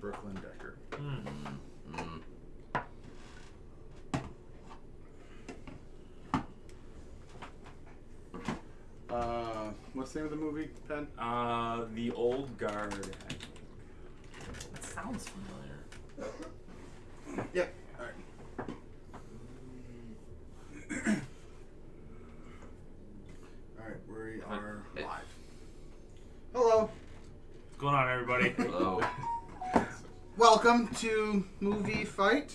Brooklyn Decker. What's the name of the movie, Pen? The Old Guard. That sounds familiar. Yep. All right. All right, we are live. Hello. What's going on, everybody? Hello. Welcome to Movie Fight.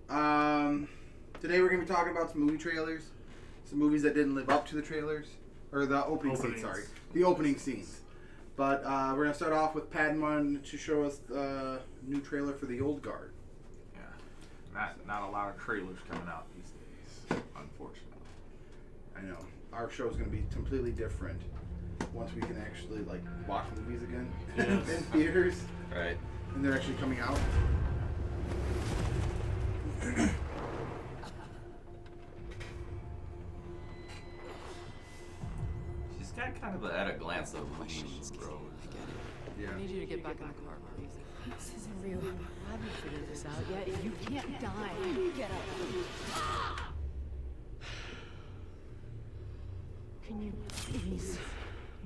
Today we're going to be talking about some movie trailers. Some movies that didn't live up to the trailers. Or the opening scenes, sorry. The opening scenes. But we're going to start off with Padman to show us the new trailer for The Old Guard. Yeah. Not a lot of trailers coming out these days, unfortunately. I know. Our show is going to be completely different once we can actually watch movies again in theaters. Right. And they're actually coming out. She's got kind of at a glance of questions, bro. Yeah. I need you to get back in the car, please. This isn't real. I haven't figured this out yet. You can't die. Get up. Can you please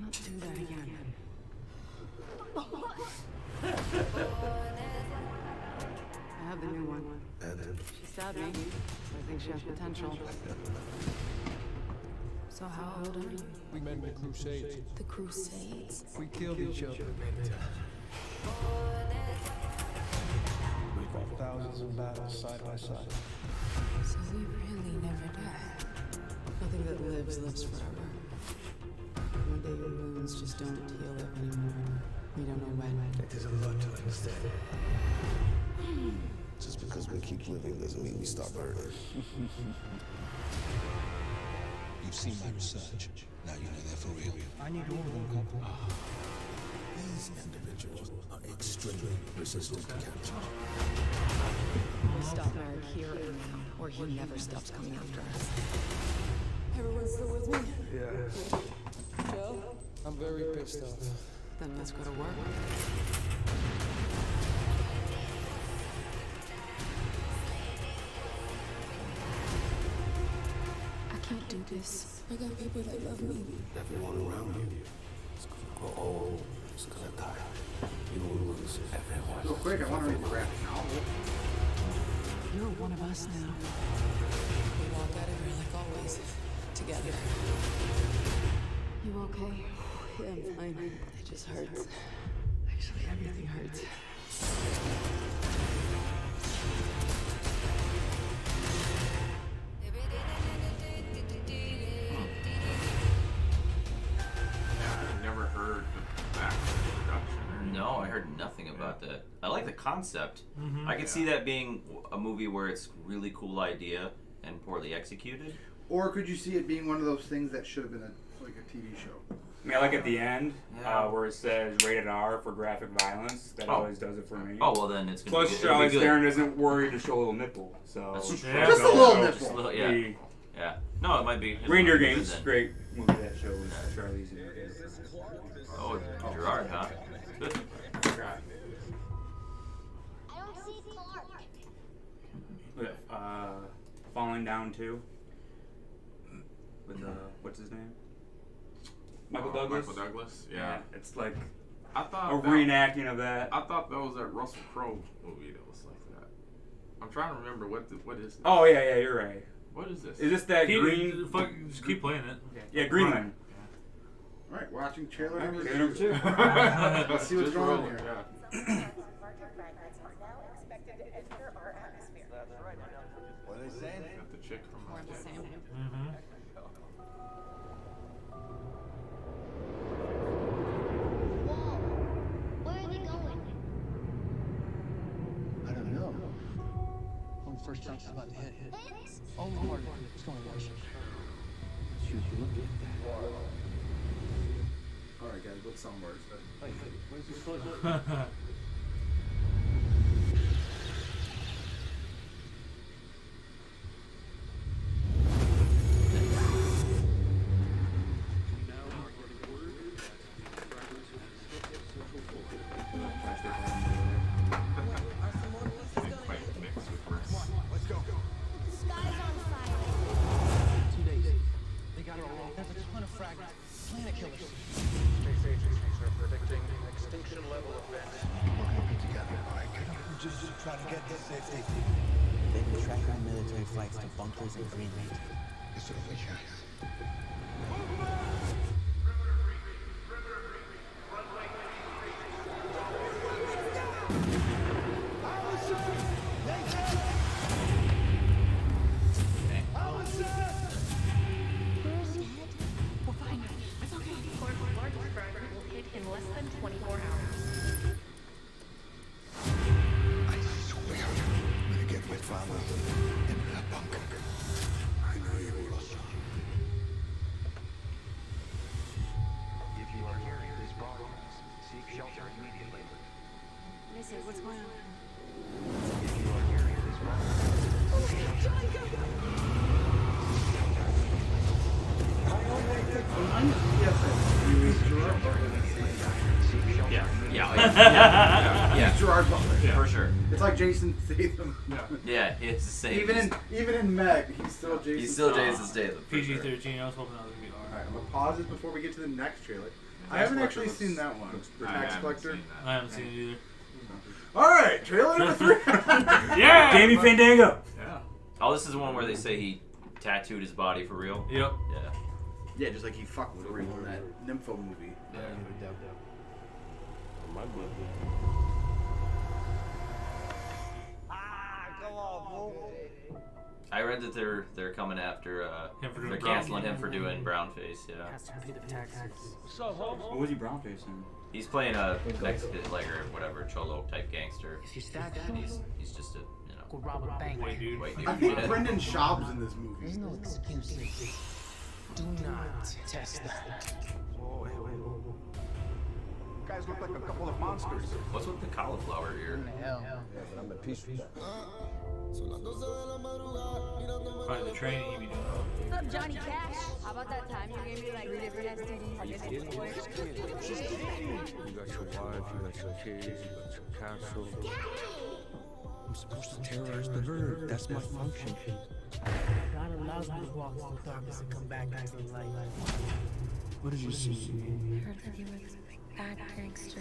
not do that again? I have the new one. She stabbed me, so I think she has potential. So how old are you? We met the Crusades. The Crusades? We killed each other many times. We fought thousands of battles side by side. So we really never die. Nothing that lives forever. One day your wounds just don't heal up anymore. We don't know when. It is a lot to understand. Just because we keep living doesn't mean we stop hurting. You've seen my research. Now you know they're for real. I need all of them, Corporal. These individuals are extremely resistant to capture. We stop Merrick here and now, or he never stops coming after us. Everyone's still with me? Yeah. Joe? I'm very pissed off. Then let's go to work. I can't do this. I got people that love me. Everyone around you is gonna grow old, is gonna die. You will lose everyone. Real quick, I want to read the graphic novel. You're one of us now. We walk out of here like always. Together. You okay? Yeah, I'm fine. It just hurts. Actually, everything hurts. I've never heard the back production. No, I heard nothing about that. I like the concept. I could see that being a movie where it's really cool idea and poorly executed. Or could you see it being one of those things that should have been a TV show? I mean, I like at the end Yeah. where it says rated R for graphic violence. That always does it for me. Oh, well then it's gonna Plus, be good. It'll Charlize be good. Theron isn't worried to show a little nipple, so That's true. Yeah. Just a little So, nipple. Just a little, yeah. the Yeah. No, it might be. Reindeer it might be Games, good then. great movie that shows Charlize Theron. Oh, Gerard, huh? Good. Look at, Falling Down 2. With, what's his name? Michael Douglas? Michael Douglas, yeah. It's like I thought a reenacting of that. I thought that was that Russell Crowe movie that was like that. I'm trying to remember what is this? Oh, yeah, you're right. What is this? Is this that green? Just keep playing it. Yeah, Greenland. All right, watching trailer number Trailer number 2. Let's see what's Just going on rolling, here. yeah. What are they saying? Got the chick from More of the same. Where are they going? I don't know. When the first truck's about to hit. Hits? Oh, Lord. It's going worse. Shoot, look at that. All right, guys, what soundbars? Wait, where's the foot? trying to get to safety. They've been tracking military flights to bunkers in Greenland. Eso lo voy a. We'll find him. It's okay. Corp's largest fragment will hit in less than 24 hours. I swear, I'm gonna get my father in that bunker. I know you will also. If you are hearing this broadcast, seek shelter immediately. Missy, what's going on? If you are hearing this broadcast, Yeah. He's Gerard Butler. For sure. It's like Jason Statham. Yeah, it's the same. Even in Meg, he's still Jason. He's still Jason Statham. for sure. PG-13. I was hoping that was gonna be All R. right, I'm gonna pause this before we get to the next trailer. I Tax haven't Collector actually seen that one. The I Tax haven't Collector. seen I haven't seen it either. All right, trailer number 3. Yeah. Jamie Fandango. Yeah. Oh, this is the one where they say he tattooed his body for real. Yep. Yeah. Yeah, just like he fucked with her in that Nympho movie. I read that they're coming after Him for doing they're brown. canceling him for doing brownface. Yeah. What was he brownface in? He's playing a Mexican like or whatever cholo type gangster. if you start And he's just a go rob a bank. Wait, dude. white dude. I think Yeah. Brendan Schaub's in this There's movie. no excuses. Do not test that. Oh, hey, wait. You guys look like a couple of monsters. What's with the cauliflower ear? Hell. Yeah, but I'm at peace with that. Probably the training he be doing. What's up, Johnny Cash? How about that time you gave me like 3 different STDs? I guess it's boy. You got your wife, you got your kids, you got your castle. I'm supposed to terrorize the herd. That's my function. God allows me to walk through the darkness and come back into the light. What did you see? I heard that you were this bad gangster.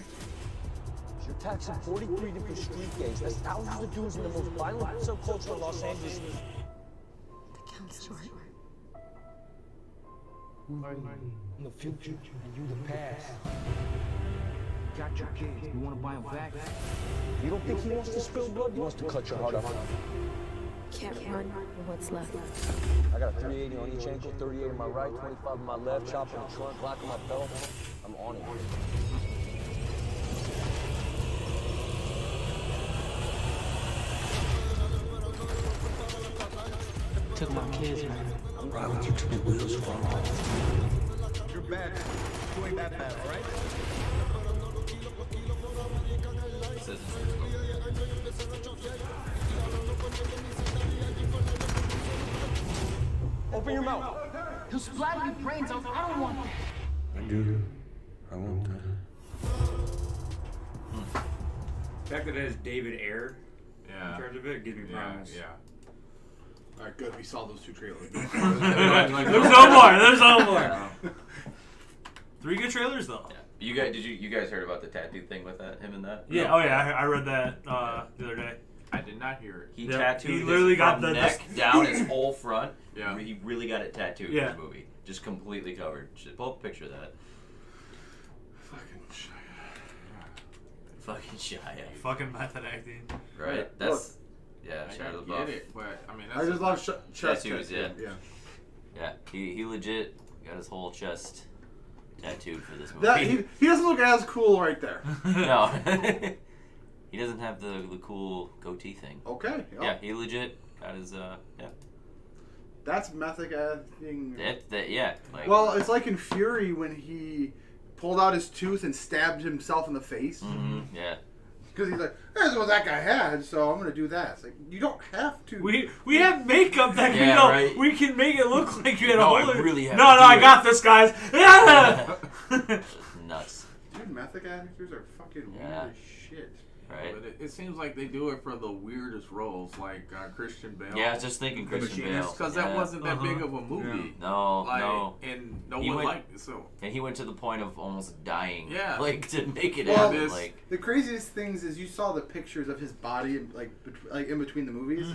You're taxing 43 different street gangs. That's thousands of dudes in the most violent subculture in Los Angeles. The count's right. Who are you? I'm the future, and you the past. Got your kids. You want to buy them back? You don't think he wants to spill blood? He wants to cut your heart off. Can't run with what's left. I got a 380 on each ankle, 38 on my right, 25 on my left, chop in the trunk, lock in my belt. I'm on it. Took my kids, man. Ride with your 2 wheels fall off. You're bad. You ain't that bad, all right? Says Open your mouth. He'll splatter your brains out. I don't want that. I do. I want that. The fact that it is David Ayer in Yeah. charge of it gives me promise. Yeah. All right, good. We saw those 2 trailers. There's no more. There's no more. 3 good trailers though. Yeah. You guys, you guys heard about the tattoo thing with him and that? Yeah. Oh yeah. I read that the other day. I did not hear it. He Yeah, tattooed he his literally got from the- neck down his whole front. Yeah. He really got it tattooed Yeah. in the movie. Just completely covered. Pull up a picture of that. Fucking shit. Fucking Shia. Fucking method acting. Right? That's yeah, I Shia gotta LaBeouf. get it, but I mean, I just love chest tattoos, tattoo. Yeah, he legit got his whole chest tattooed for this movie. That he doesn't look as cool right there. No. He doesn't have the cool goatee thing. Okay. Yeah, he legit got his yeah. That's method acting. Yeah. Like, Well, it's like in Fury when he pulled out his tooth and stabbed himself in the face. Mm-hmm, yeah. Because he's like, that's what that guy had, so I'm gonna do that. It's like you don't have to. We have makeup that Yeah, right. we can make it look like you had No, a whole. I really have no, to do I it. got this, guys. Nuts. Dude, method actors are fucking weird Yeah. as shit. Right. But it seems like they do it for the weirdest roles, like Christian Bale. Yeah, I was just thinking Christian Bale. Because that wasn't that big of a movie. No, no. And no one liked it, so. And he went to the point of almost dying. Yeah. Like, to make it Well, happen. Like, the craziest things is you saw the pictures of his body, like in between the movies.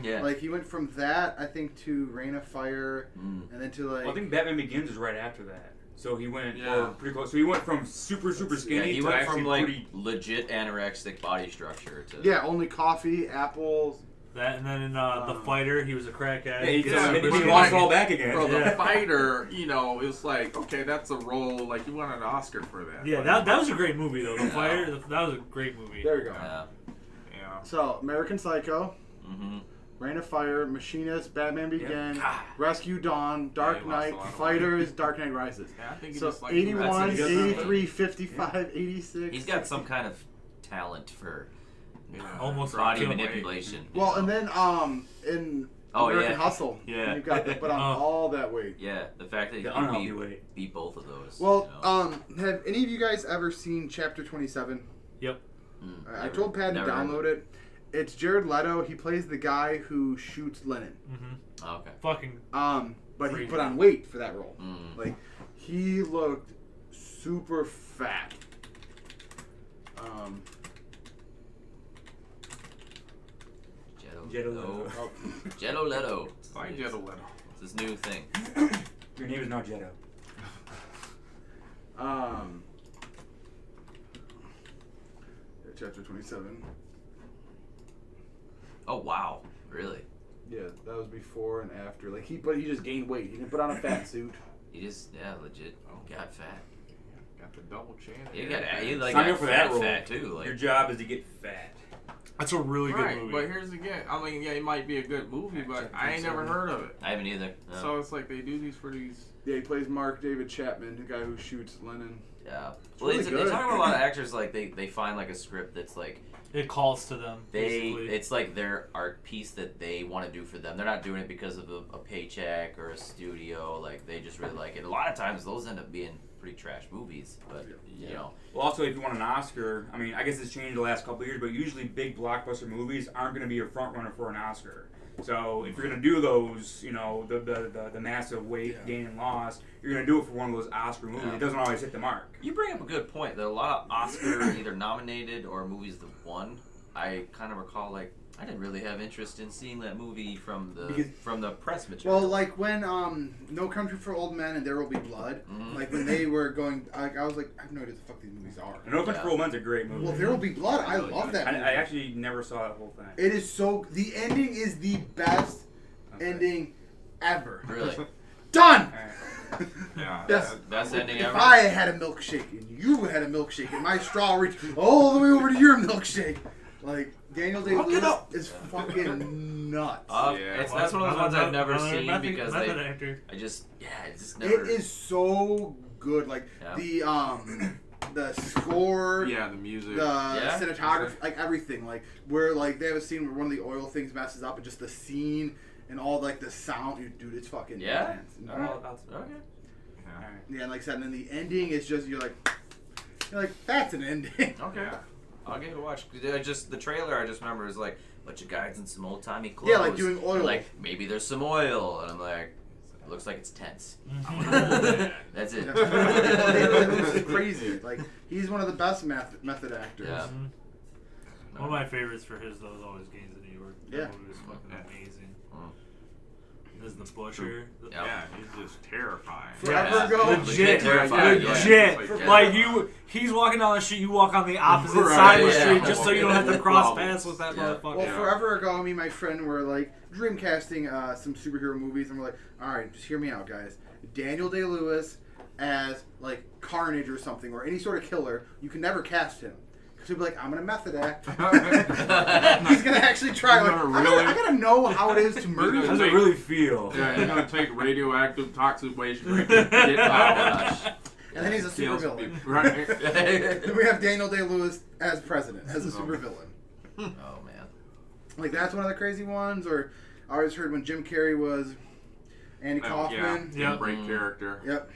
Yeah. Like, he went from that, I think, to Reign of Fire, and then to, like... Well, I think Batman Begins was right after that. So he went pretty close. So he went from super skinny yeah, he to went actually from like pretty... legit anorexic body structure to Yeah, only coffee, apples. That, and then in The Fighter, he was a crack addict. Yeah, he lost it all back again. For The Fighter, you know, it's like, okay, that's a role, like, you won an Oscar for that. Yeah, that was a great movie, though. The Fighter, that was a great movie. There you go. Yeah. So, American Psycho, Reign of Fire, Machinist, Batman Begins, Rescue Dawn, Dark Knight, Fighters, Dark Knight Rises. Yeah, I think so just like 81, 83, 55, 86. He's got some kind of talent for almost body manipulation. Well, and then in American Hustle, you got to put on all that weight. Yeah, the fact that he can beat both of those. Well, have any of you guys ever seen Chapter 27? Yep. I told Pat to download it. It's Jared Leto. He plays the guy who shoots Lennon. Oh, okay. Fucking. But he put on weight for that role. Like, he looked super fat. Jetto Leto. Jetto Leto. I like Jetto Leto. It's his new thing. Your name is not Jetto. Chapter 27. Oh wow, really? Yeah, that was before and after. Like he just gained weight. He didn't put on a fat suit. He just legit got fat. Got the double chin. You got like Sign up for that role. Fat too. Like, your job is to get fat. That's a really good movie. But here's again, I mean, yeah, it might be a good movie, but I ain't never heard of it. I haven't either. No. So it's like they do these for these. Yeah, he plays Mark David Chapman, the guy who shoots Lennon. Yeah. It's Well, really they good. talk about a lot of actors like they find like a script that's like it calls to them. Basically. It's like their art piece that they want to do for them. They're not doing it because of a paycheck or a studio. Like they just really like it. A lot of times those end up being pretty trash movies, but you know. Well, also if you want an Oscar, I mean, I guess it's changed the last couple of years, but usually big blockbuster movies aren't going to be your front runner for an Oscar. So if you're going to do those, you know, the massive weight gain and loss, you're going to do it for one of those Oscar movies. Yeah. It doesn't always hit the mark. You bring up a good point. There are a lot of Oscar either nominated or movies that won. I kind of recall like I didn't really have interest in seeing that movie from the press material. Well, like when No Country for Old Men and There Will Be Blood, like when they were going, I was like, I have no idea what the fuck these movies are. No Country for Old Men's a great movie. Well, There Will Be Blood, I love that movie. I actually never saw that whole thing. It is so. The ending is the best ending ever. Really? Done. Yeah. Yes. Best ending If ever. I had a milkshake and you had a milkshake and my straw reached all the way over to your milkshake, like Daniel Day-Lewis is fucking nuts. That's one of those ones I've never seen method because actor. I just never. It is so good. Like the score, the music, the cinematography, like everything. Like where like they have a scene where one of the oil things messes up, and just the scene and all like the sound, dude, it's fucking intense. Okay. Yeah, and like I said, and then the ending is just you're like that's an ending. Okay. I'll give it a watch. The trailer I just remember is like a bunch of guys in some old timey clothes. Yeah, like doing oil. And like maybe there's some oil, and I'm like, it looks like it's tense. That's it. It's crazy. Like he's one of the best method actors. Yeah. One of my favorites for his though is always Gangs of New York. That movie was fucking amazing. There's the Butcher. Yeah, he's just terrifying. Forever ago, legit. Yeah. Like he's walking down the street, you walk on the opposite side of the street, just so you don't have to cross paths with that motherfucker. Well, forever ago, me and my friend were like dreamcasting some superhero movies, and we're like, all right, just hear me out, guys. Daniel Day-Lewis as like Carnage or something, or any sort of killer, you can never cast him. He'll be like, I'm gonna method act. He's gonna actually try. Like, I gotta know how it is to murder. How does it really feel? Yeah, he's gonna take radioactive toxic waste and get out. And then he's a supervillain. Right. Then we have Daniel Day-Lewis as president, as a supervillain. Oh man. Like that's one of the crazy ones. Or I always heard when Jim Carrey was Andy Kaufman. Yeah, great character. Yep.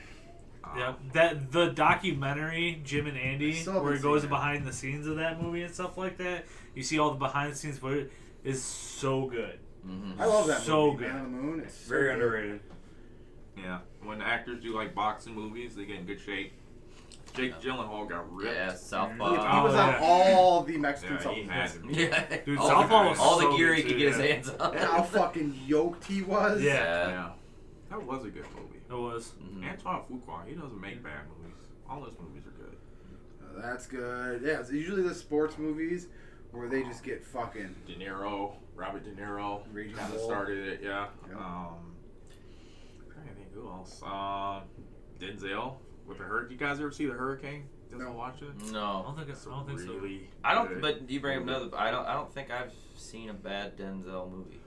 Yeah, that the documentary Jim and Andy, still haven't where it goes seen it. behind the scenes of that movie and stuff like that. You see all the behind the scenes footage is so good. I love that so movie, good. Man on the Moon. It's so Very good. underrated. Yeah, when the actors do like boxing movies, they get in good shape. Jake Gyllenhaal got ripped. Yeah, Southpaw. He was on all the Mexican Yeah, he had supplements. to be. Yeah, Dude, all Southpaw the, was all so the gear good he could too, get his yeah. hands on. And how fucking yoked he was. Yeah. That was a good movie. It was. Antoine Fuqua, he doesn't make bad movies. All his movies are good. That's good. Yeah, it's usually the sports movies where they just get fucking. De Niro, Robert De Niro, Raging kind of Bull. started it. Yeah. Yep. I'm trying to think who else. Denzel with the Hurricane. You guys ever see the Hurricane? Denzel Washington. I No, don't think it's. I don't think so. Really I don't. good But you bring up movie. another. I don't think I've seen a bad Denzel movie.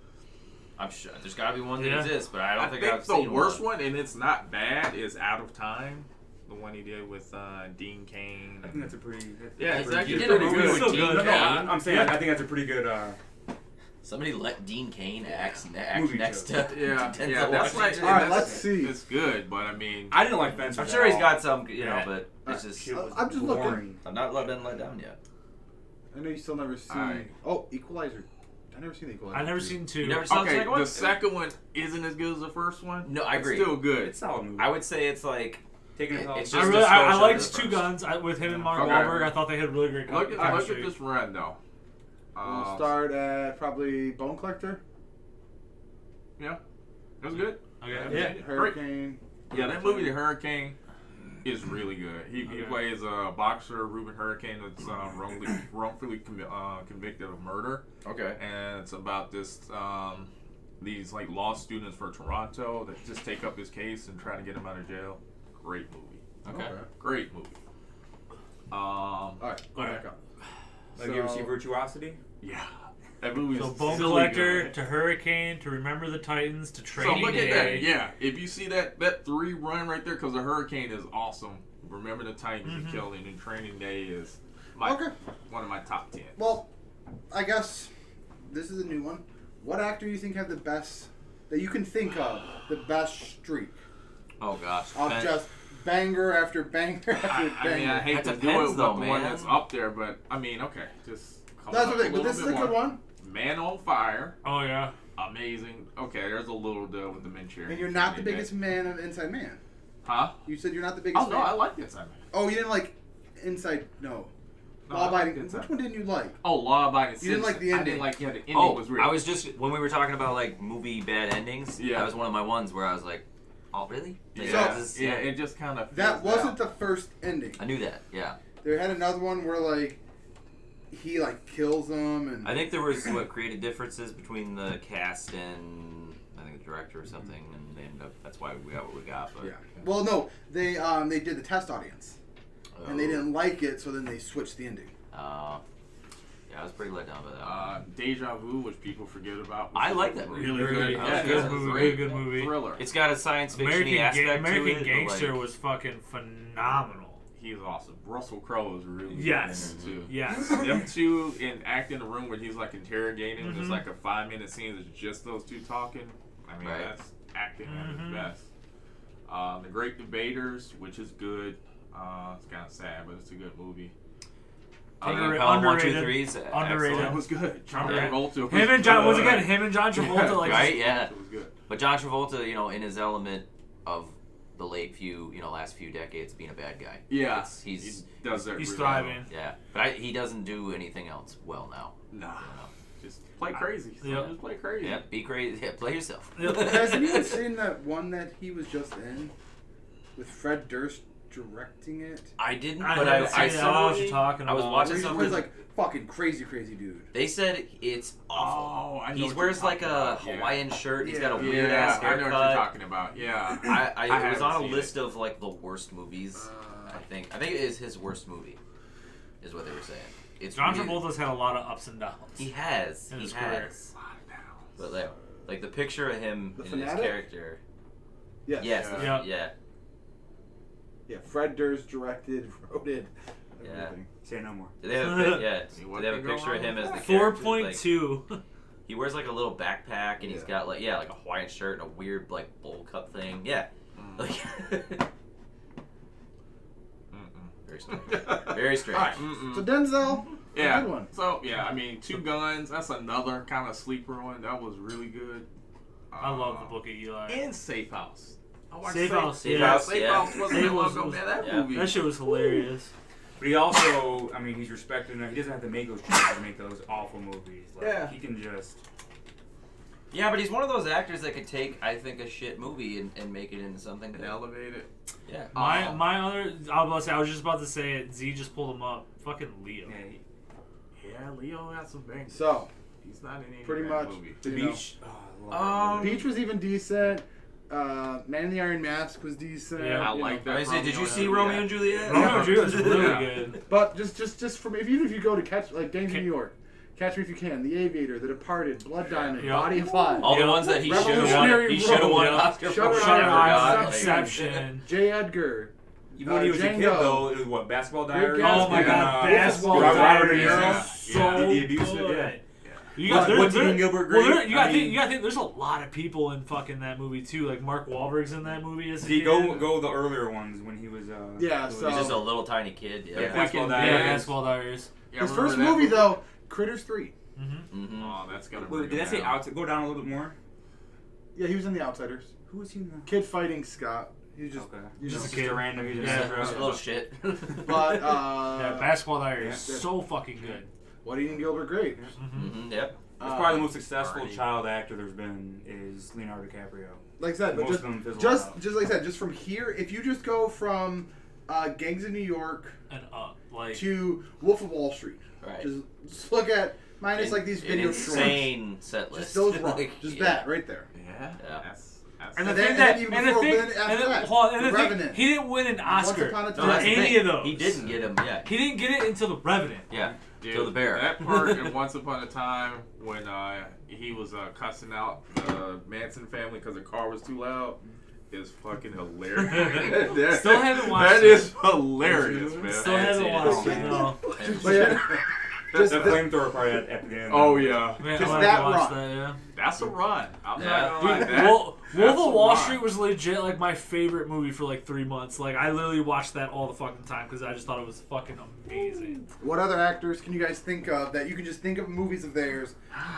I'm sure there's got to be one that Yeah. exists, but I don't I think think I've the seen worst one, and it's not bad, is Out of Time. The one he did with Dean Cain. I think that's a pretty. Yeah, it's pretty actually did a pretty movie good. with Still Dean good. No, no, Cain. I'm saying I think that's a pretty good. Somebody let Dean Cain act Movie next to Yeah, Denzel yeah, that's like. Washington. All right, that's- let's see. It's good, but I mean, I didn't like Fences. I'm at sure he's all. got some, you know, Yeah. but it's just. Shit was I'm just looking. boring. I've not been let down yet. I know you still never seen. Alright. Oh, Equalizer. I never seen Equalizer. I never 2. seen two. You never saw the okay, second one? the second one isn't as good as the first one. No, I agree. It's still good. It's a solid movie. I would say it's like. Taking it It's I just really, a I special liked to the Two first. Guns with him and Mark Okay. Wahlberg. I thought they had really great Look at chemistry. this run though. We'll start at probably Bone Collector. Yeah, it was good. Okay. Yeah, Yeah. Hurricane. Yeah, that movie, The Hurricane, is really good. He plays a boxer, Ruben Hurricane, that's wrongfully convicted of murder. Okay. And it's about this these like law students for Toronto that just take up his case and try to get him out of jail. Great movie. Okay. Great movie. All right, go back up. Like, you ever see Virtuosity? Yeah. That movie So is Bone silly Collector good. to Hurricane to Remember the Titans to So Training look at Day. that. Yeah, if you see that 3 run right there, because the Hurricane is awesome. Remember the Titans and Killing and Training Day is one of my top 10. Well, I guess this is a new one. What actor do you think have the best that you can think of the best streak Oh gosh. of just banger after banger after I banger? mean, I hate That to do depends, it though, with the one man. that's up there, but I mean, okay, just come That's up what I think. a But little this is bit a good more. one. Man on Fire, Oh yeah. amazing. Okay, there's a little deal with the Manchurian. And you're not the Candidate. biggest man of Inside Man. Huh? You said you're not the biggest Oh no, fan. I like this. I mean. Oh, you didn't like Inside? No. No, Law I like Abiding. Inside. Which one didn't you like? Oh, Law Abiding You didn't like the I ending. didn't like. Yeah, the ending Oh, was weird. I was just when we were talking about like movie bad endings. Yeah. That was one of my ones where I was like, oh really? Like, Yeah, this is- yeah, it just kind of. That wasn't the first ending. I knew that. Yeah. They had another one where like he like kills them and I think there was what created differences between the cast and I think the director or something, and they ended up. That's why we got what we got. But yeah. Well, no, they did the test audience and they didn't like it, so then they switched the ending. Yeah, I was pretty let down by that. Deja Vu, which people forget about. I like that movie. Really good. Yeah, That's a it's good a movie. great Good movie. Thriller. It's got a science fiction aspect American to it. but, Gangster like, was fucking phenomenal. He's awesome. Russell Crowe is really Yes. good in it too. Yes. Them two act in the room where he's like interrogating, Mhm. just like a 5-minute scene that's just those two talking. I mean, Right. that's acting at its Mhm. best. The Great Debaters, which is good. It's kind of sad, but it's a good movie. Underrated. Pelham 1, 2, Underrated. 3's Underrated. That was good. John Yeah. Travolta. Him and John once again. Him and John Travolta like right? Yeah. It was good. But John Travolta, you know, in his element of the last few decades, being a bad guy. Yeah, He's he does that. he's really thriving. yeah, but he doesn't do anything else well now. Well. Nah, You know? just play crazy. Yeah. Just play crazy. Yeah, be crazy. Yeah, play yourself. Has anyone seen that one that he was just in with Fred Durst directing it? I didn't, I but haven't seen I it. I don't know what you're talking I was about. watching Where he something. plays like fucking crazy dude. They said it's awful. Oh, I know He what wears you're like a talking about. Yeah. Hawaiian shirt. He's Yeah. got a weird ass I know what you're haircut. talking about. Yeah. It was haven't on a seen list it. of like the worst movies. I think it is his worst movie, is what they were saying. It's John weird. Travolta's had a lot of ups and downs. He has. in He his career. has. But like the picture of him The in Fanatic? his character. Yes. Yes. Yeah. Yeah. Yeah, Fred Durst directed, wrote it. Yeah. Everything. Say no more. Do they have a, yeah. See Do what they have a can go picture of wrong him with as the that? character? 4.2. Like, he wears like a little backpack and he's Yeah. got like like a Hawaiian shirt and a weird like bowl cut thing. Yeah. Like very strange. Very strange. All right. So Denzel, Yeah. a good one. So yeah, I mean, Two Guns. That's another kind of sleeper one. That was really good. I love the Book of Eli. And Safe House. I watched Safe House, Safe yeah. House. Safe House wasn't Safe that long House ago, was- man. That yeah. movie. That shit was hilarious. But he also, I mean, he's respected enough. He doesn't have to make those choices to make those awful movies. Like, Yeah. he can just. Yeah, but he's one of those actors that could take, I think, a shit movie and make it into something And that, elevate it. yeah. My other, I was just about to say it. Z just pulled him up. Fucking Leo. Yeah, Leo got some bangers. So He's not in any pretty bad much movie. The you know, Beach. Oh, I love that Beach was even decent. Man in the Iron Mask was decent. Yeah, I you like know. that. I say, did you Romeo see and Romeo and Juliet? Romeo and Juliet's really Yeah. good. But just from even if you go to Gangs of New York, Catch Me If You Can, The Aviator, The Departed, Blood Diamond, Yeah. Body of Five, All the ones that he should have won. Revolutionary He should have won an Road, Oscar for. Shutter Shutter Island, Island, Inception. J. Edgar. Even when he was a kid, Django. though, it was what, Basketball Great Diaries? Gatsby. Oh my And, god, Basketball Basketball Robert Diaries De Niro. is so The abusive, good. yeah. You got What's Eating Gilbert Grape? Well, you gotta I think. mean- You gotta think. There's a lot of people in fucking that movie too. Like Mark Wahlberg's in that movie as a See, kid. go the earlier ones when he was. Yeah, was- so- He's just a little tiny kid. Yeah. Yeah, Basketball Yeah, Diaries. Basketball Diaries. Yeah, His remember first that movie though, Critters 3. Mm-hmm. Oh, that's gonna. Wait, did I say out? Go down a little bit more. Yeah, he was in The Outsiders. Who was he in the? Kid fighting Scott. He's just Okay. you Just know. a random. He's Yeah. Just a little shit. But Yeah, Basketball Diaries is yeah. so fucking good. What Eating Gilbert Grape? Mm-hmm. Yep. That's probably the most Uh, successful Arnie. child actor there's been is Leonardo DiCaprio. Like I said, but Most just of them fizzle just out. just like I said, just from here, if you just go from Gangs of New York And like to Wolf of Wall Street, Right. just look at minus like these An video insane set shorts. list. Just those rock, Like, just yeah. that right there. Yeah. Yeah. That's and the then- thing and that then even and the before- thing then after and the, that, hold on, and The the thing, Revenant. he didn't win an Oscar Upon a for Time. that's the any thing. of those. He didn't get him. Yeah. He didn't get it until The Revenant. Yeah. Dude, Kill the bear. That part in Once Upon a Time when he was cussing out the Manson family because the car was too loud is fucking hilarious. Still haven't watched That it. is hilarious, man. Still haven't watched it. No. But yeah, The flamethrower part at the end. Oh yeah, Man, Just I'll have that to watch run. that, yeah. that's a run. I'm Yeah. not gonna lie. Dude, That, Wolf that's of a Wall run. Street was legit like my favorite movie for like 3 months. Like I literally watched that all the fucking time because I just thought it was fucking amazing. what other actors can you guys think of that you can just think of movies of theirs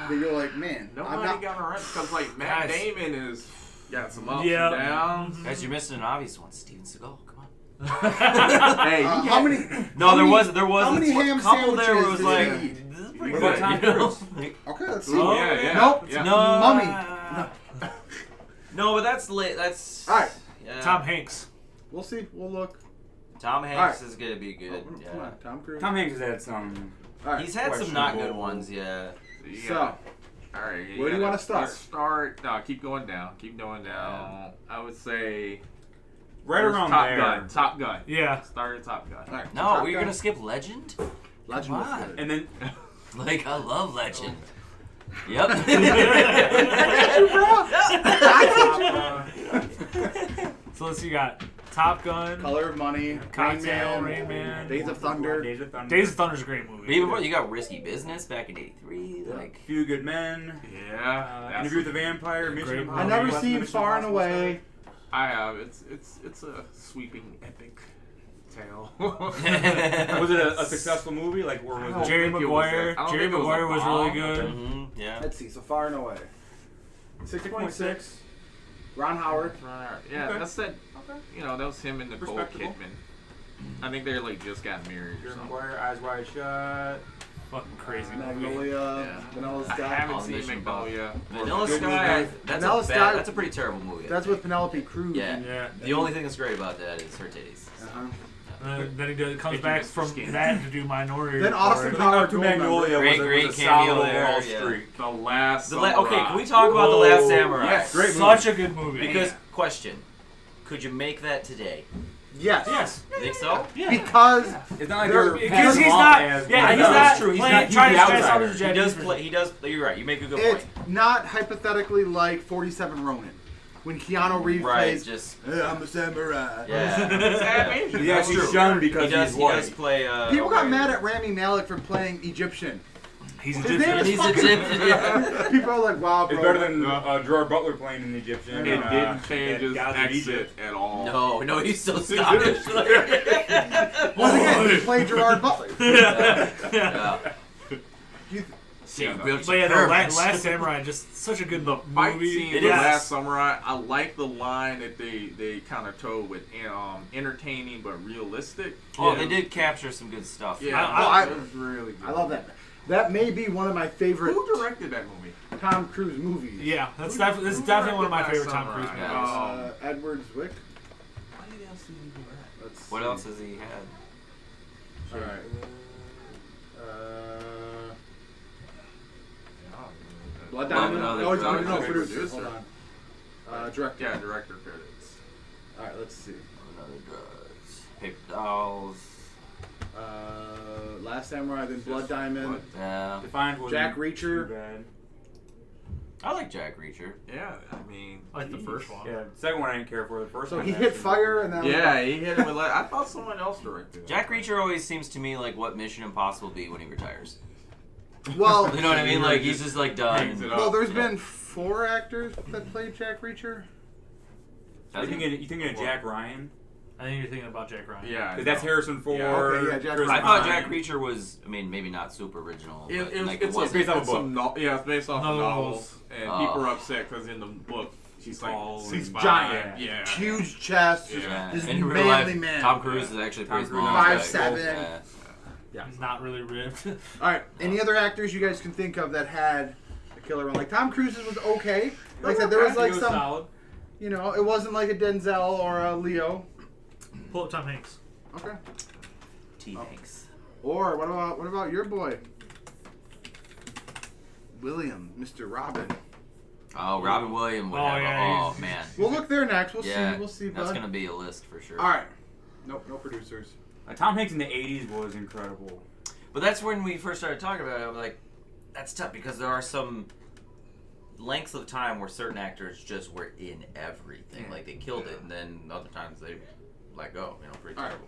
that you're like, man, I'm Nobody not. got a run because like Matt Guys. Damon is got some ups Yeah. and downs. Guys, you're missing an obvious one. Steven Seagal. Come on. Hey, How many? No, how there many- was How many a ham couple there where it was sandwiches like, did he eat? this is pretty What about good. Tom you know? Cruise? Okay, let's see. Oh, yeah. Nope. Yeah. No, Mummy. No, but that's late. That's All right. Yeah. Tom Hanks. We'll see. We'll look. Tom Hanks All right. is gonna be good. Come Yeah. on, Tom Cruise. Tom Hanks has had some. All right. He's had some not good questionable- ones. Yeah. So, All right. where do you wanna start? Let's start. No, keep going down. Keep going down. I would say Right first around Top there. Gun. Top Gun. Yeah. Start at Top Gun. all right. No, Top we're Gun. gonna skip Legend. Legend Come was on. good. And then Like I love Legend. Yep. So let's see, you got Top Gun, Color of Money, Cocktail, Rain Rain Man. Days of Thunder. Days of Thunder. Days of Thunder's a great movie. But even before, you got Risky Business back in '83. Like Few Good Men. Yeah. that's Interview with the Vampire. Mission Great Impossible. I never Mission seen Impossible Far and Style. Away. I have. It's a sweeping epic tale. Was it a successful movie? Like, where was it? Jerry think it was Maguire. a- I don't Jerry think it was a Maguire was bomb. really good. mhm, yeah. Let's see. So Far and Away. 6.6. Ron Howard. Yeah, Okay. that's that. You know, that was him and Nicole Respectable. Kidman. I think they like just got married or Jerry something. Maguire, Eyes Wide Shut. Fucking crazy movie. Magnolia. Yeah. Vanilla I Sky. haven't On seen Mission Magnolia. Vanilla Good Sky. movie. That's Vanilla a Sky- bad. That's a pretty terrible movie. That's with Penelope Cruz. Yeah. Yeah. The only thing that's great about that is her titties. Uh-huh. Then he comes If you back miss from the skin. that to do Minority Then Report. Austin But then Powers to Magnolia Great, was great a cameo solid there, overall yeah. streak. The Last Okay, Samurai. can we talk about The Last Samurai? Yes. Great movie. Such a good movie. Because question, could you make that today? Yes. yes. Think so? Yeah. Because It's not like They're- they're Because passing he's off not. as- Yeah, he's No, not that's true. He's playing, not- he's trying the to dress outsider. up as a He Japanese does person. play. He does. You're right. You make a good it's point. not hypothetically like 47 Ronin. When Keanu Reeves Right. plays, Just "Hey, I'm a samurai. yeah. He's actually True. shunned he because does. he's He white. does play. People got okay. mad at Rami Malek for playing Egyptian. He's His name Egyptian. is He's fucking- Egyptian, yeah. People are like, wow, bro. It's better than Gerard Butler playing in the Egyptian. It didn't change his Gods of accent Egypt. at all. No, he's so Scottish. Once again, he played Gerard Butler. Yeah. But yeah, the Last Samurai, just such a good movie. Fight scene in Yes. The Last Samurai. I like the line that they kind of towed with entertaining but realistic. Oh, they did capture some good stuff. Yeah, it was really good. I love that. That may be one of my favorite. Who directed that movie? Tom Cruise movies. Yeah, this is definitely one of my favorite Tom Cruise movies. Edward Zwick. What else has he had? All right. Blood Diamond. No, producer. Hold on. Director. Yeah, director credits. All right, let's see. Another Drugs. Paper Dolls. Last Samurai, then Blood Diamond. Yeah. Defiant was Jack too Reacher. bad. I like Jack Reacher. Yeah, I mean, I like the first one. Yeah, the second one I didn't care for. The first So one. he hit fire and then. Yeah, he hit him with. I thought someone else directed it. Jack Reacher always seems to me like what Mission Impossible will be when he retires. Well, You know what I mean? Like he's just like Hangs done. it up. well, there's been 4 actors that played Jack Reacher. You thinking of Jack Ryan? I think you're thinking about Jack Ryan. Yeah, Because that's Harrison Ford. Yeah, okay, yeah, Jack Chris Ryan. I thought Pine. Jack Reacher was, I mean, maybe not super original. But It's wasn't. based off a it's book. some it's based off Novels. novels, and people are upset because in the book She's like tall 6'5". giant. Yeah. Huge chest. Just Yeah. this And in real manly life, man. Tom Cruise is actually Tom pretty Cruise small. 5'7". Yeah. Yeah. He's not really ripped. All right. Any other actors you guys can think of that had a killer run? Like Tom Cruise's was okay. Like I said, there was like some. solid. You know, it wasn't like a Denzel or a Leo. Pull up Tom Hanks. Okay. T. Hanks. Or what about your boy, William, Mr. Robin? Oh, Robin Williams would Oh, have yeah, oh man. We'll look there next. We'll Yeah, see. We'll see. that's Bud. gonna be a list for sure. All right. Nope. No producers. Tom Hanks in the 80s was incredible. But that's when we first started talking about it. I was like, that's tough because there are some lengths of time where certain actors just were in everything. Like they killed it, and then other times they let go. You know, pretty All right. terrible.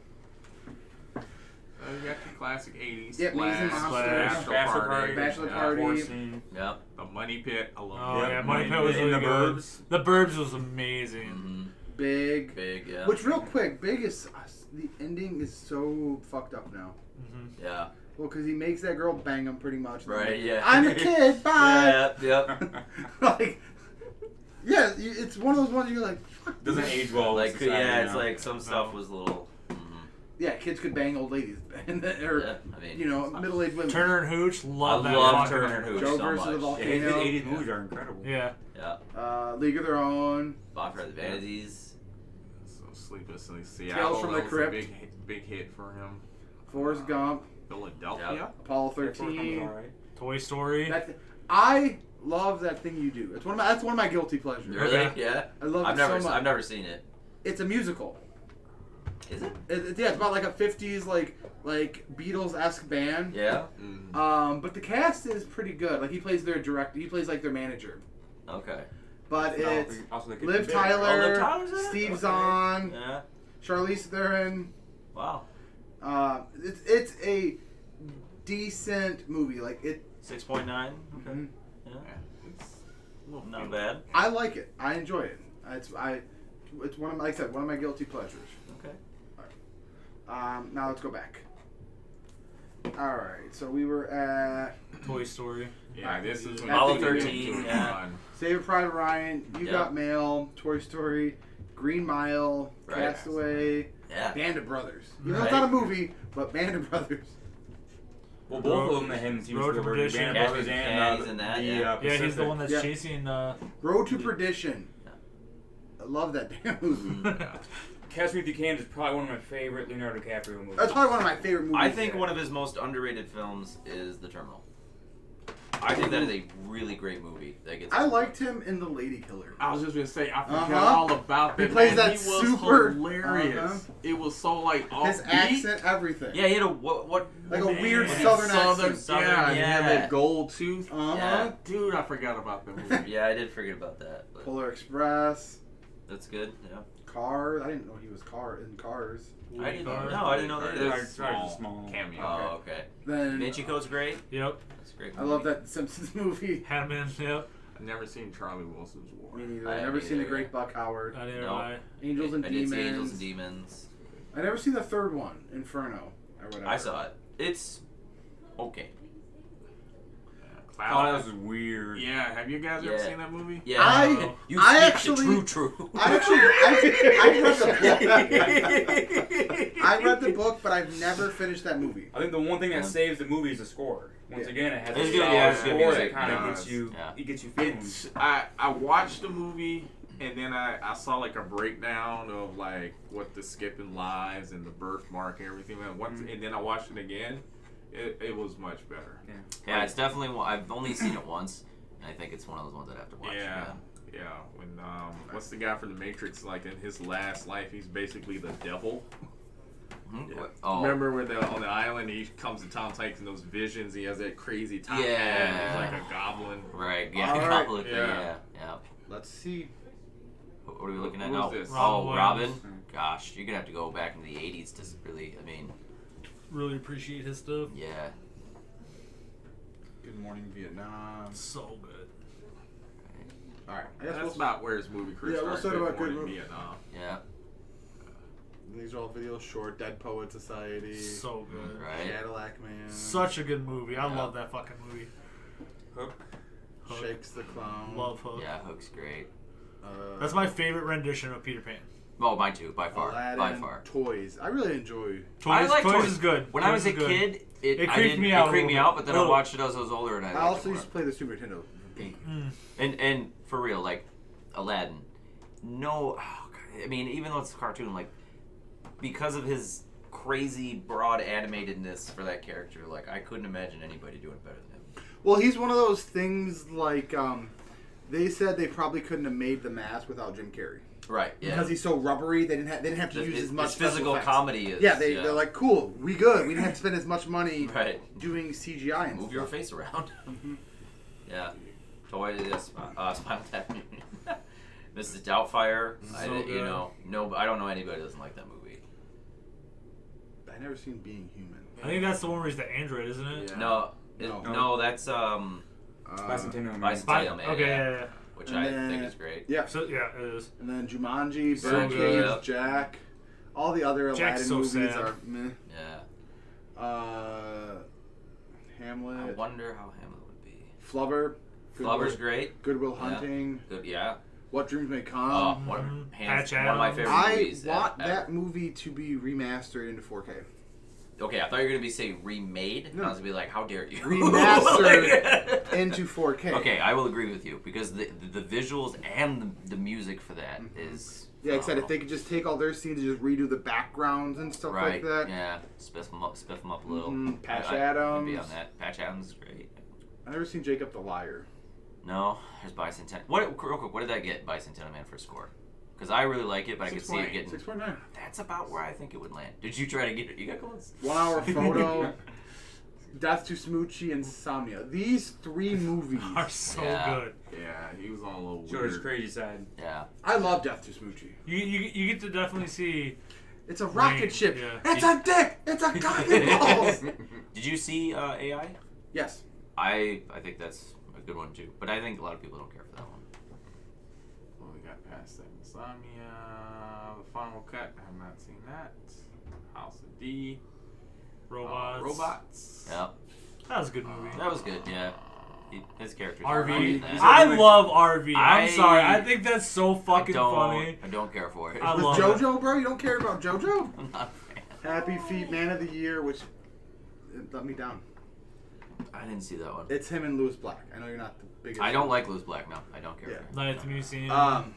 You got the classic 80s. Yep, Amazing Monsters, Bachelor Party, Bachelor yeah, Party. Horse Scene. Yep. The Money Pit. I love Oh that. yeah, Money Pit was in really the good. Burbs. The Burbs was amazing. Mm-hmm. Big. Big, yeah. Which real quick, Big is the ending is so fucked up now. Mm-hmm. Yeah. Well, because he makes that girl bang him pretty much. Right. Yeah. I'm a kid. Bye. Yep. Like, yeah, it's one of those ones you're like, fuck. Doesn't age well. Like, with society yeah, it's now. like some stuff was a little. Yeah, kids could bang old ladies, or Yeah, I mean, you know, middle-aged women. Turner and Hooch, love I that. love fucking Turner and movie. Hooch Joe so versus the much. Yeah, his Volcano. 80s movies are incredible. Yeah. Yeah. League of Their Own. Bonfire of the Vanities. So Sleepless in Seattle. Tales from the that was Crypt. a big hit for him. Forrest Gump. Philadelphia. Yep. Apollo Forrest Gump was 13. alright. Toy Story. I love That Thing You Do. It's that's one of my guilty pleasures. Really? Okay. Yeah. I love I've it never, so much. I've never seen it. It's a musical. Is it? Yeah, it's about like a 50s like Beatles-esque band. Yeah. But the cast is pretty good. Like he plays their director. He plays like their manager. Okay. But No, it's also they could Liv be big. Tyler, Oh, Liv Tyler's in it? Steve Okay. Zahn, Yeah. Charlize Theron. Wow. It's a decent movie. Like it. 6.9. Okay. Yeah. It's Not bad. I like it. I enjoy it. It's one of my, like I said, one of my guilty pleasures. Okay. Now let's go back. All right. So we were at Toy Story. Yeah, this is when Apollo you get 13, into it. yeah. Saving Private Ryan, You Yeah. Got Mail, Toy Story, Green Mile, Right. Castaway, Yeah. Band of Brothers. You know, Right. it's not a movie, but Band of Brothers. Well, both of them, him and Steven Road to Spielberg, Perdition. Band Yeah, of Brothers, yeah, and he's in that, the, yeah. Yeah, he's the Pacific. one that's Yeah. chasing. Road to Perdition. I love that damn movie. Catch Me If You Can is probably one of my favorite Leonardo DiCaprio movies. That's probably one of my favorite movies. I think one of his most underrated films is The Terminal. I think that is a really great movie. That gets I liked him in The Lady Killer. I was just gonna say I forgot Uh-huh. all about that. He plays man. that He was super- hilarious. Uh-huh. It was so like His offbeat. accent, everything. Yeah, he had a what? Like a weird Man. southern accent. Southern, Yeah, and he had yeah. that gold tooth. Uh-huh. Yeah. Dude, I forgot about the movie. Yeah, I did forget about that. But Polar Express, that's good. Yeah. Cars. I didn't know he was in Cars. I didn't know. No, I didn't know that. It's Very small, small. cameo. Oh, okay. Then Vinci Code's great. Yep. That's a great. I love that Simpsons movie. Hammond. Yep. I've never seen Charlie Wilson's War. Me neither. I I've never haven't seen The either, Great Buck Howard. I didn't No. know. Angels and I did Demons. see Angels and Demons. I never seen the third one, Inferno, or whatever. I saw it. It's okay. Cloud was weird. Yeah, have you guys ever seen that movie? Yeah. I actually read the book, but I've never finished that movie. I think the one thing that saves the movie is the score. Once again, it has It's a good, solid it's good score music. that kind of Yeah. gets you. Yeah. It gets you feeling. I watched the movie and then I saw like a breakdown of like what the skipping lives and the birthmark and everything. And once and then I watched it again. It was much better. Yeah, it's definitely one. I've only seen it once, and I think it's one of those ones I'd have to watch. Yeah. When what's the guy from the Matrix? Like in his last life, he's basically the devil. Mm-hmm. Yeah. Oh. Remember when on the island he comes to Tom Hanks in those visions? He has that crazy top hat. Yeah. He's like a goblin. Right. Yeah. All right. Goblin. Yeah. Yeah. Let's see. What are we looking at Who now? is this? Robin. Gosh, you're gonna have to go back into the '80s to really. I mean. Really appreciate his stuff. Yeah. Good Morning Vietnam. So good. All right, I guess That's about where his movie career Yeah, we'll started. start about Good Good Morning Mo- Vietnam. Yeah. These are all videos short. Dead Poet Society. So good. Right. Cadillac Man. Such a good movie. I love that fucking movie. Hook. Shakes the Clown. Love Hook. Yeah, Hook's great. That's my favorite rendition of Peter Pan. Oh, mine too, by far. Aladdin, By far. Toys. I really enjoy. I like Toys is good. When I was Toys a is good. kid, it creeped me out. It creeped me out, but then I watched it as I was older, and I I liked also it used to play the Super Nintendo game. And for real, like Aladdin, no, I mean, even though it's a cartoon, like because of his crazy broad animatedness for that character, like I couldn't imagine anybody doing it better than him. Well, he's one of those things like they said they probably couldn't have made the mask without Jim Carrey. Right. Yeah. Because he's so rubbery, they didn't have to use as much his physical special effects. comedy is. Yeah, they're like, cool, we good. We didn't have to spend as much money doing CGI and Move stuff. your face around. Yeah. Toy, Spinal Tap. Mrs. Doubtfire. I don't know anybody that doesn't like that movie. I never seen Being Human. I think that's the one where he's the android, isn't it? Yeah. No, that's Bicentennial Man. Bicentennial Man. Okay, yeah. Which And I then- think is great. Yeah. So, yeah, it is. And then Jumanji, So Birdcage, good. Jack. All the other Jack's Aladdin so movies sad. are meh. Yeah. Hamlet. I wonder how Hamlet would be. Flubber. Flubber's great. Goodwill Yeah. Hunting. Good, yeah. What Dreams May Come. Oh, one of my favorite I movies. want ever. that movie to be remastered into 4K. Okay, I thought you were gonna be say remade. No. I was gonna be like, how dare you? Remastered into 4K. Okay, I will agree with you because the visuals and the music for that is. Yeah, like I said, if they could just take all their scenes and just redo the backgrounds and stuff right. like that. Yeah, spiff them up a little. Patch I'd be Adams. on that. Patch Adams is great. I've never seen Jacob the Liar. No, there's Bicentennial. Real quick, what did that get Bicentennial Man for a score? Because I really like it, but I could see it getting 6.9. That's about where I think it would land. Did you try to get it? You got close. 1 Hour Photo, Death to Smoochie, Insomnia. These three movies are so good. Yeah, he was on a little Showed his crazy side. Yeah. I love Death to Smoochie. You get to definitely see. It's a rocket range, ship. yeah. It's a dick. It's a cock and balls. Did you see AI? Yes. I think that's a good one too, but I think a lot of people don't care for that one. Well, we got past that. Insomnia, The Final Cut. I have not seen that. House of D. Robots. Yeah. That was a good movie. That was good. Yeah. His character's RV. funny in that. I love RV. I'm I- sorry. I think that's so fucking funny. I don't care for it. I With love JoJo, bro? You don't care about JoJo? I'm not a fan. Happy Feet, Man of the Year, which it let me down. I didn't see that one. It's him and Louis Black. I know you're not the biggest. I don't like Louis Black. No, I don't care for him. Night at the Museum.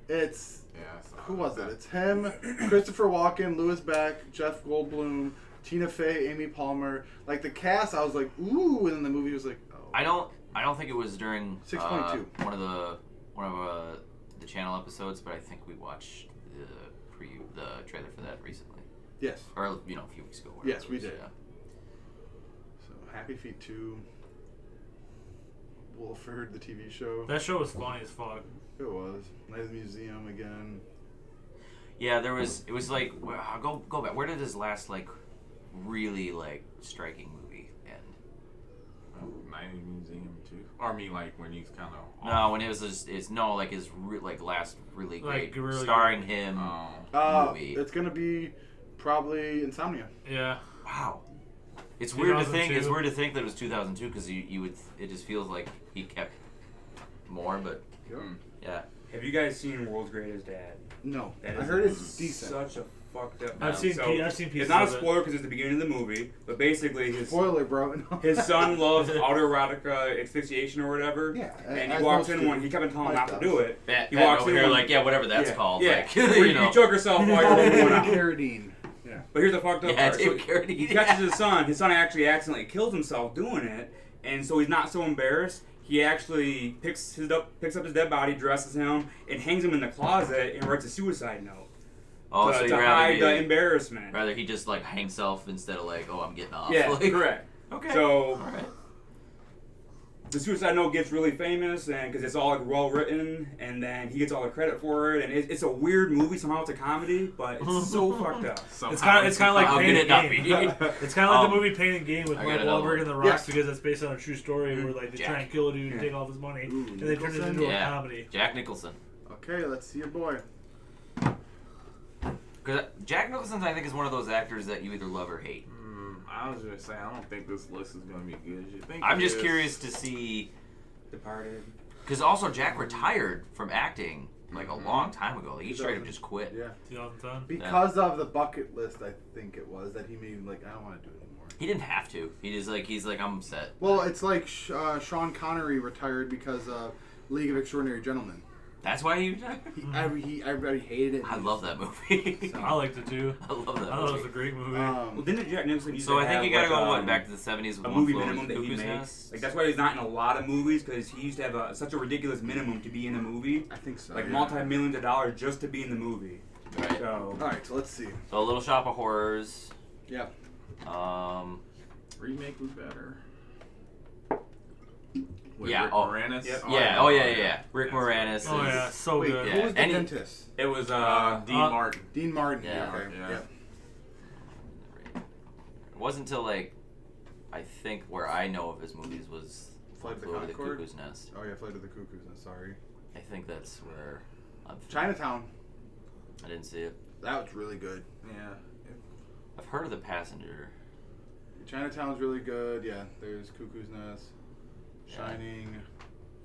It's Yeah, I saw who was it? It's him, Christopher Walken, Louis Black, Jeff Goldblum, Tina Fey, Amy Palmer. Like the cast, I was like, ooh, and then the movie was like, oh. I don't think it was during 6.2. one of the channel episodes, but I think we watched the trailer for that recently. Yes. Or a few weeks ago. whatever Yes, it we was, did. Yeah. So Happy Feet 2, Wolford, the TV show. That show was funny as fuck. It was. Night at the Museum again. Yeah, there was. It was like go back. Where did his last like really like striking movie end? Night in the Museum too. Or I mean, like when he's kind of. No, when it was his last really Like, great really starring good. him Oh. movie. It's gonna be Probably Insomnia. Yeah. Wow. It's weird to think. 2002. It's weird to think that it was 2002 because you would. It just feels like he kept more, but yeah. Have you guys seen World's Greatest Dad? No. That I is heard it's decent. Such a fucked up. I've seen pieces It's not a of it. spoiler because it's the beginning of the movie, but basically his Spoiler, bro. his son loves autoerotic asphyxiation or whatever. Yeah, and as he walks most in do. one. He kept on telling him Like not to do it. Pat He walks over in here one- like whatever that's called. Yeah, Like, Where you know. choke yourself while you're going out. Carradine. Yeah. But here's the fucked up Yeah, part. David So Carradine. he catches his son. His son actually accidentally kills himself doing it, and so he's not so embarrassed. He actually picks up his dead body, dresses him, and hangs him in the closet and writes a suicide note. Oh, to, so to you hide the rather embarrassment. rather he just like hang himself instead of like, oh, I'm getting off. Yeah, Like, correct. Okay. So All right. the suicide note gets really famous, and because it's all like well written, and then he gets all the credit for it, and it's a weird movie. Somehow it's a comedy, but it's so fucked up. It's kind of like How Pain could and it not Game. be? It's kind of like the movie Pain and Game with I Mark got another Wahlberg one. and The Rock Yes. because it's based on a true story where like they try and kill a dude and Yeah. take all of his money Ooh, and they turn it Nicholson? into a Yeah. comedy. Jack Nicholson. Okay, let's see your boy. Because Jack Nicholson, I think, is one of those actors that you either love or hate. I was just saying, I don't think this list is gonna be good as you think. I'm it just is. curious to see, Departed. because also Jack retired from acting like a long time ago. Like, he straight up just quit. Yeah. 2010. Because of the bucket list, I think it was that he made like I don't want to do it anymore. He didn't have to. He's like I'm set. Well, it's like Sean Connery retired because of League of Extraordinary Gentlemen. That's why he retired. Everybody hated it. I love that movie. I liked it too. I love that I thought it was movie. a great movie. Well, didn't Jack Nicholson used So to I think have, you gotta like, go what back to the 70s with a One movie Flew Over minimum the that he Cuckoo's makes? Nest? Like that's why he's not in a lot of movies because he used to have such a ridiculous minimum to be in a movie. I think so. Like yeah. multi-millions of dollars just to be in the movie. Right. So All right, so let's see. So a Little Shop of Horrors. Yeah. Remake was better. With Yeah, Rick oh. Moranis? Yep. Yeah. Oh yeah. Rick Moranis. Oh is- yeah, so Wait, good. who was the Any- dentist? it was Dean Martin. Dean Martin. Yeah. Okay. Yeah. Yeah. It wasn't until like I think where I know of his movies was Flight of the Flew Over the Conchord? Cuckoo's Nest. Oh yeah, Flight of the Cuckoo's Nest. Sorry. I think that's where I'm. Chinatown. I didn't see it. That was really good. Yeah. I've heard of The Passenger. Chinatown's really good. Yeah. There's Cuckoo's Nest. Yeah. Shining.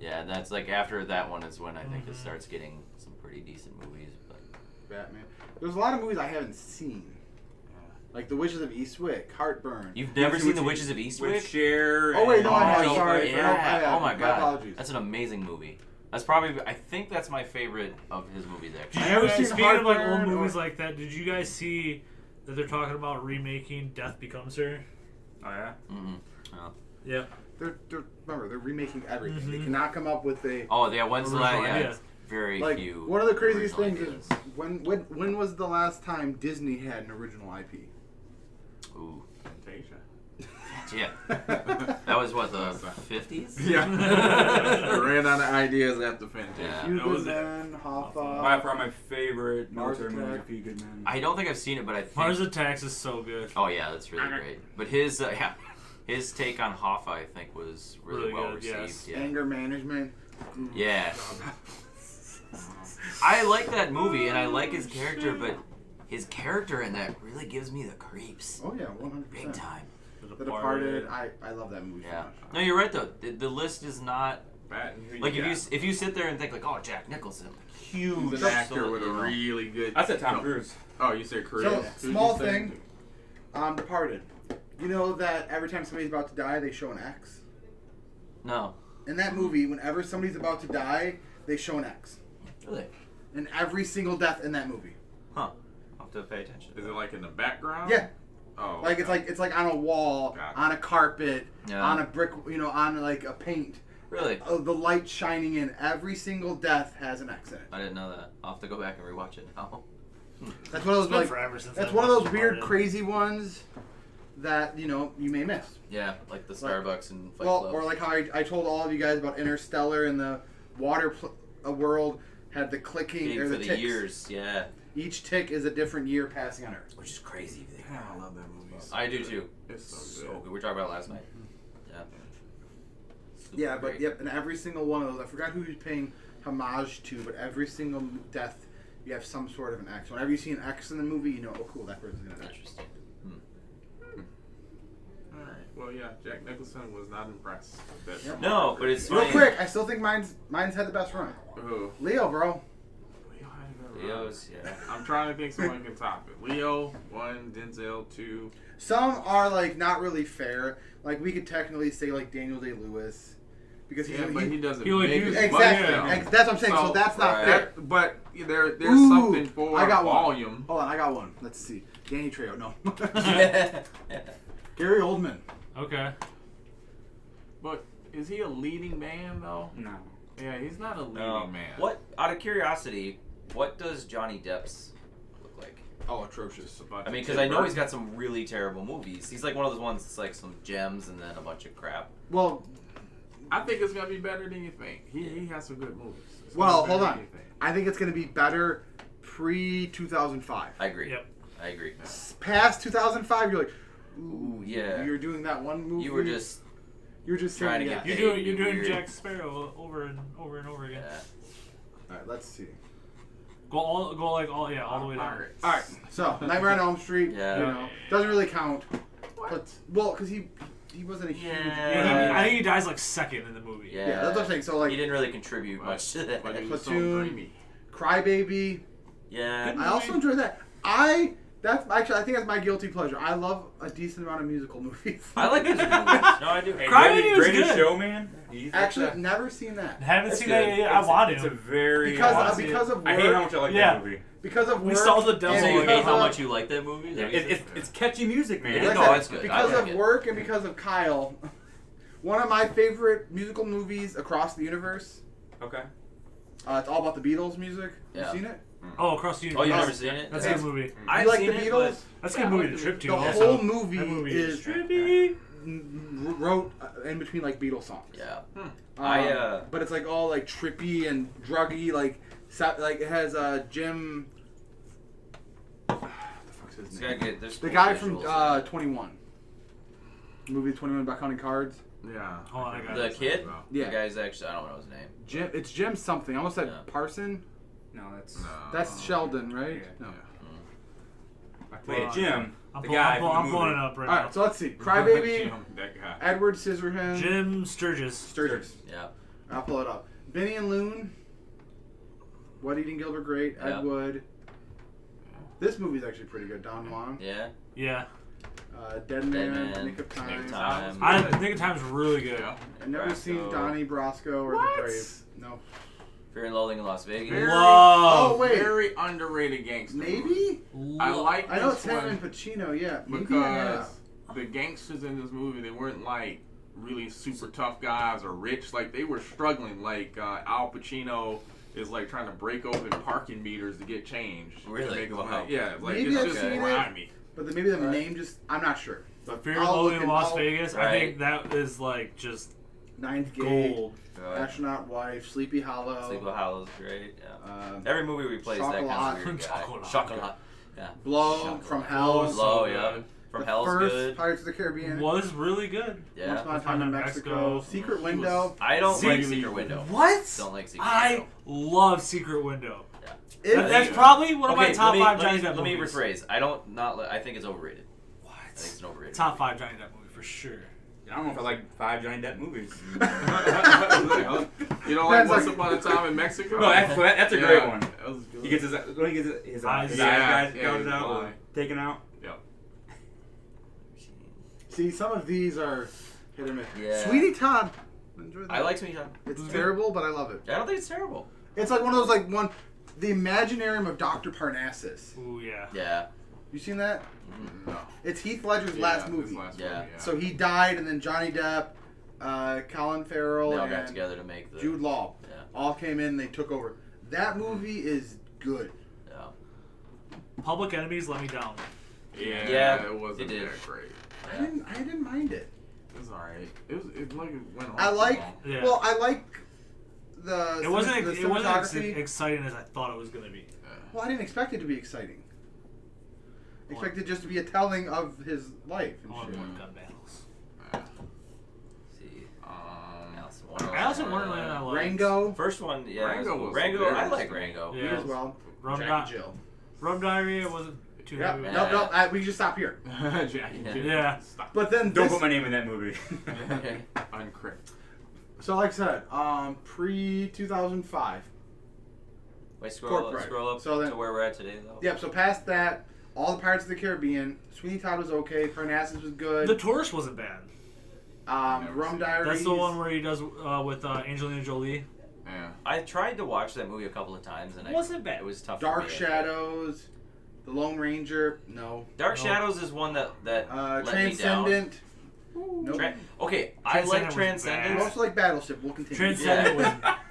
Yeah, that's like after that one is when I think it starts getting some pretty decent movies. But Batman. There's a lot of movies I haven't seen. Like The Witches of Eastwick, Heartburn. you've never seen The Witches of Eastwick? with Cher. Oh, wait, no, I and- have. yeah. Sorry. Yeah. Oh my My god. apologies. That's an amazing movie. That's probably I think that's my favorite of his movies actually. Did I you never guys, seen speaking of like old Heartburn movies or- like that, did you guys see that they're talking about remaking Death Becomes Her? Oh yeah. Oh. Yeah. Remember, they're remaking everything. Mm-hmm. They cannot come up with a Oh yeah, when's the last? Original Yeah, idea. it's very like few. one of the craziest original things is ideas. when was the last time Disney had an original IP? Ooh. Fantasia. Yeah. That was what, the 50s? Yeah. Ran out of ideas after Fantasia. Yeah. Few That was Good it. Men, Hoffa. By far my favorite Mars military movie, Attack. Few Good Men. I don't think I've seen it, but I think. Mars Attacks is so good. Oh, yeah, that's really great. But his take on Hoffa, I think, was really well good, received. yes. Yeah. Anger Management. Yeah. I like that movie, and I like his character, but his character in that really gives me the creeps. Oh yeah, 100%. Big time. The Departed. I love that movie. Yeah. So much. No, you're right though. The list is not Who like you got? if you sit there and think like, oh, Jack Nicholson, huge He's an actor with a you know. really good. I said Tom no. Cruise. Oh, you said Cruise. So Who'd you small say? thing. Departed. You know that every time somebody's about to die, they show an X. No. In that movie, whenever somebody's about to die, they show an X. Really? In every single death in that movie. Huh. I'll have to pay attention. Is it like in the background? Yeah. Oh. Like okay. it's like on a wall, Gotcha. on a carpet, Yeah. on a brick, on like a paint. Really? The light shining in. Every single death has an X in it. I didn't know that. I'll have to go back and rewatch it now. That's one of those It's been like forever since that's I one of those watched weird, Departed. crazy ones that you may miss. Yeah, like the Starbucks and Fight Well, Club. or like how I told all of you guys about Interstellar and the water world had the clicking Big or for the the ticks. years, yeah. Each tick is a different year passing on Earth. Which is crazy. If you think Yeah, about I it. love that movie. I do too. It's so So good. good. We were talking about it last night. Yeah. Super Yeah, but great. yep, and every single one of those, I forgot who he was paying homage to, but every single death you have some sort of an X. Whenever you see an X in the movie, you know, oh cool, that person's gonna die. Interesting. Alright. Well, yeah, Jack Nicholson was not impressed with that. Yep. No, but it's Real funny. quick, I still think mine's had the best run. Who? Leo, bro. Leo had a good run. Leo's, yeah. I'm trying to think someone can top it. Leo, 1, Denzel, 2. Some are like not really fair. Like we could technically say like Daniel Day-Lewis because Yeah, but he doesn't he only make does- it. exactly. Yeah. That's what I'm saying. So that's not right. fair. But there's Ooh, something for I got one. volume. Hold on, I got one. Let's see. Danny Trejo. No. Yeah. Gary Oldman. Okay. But is he a leading man though? No. Yeah, he's not a leading No. man. What? Out of curiosity, what does Johnny Depp's look like? Oh, atrocious. I mean, because I know he's got some really terrible movies. He's like one of those ones that's like some gems and then a bunch of crap. Well, I think it's gonna be better than you think. He has some good movies. It's well, gonna be hold better on. than you think. I think it's gonna be better pre-2005. I agree. Yep. I agree. Past 2005, you're like, Ooh, yeah. You're doing that one movie. You were just You're just trying saying to yes. get You're doing weird. Jack Sparrow over and over and over again. Yeah. All right, let's see. Go all the way down. All right, so Nightmare on Elm Street. Yeah. You know, doesn't really count. But well, because he wasn't a huge. Yeah, I think he dies like second in the movie. Yeah. Yeah, that's what I'm saying. So like, He didn't really contribute much to that. But he was so Platoon, dreamy. Crybaby. Yeah. I also enjoy that. That's actually I think that's my guilty pleasure. I love a decent amount of musical movies. I like musical movies. No, I do. Hey, Crybaby was Greatest good. Showman. Actually, never seen that. Haven't That's seen good. that yet. I want It's to. a very Because of work. I hate how much I like Yeah. that movie. Because of We work. saw the devil and So you because hate how of- much you like that movie? Is that what you said? It's catchy music, man. It is. Like No, I said, it's good. Because I like of it. work and because of Kyle, one of my favorite musical movies across the universe. Okay. It's all about the Beatles music. Yeah. You seen it? Oh, Across the Oh, Universe. you've never seen it? That's Yeah. a good movie. I've You like seen the it, Beatles? That's a good movie to trip to. The also. whole movie, That movie is trippy. wrote in between like Beatles songs. Yeah. But it's like all like trippy and druggy, like it has Jim. What the fuck's his It's name? gotta get- there's The cool guy from visuals. 21. The movie 21 about counting cards. Yeah. Hold on, I got The it. kid? Yeah. The guy's actually, I don't know his name. Jim. It's Jim something. I almost said Yeah. Parson. No, that's. That's Sheldon, right? Yeah. No. Wait, Jim. I'm The pulling- guy. I'm from the pulling it movie. up right All now. right, so let's see. Crybaby. Jim, that guy. Edward Scissorhands. Jim Sturgis. Sturgis. Yeah. I'll pull it up. Benny and Loon. What Eating Gilbert Grape. Yeah. Ed Wood. This movie's actually pretty good. Don Juan. Yeah. Yeah. Dead Man. Man, Nick of Time. Nick of Time. I think of Time's really good. Yeah. I've never seen Brasco. Donnie Brasco or What? The Brave. No. Fear and Loathing in Las Vegas. Very- Love. Oh, wait. Very underrated gangster. Maybe? I like I know this it's him one and Pacino, yeah. Maybe, because the gangsters in this movie, they weren't like really super tough guys or rich. Like they were struggling. Like Al Pacino is like trying to break open parking meters to get change. Really? To make his Wow. money. Yeah, like Maybe it's I've just seen it. grimy. But maybe the name just... I'm not sure. But Fear and I'll Loathing look in it Las up. Vegas, I Right. think that is like just Ninth Gate. gold. Astronaut Wife. Sleepy Hollow. Sleepy Hollow's great. Yeah. Um, Every movie we play is that kind of weird guy. Chocolat. Chocolat. Yeah. Blow. Chocolat. From Hell. Blow, so yeah. good. From The Hell's first good. Pirates of the Caribbean. Was really good. Yeah. Once Upon a Time in Mexico. Secret Window. I don't like Secret- Secret Window. What? Don't like Secret I Window. love Secret Window. It- That's probably one of my Okay, top let me- five let Johnny me- Depp Let me movies. rephrase. I think it's overrated. What? I think it's an overrated. Top five Johnny Depp movie for sure. I don't know if I like 5 Johnny Depp movies. You don't like Once Upon a Time in Mexico? No, that's a Yeah, great one. that was good. He gets his eyes Yeah, gouged he's out or blind. taken out. Yep. See, some of these are hit or miss. Yeah. Sweetie Todd. Enjoy that. I like Sweetie Todd. It's terrible, but I love it. I don't think it's terrible. It's like one of those the Imaginarium of Dr. Parnassus. Ooh yeah. Yeah. You seen that? No. It's Heath Ledger's Yeah, last his movie. last Yeah. movie, So he died, and then Johnny Depp, Colin Farrell, They all and got together to make the Jude Law Yeah. all came in. They took over. That movie is good. Yeah. Public Enemies Let Me Down. Yeah, it wasn't it did. that great. I didn't mind it. It was alright. It like it went on. I too like. long. Yeah. Well, I like the. It wasn't. The It wasn't cinematography. exciting as I thought it was gonna be. Well, I didn't expect it to be exciting. I expected just to be a telling of his life and I want shit. more gun battles. See. Alice in Wonderland. I like. Rango. First one, yeah. Rango Rango, was Rango very I like interesting. Rango. Me Yeah. as well. Jackie Jill. Rum Diarrhea wasn't too heavy. No, we can just stop here. Jackie Jill. Yeah. Stop. But then Don't put my name in that movie. Uncrypt. So like I said, pre-2005. Wait, scroll up So then, to where we're at today, though. Yep, so past that, all the Pirates of the Caribbean, Sweeney Todd was okay, Parnassus was good. The Tourist wasn't bad. Rum Diaries. That's the one where he does with Angelina Jolie. Yeah. I tried to watch that movie a couple of times, and Wasn't bad. It was tough. Dark for me. Shadows, The Lone Ranger, no. Dark Shadows is one that let Transcendent. me down. Nope. Okay, I like Transcendent. You also like Battleship. We'll continue. Transcendent was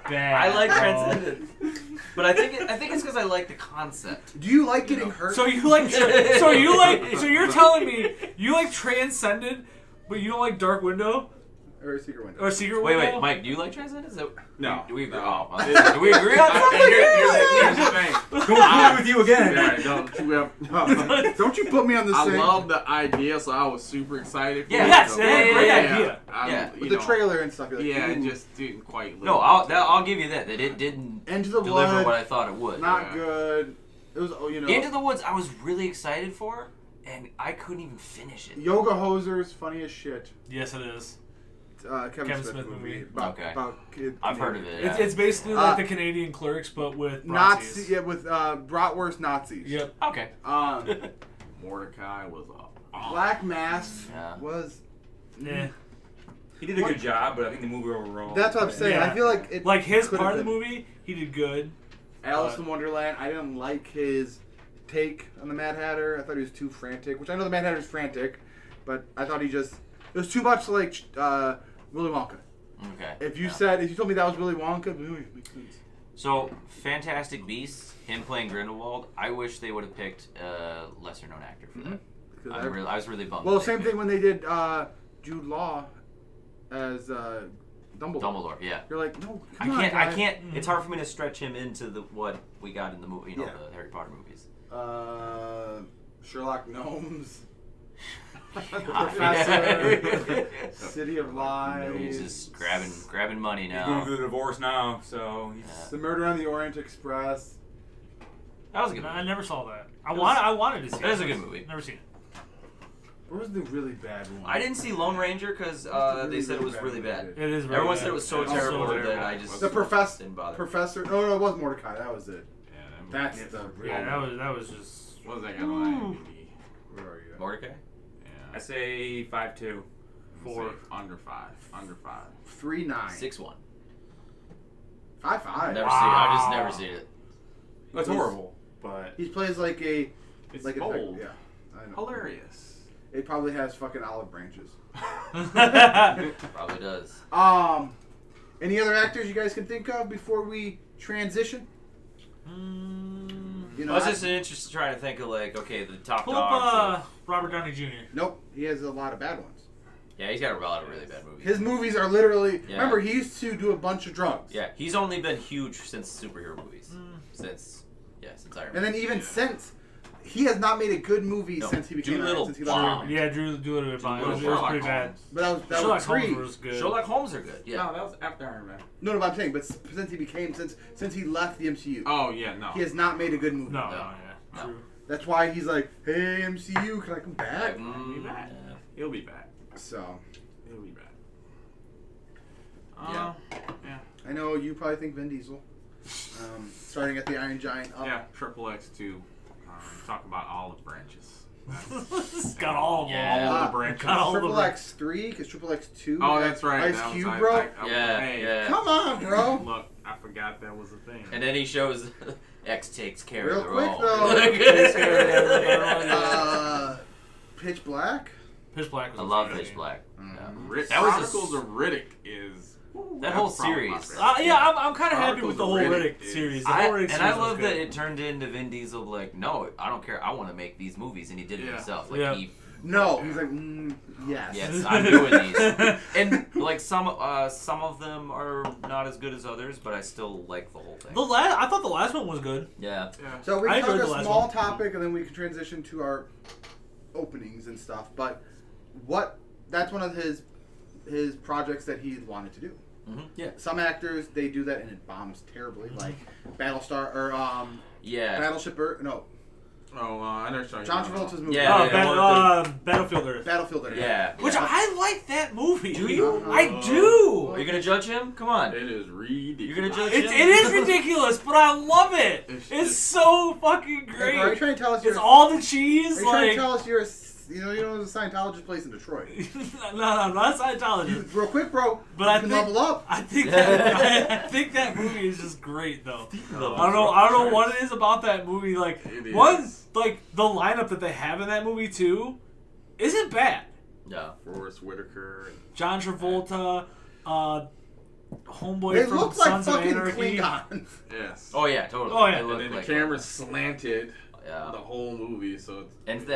bad. I like Transcendent, but I think it's because I like the concept. Do you like getting hurt? So you're telling me you like Transcendent, but you don't like Dark Window? Or Secret Window. Or Secret Window? Wait, Mike, do you like Transcendent? No. Do we agree? No. Do we agree on something? Here's the thing. Don't play with you again. Don't you put me on the I same. love the idea, so I was super excited. For Yeah, it. great idea. With the trailer and stuff. Like, it just didn't quite. Live No, I'll give you that it didn't Into the deliver Blood, what I thought it would. Not good. It was, Into the Woods, I was really excited for, and I couldn't even finish it. Yoga Hosers, funny as shit. Yes, it is. Kevin Smith movie. About kid, I've heard of it. Yeah. It's basically like the Canadian Clerks, but with Nazis. with bratwurst Nazis. Yep. Okay. Mordecai was Black Mass was. Yeah. He did a good job, but I think the movie overall. That's what I'm saying. Yeah. I feel like it. Like his could've part of the been. movie, he did good. Alice in Wonderland. I didn't like his take on the Mad Hatter. I thought he was too frantic. Which I know the Mad Hatter's frantic, but I thought it was too much like Willy Wonka. Okay. If you told me that was Willy Wonka, it makes sense. So, Fantastic Beasts, him playing Grindelwald, I wish they would have picked a lesser known actor for that. I was really bummed. Well, same thing when they did Jude Law as Dumbledore. Yeah. You're like, no, I can't. It's hard for me to stretch him into what we got in the movie, the Harry Potter movies. Sherlock Gnomes. Professor. City of Lies. He's just grabbing money He's now. going through the divorce now, so he's... The Murder on the Orient Express. That was a good movie. I never saw that. I wanted to see it. That is a good movie. Never seen it. What was the really bad one? I didn't see Lone Ranger because they said it was really bad. It is very Everyone bad. said it was so terrible that I just The Professor. didn't bother. Professor. No, it was Mordecai. That was it. Yeah, That's the real. Yeah, that was just. What was that guy on IMDb? Where are you? Mordecai? Yeah. I say 5'2". 4. Under 5. Under 5. 3'9". 6'1". 5'5". Never seen it. I just never seen it. That's horrible, but... He plays like a... It's like bold. Yeah. I know. Hilarious. It probably has fucking olive branches. Probably does. Any other actors you guys can think of before we transition? You know, I was just interested trying to think of okay, the top Pull dogs. up Robert Downey Jr. Nope, he has a lot of bad ones. Yeah, he's got a lot of really bad movies. His movies are literally. Yeah. Remember, he used to do a bunch of drugs. Yeah, he's only been huge since superhero movies. Since Iron Man. And then even since, he has not made a good movie since he became Doolittle since he left Iron Man. Yeah, Drew Doolittle was pretty bad. But that Sherlock was pre. Holmes was good. Sherlock Holmes are good. Yeah. No, that was after Iron Man. No, but I'm saying, but since he became since he left the MCU. Oh yeah, no. He has not made a good movie. No, true. That's why he's like, hey MCU, can I come back? He'll be back. He'll be back. So. He'll be back. Yeah. I know you probably think Vin Diesel. Starting at the Iron Giant up. Yeah, Triple X2. Talk about olive branches. Got all of them. Yeah, all the branches. Triple X3, because Triple X2. Oh, that's right. Ice Cube, bro. Yeah. Come on, bro. Look, I forgot that was a thing. And then he shows X takes care Real of the quick, role. though. Pitch Black? Pitch Black was I love amazing. Pitch Black. That Chronicles of Riddick is... That whole series. Yeah, I'm kind of happy with the whole Riddick series. The whole Riddick series I was love good. that it turned into Vin Diesel no, I don't care. I want to make these movies, and he did it himself. No, he's like, yes. Yes, I'm doing these. And some of them are not as good as others, but I still like the whole thing. I thought the last one was good. Yeah. So we I can enjoyed talk the a last small one. topic, and then we can transition to our openings and stuff. But that's one of his projects that he wanted to do. Yeah. Some actors they do that and it bombs terribly, like Battlestar or Battleship Earth. No. Oh, I know. John Travolta's movie. Battlefield Earth. Battlefield Earth. Yeah. Which I like that movie. Do you? I do. Are you gonna judge him? Come on. It is ridiculous. You're gonna judge It him? is ridiculous, but I love it. It's so fucking great. Are you trying to tell us it's all the cheese? Are you like trying to tell us you're a Scientologist place in Detroit? no, I'm not Scientologist. Real quick, bro. But I can think, level up. I think that movie is just great, though. I don't know what it is about that movie. Like like the lineup that they have in that movie too, isn't bad. Yeah. Forrest Whitaker. John Travolta, homeboy They from look like Sons of fucking Anarchy. Klingons. Yes. Oh yeah, totally. Oh, yeah. And then the camera slanted the whole movie, so it's... And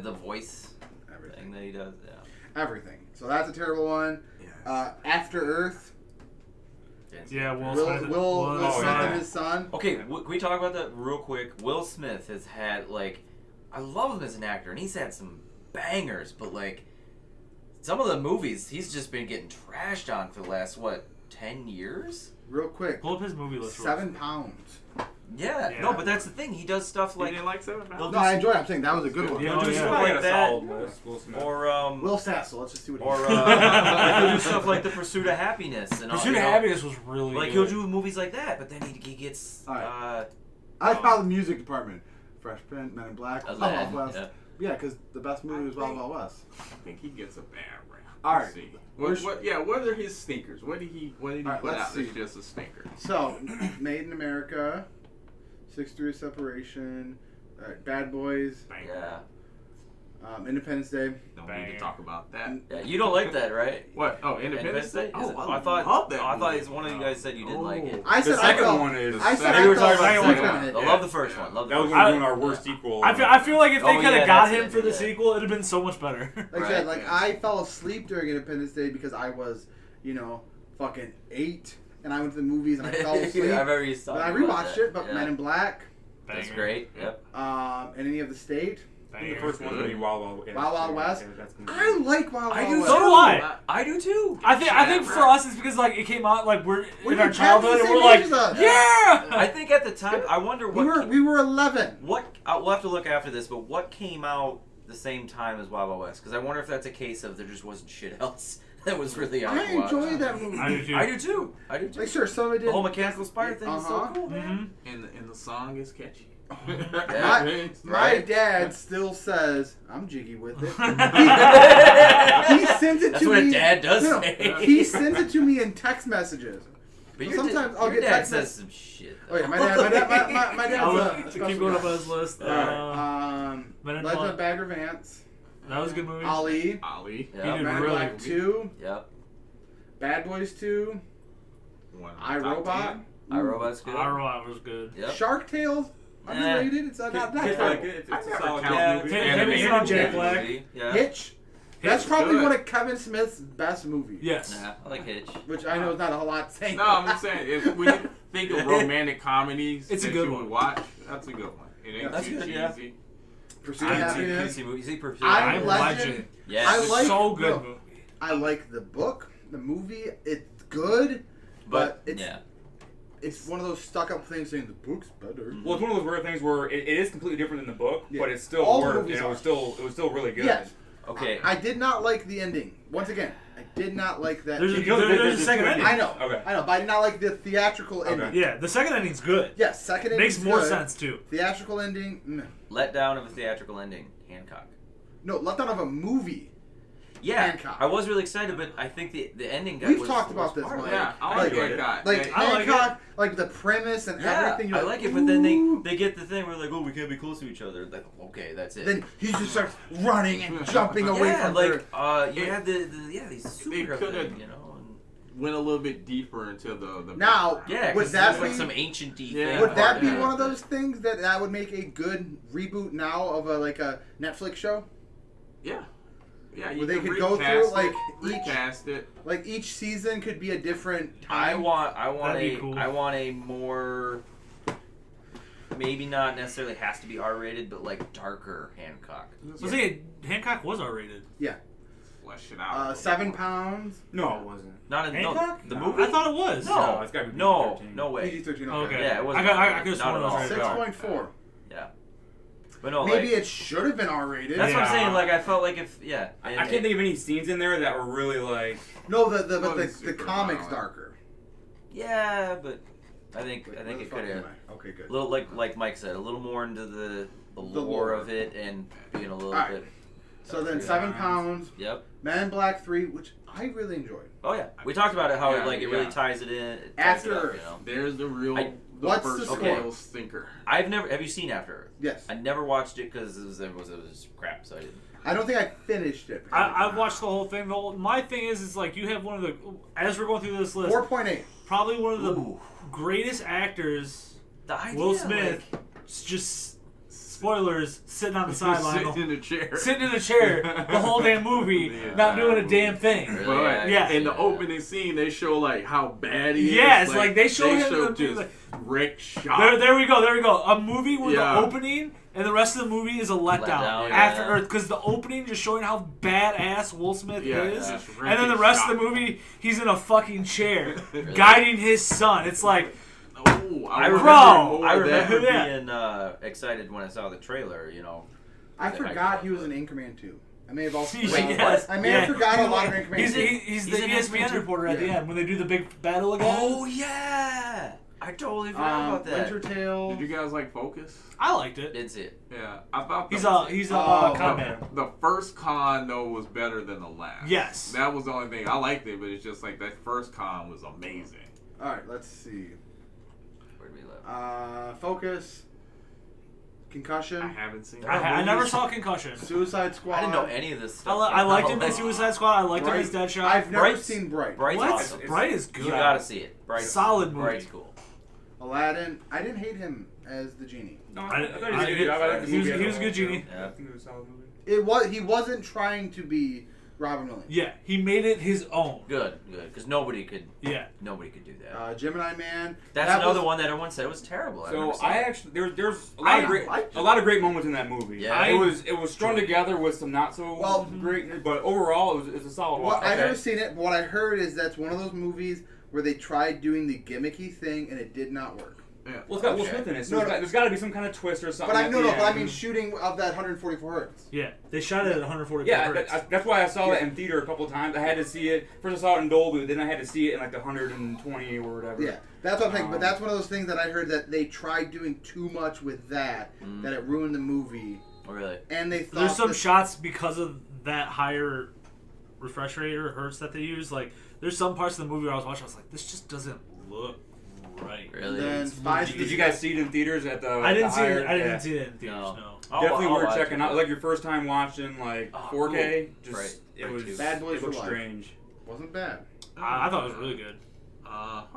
the voice thing that he does, Everything. So that's a terrible one. After Earth. Yeah, Will Smith and his son. Okay, can we talk about that real quick? Will Smith has had, like, I love him as an actor, and he's had some bangers, but, like, some of the movies he's just been getting trashed on for the last, 10 years? Real quick. Pull up his movie list. 7 pounds. Yeah, no, but that's the thing. He does stuff like... You didn't like 7 pounds? No, I enjoyed it. I'm saying that was a good one. He'll do stuff like that. Or, Will Sasso. Let's just see what he he'll do stuff like The Pursuit of Happiness. And Pursuit of Happiness was really like, good. he'll do movies like that, but then he gets... I found the music department. Fresh Prince, Men in Black, Wild Wild West. Yeah, because the best movie was Wild Wild West. I think he gets a bad rap. All right. Let's see. What are his stinkers? What did he put out that's just a stinker? So, Made in America, 6 Degrees Separation, Bad Boys, Yeah. Independence Day. Don't need to talk about that. Yeah, you don't like that, right? What? Oh, Independence Day? Oh, I thought love that I thought movie. one of you guys said you didn't like it. I said The second I felt, one is- I said Maybe I we're talking felt about the second second one. I love the first one. Love the That was first when we one. were doing our worst sequel. I feel like if they Oh, could have yeah, got that's him it, for the yeah. sequel, it'd have been so much better. Like I said, like I fell asleep during Independence Day because I was, fucking 8, and I went to the movies and I fell asleep. I remember you But I talking about rewatched that. it. But Yeah. Men in Black, That's great. Yep. Enemy of the State, The first one would be Wild Wild West. I like Wild I Wild do. West. So do I. I do too. I think for us it's because like it came out like we're When in our you're childhood and the we're same like, age as us. yeah. I think at the time, I wonder what We were 11. we'll have to look after this, but what came out the same time as Wild Wild West? Because I wonder if that's a case of there just wasn't shit else that was really out. I enjoyed that movie. I do too. I do too. I do too. Like sure, some of it did. The whole mechanical spider thing is so cool, man. And the song is catchy. My dad still says I'm jiggy with it. He sends it That's to what me. a dad does No, say. he sends it to me in text messages. But So sometimes I'll your get dad text says messages. some shit. Oh yeah, my dad's I'll a special keep going guy. up on his list. Men in Men in Legend Black. of Bagger Vance. That was a good movie. Ali. Ali. He did Men in really Black 2. Yep. Bad Boys 2. iRobot. iRobot's good. iRobot was good. Yep. Shark Tales. Underrated. It's not that Kids bad. like it. It's a solid Yeah, movie. Him and Jack Black. Yeah. Hitch. That's probably good. one of Kevin Smith's best movies. Yes. Yeah, I like Hitch. Which I know is not a lot saying. No, I'm just saying, when you think of romantic comedies It's a that good you one. would watch, that's a good one. It ain't That's too good, cheesy. yeah. Pursuit of I haven't seen Happiness. PC movies. You see Pursuit of I'm I'm Happiness? Legend. Yes. I like so good no, movie. I like the book, the movie. It's good, but it's yeah. it's one of those stuck up things saying the book's better. Well, it's one of those weird things where it is completely different than the book, Yeah. but it still All the worked, movies and it was still really good. Yes. Okay. I did not like the ending. Once again, I did not like that. There's a, You know, there's a there's second two ending. I know. Okay. I know, but I did not like the theatrical ending. Yeah, the second ending's good. Yes, second ending Makes more sense too. Theatrical ending. Meh. Let down of a theatrical ending. Hancock. No, letdown of a movie. Yeah, Hancock. I was really excited, but I think the ending got. We've talked about this, part of Mike. it. Yeah, I Like- like that guy. Like Yeah, I like Hancock, like the premise and Yeah, everything. You're I like, like it, but then "Ooh." they get the thing where they're like, oh, we can't be close to each other. Like, okay, that's it. Then he just starts running and jumping away yeah, from like her. you had these superhero coulda- thing, you know. And, went a little bit deeper into the Now, yeah, would 'cause that there's like be- some ancient thing. Yeah. Would that be Yeah. one of those things that would make a good reboot now of a Netflix show? Yeah. Yeah, Where you they could could go recast through, like, it, each- recast it. Like each season could be a different I time. want That'd be cool. I want a more, maybe not necessarily has to be R-rated, but like darker Hancock. I was thinking Hancock was R-rated. Yeah. flesh it out. 7 pounds. No, it wasn't. Not in Hancock? the No, movie. I thought it was. No, it's gotta be no, PG-13. no way. PG-13. Okay. Yeah, it wasn't. I could have not sworn at it was all. rated R. 6.4. Yeah, but no, Maybe like, it should have been R-rated. that's what I'm Yeah. saying. Like I felt like if I can't think of any scenes in there that were really like. No, but the super comic's violent. darker. Yeah, but I think Wait, it where the could fuck have am I? Okay, good. little like Mike said, a little more into the lore lore. of it and being a little Alright. bit. So then 7 pounds. Yep. Men in Black 3, which I really enjoyed. Oh yeah, we talked about it. How Yeah, it really yeah. ties it in. It ties After it up, Earth. you know? There's the real. I- the What's first the score? real stinker. I've never. Have you seen After Earth? Yes. I never watched it because it was crap. So I didn't. I don't think I finished it. I've watched the whole thing. My thing is like you have one of the, as we're going through this list, 4.8. probably one of the Ooh. greatest actors, The idea, Will Smith, like, just spoilers, sitting on the sideline, Sitting in a chair. sitting in a chair the whole damn movie, Yeah. not doing a damn thing. Really? But Yeah. in the opening scene, they show like how bad he is. Yes, like, they show him in the just movie, wrecked shop. There we go. A movie with Yeah. the opening and the rest of the movie is a letdown. Letdown, After yeah. Earth, because the opening just showing how badass Will Smith Yeah, is, just and then the wrecking rest of the shop. movie, he's in a fucking chair guiding his son. It's like, Oh, I remember Bro, more I of that. remember Yeah. being excited when I saw the trailer. You know. I The forgot hype he was about in Anchorman 2. I may have also Wait, forgotten. yes, I may have forgotten a lot of Anchorman He's 2. he's the He's in ESPN Anchorman too? reporter at the Yeah. end when they do the big battle again. Oh yeah, I totally forgot about that. Winter Tale. Did you guys like Focus? I liked it. Didn't see it. Yeah, I thought He's that a Oh, con okay. man. the first con though was better than the last. Yes. that was the only thing I liked it, but it's just like that first con was amazing. Alright, let's see. Where did we live? Focus. Concussion. I haven't seen. I never saw Concussion. Suicide Squad. I didn't know any of this stuff. I liked him in Like, Suicide Squad. I liked him Bright. as Deadshot. I've never Bright's- seen Bright. Bright's What? awesome. Bright is good. You gotta see it. Bright's Solid movie. Bright's cool. Aladdin. I didn't hate him as the genie. No, I- I thought he was I- good. I liked the he was- movie he as was a good whole, genie. too. Yeah. I think it was a solid movie. He wasn't trying to be Robin Williams. Yeah, he made it his own. Good. Because nobody could Yeah. do that. Gemini Man. That's that another was- one that everyone said was terrible. So I actually there's a I lot of great liked it. a lot of great moments in that movie. Yeah. it was strung together with some not so Well, great, but overall it was a solid Well, watch. I've never seen it, but what I heard is that's one of those movies where they tried doing the gimmicky thing and it did not work. Yeah. Well, it's got Will Okay. Smith in it, so No, there's got to be some kind of twist or something. But I at no, the no, but I end. mean shooting of that 144 hertz. Yeah, they shot it at 144 Yeah, hertz. that's why I saw that in theater a couple times. I had to see it. First I saw it in Dolby, then I had to see it in like the 120 or whatever. Yeah, that's what I'm saying. But that's one of those things that I heard that they tried doing too much with that that it ruined the movie. Oh, really? And they thought There's some that- shots because of that higher refresh rate or hertz that they use. Like, there's some parts of the movie where I was watching, I was like, this just doesn't look right. Really? Then Spies Did you guys see it in theaters at the? I didn't the see it. higher- I didn't yeah. see it in theaters. No. Definitely I'll worth watch checking it. out. Like your first time watching like Oh, 4K. cool. Just Right. it Right, was too. Bad Boys it for looked Life. strange. Wasn't bad. I thought it was really good.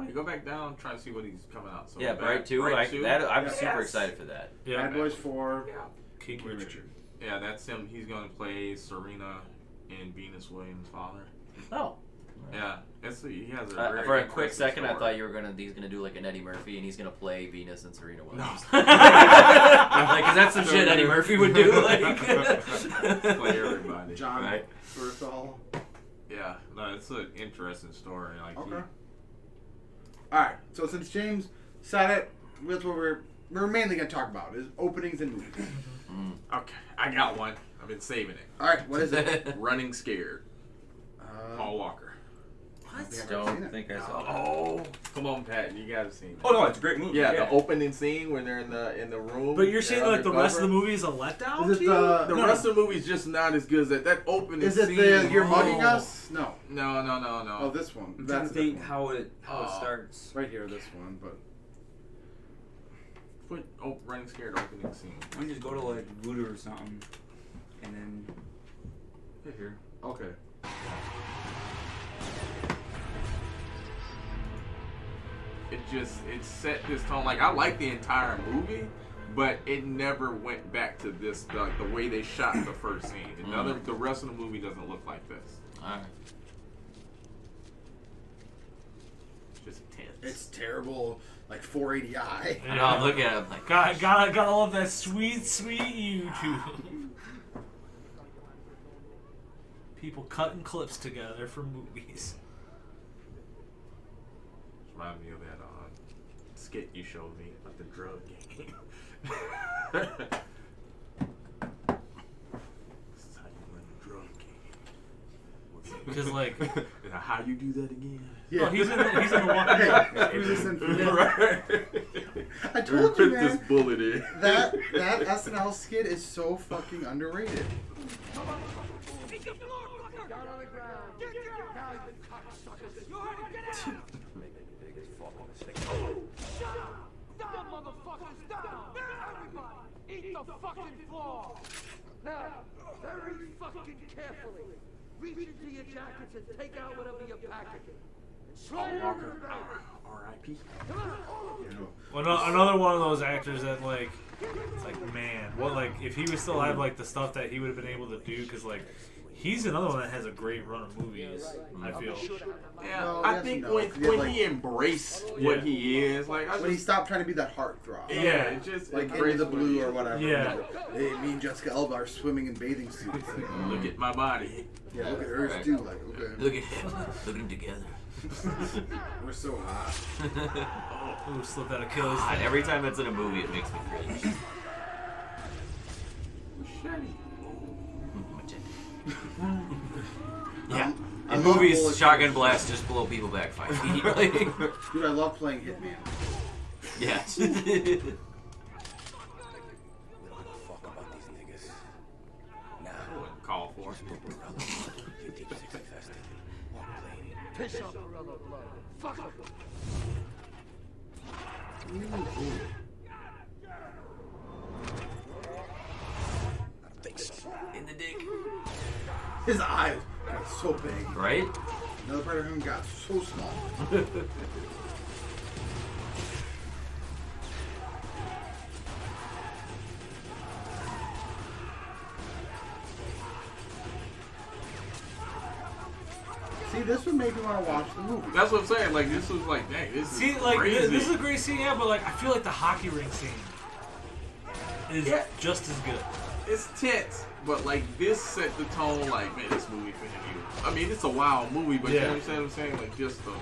You go back down, try to see what he's coming out. So Yeah, Bright 2. I'm Yeah. super excited for that. Yeah. Bad Boys 4. Keith Richard. Yeah, that's him. He's gonna play Serena and Venus Williams' father. Oh. Yeah, he has a very For a quick impressive second, I story. thought he's gonna do like an Eddie Murphy and he's gonna play Venus and Serena Williams. No. I'm like, 'cause that's some shit Eddie Murphy would do. Like, play everybody. John Right. Bernthal. Yeah, no, it's an interesting story. Like, Okay. Alright, so since James said it, that's what we're mainly going to talk about, is openings and movies. Okay, I got one. I've been saving it. Alright, what is it? Running Scared. Paul Walker. What? Don't think I saw that. Oh, come on, Pat, you gotta see it. Oh no, it's a great movie. Yeah, the opening scene when they're in the room. But you're saying they're like the rest of the undercover. movie is a letdown? Is it to you? the The rest of the movie's just not as good as that opening Is it scene. the You're Mugging Us? No. No. Oh, this one. I'm trying That's to the think one. how it Oh. starts. Right here, this one, but... Put Running Scared opening scene. Why don't you just go to like Voodoo or something, and then Here. Okay. It set this tone. Like, I like the entire movie, but it never went back to this the way they shot the first scene. The rest of the movie doesn't look like this. Alright. Just tense. It's terrible, like 480i. I know, I'm looking at him like, Gotta love that sweet YouTube. people cutting clips together for movies. Remind me of that skit you showed me about the drug game. This is how you win the drug game. Because like, how you do that again? Yeah. Oh, he's in the one. Hey, who's this in for this? I told you, Put man. this bullet in. That SNL skit is so fucking underrated. Down, motherfuckers, down! Everybody, eat the fucking floor! Now, very fucking carefully, reach into your jackets and take out whatever you're packing. And slide it under the bed. R.I.P. Come on, all of you! Well, another one of those actors that like, it's like, man, what like if he would still have like the stuff that he would have been able to do, because like he's another one that has a great run of movies. I feel. Yeah, No, I yes think and no. when Like- he embraced what he is, like When he stopped trying to be that heartthrob. yeah, it's just Like embrace Into the what Blue he or is. whatever. Yeah. Hey, me and Jessica Alba are swimming in bathing suits. Like, Look at my body. yeah, look at hers too. Like, okay. Look at him. Look at him together. We're so hot. Ooh, slipped that Achilles. God, every time it's in a movie, it makes me cringe. Yeah. I In love movies, bullet shotgun bills. blast just blow people back 5 feet. Like, Dude, I love playing Hitman. yeah. We don't give a fuck about these niggas. Nah. Call for it. Your deep six infested. Walk clean. Piss off Morello blood. Fuck him! I don't think so. In the dick. His eyes got so big. Right? Another part of him got so small. See, this would make me want to watch the movie. That's what I'm saying. Like this was like, dang, this is See, like crazy. this is a great scene, yeah, but like I feel like the hockey rink scene is Yeah. just as good. It's tense, but like this set the tone. Like, man, this movie finna be. I mean, it's a wild movie, but you know what I'm saying? Like, just the.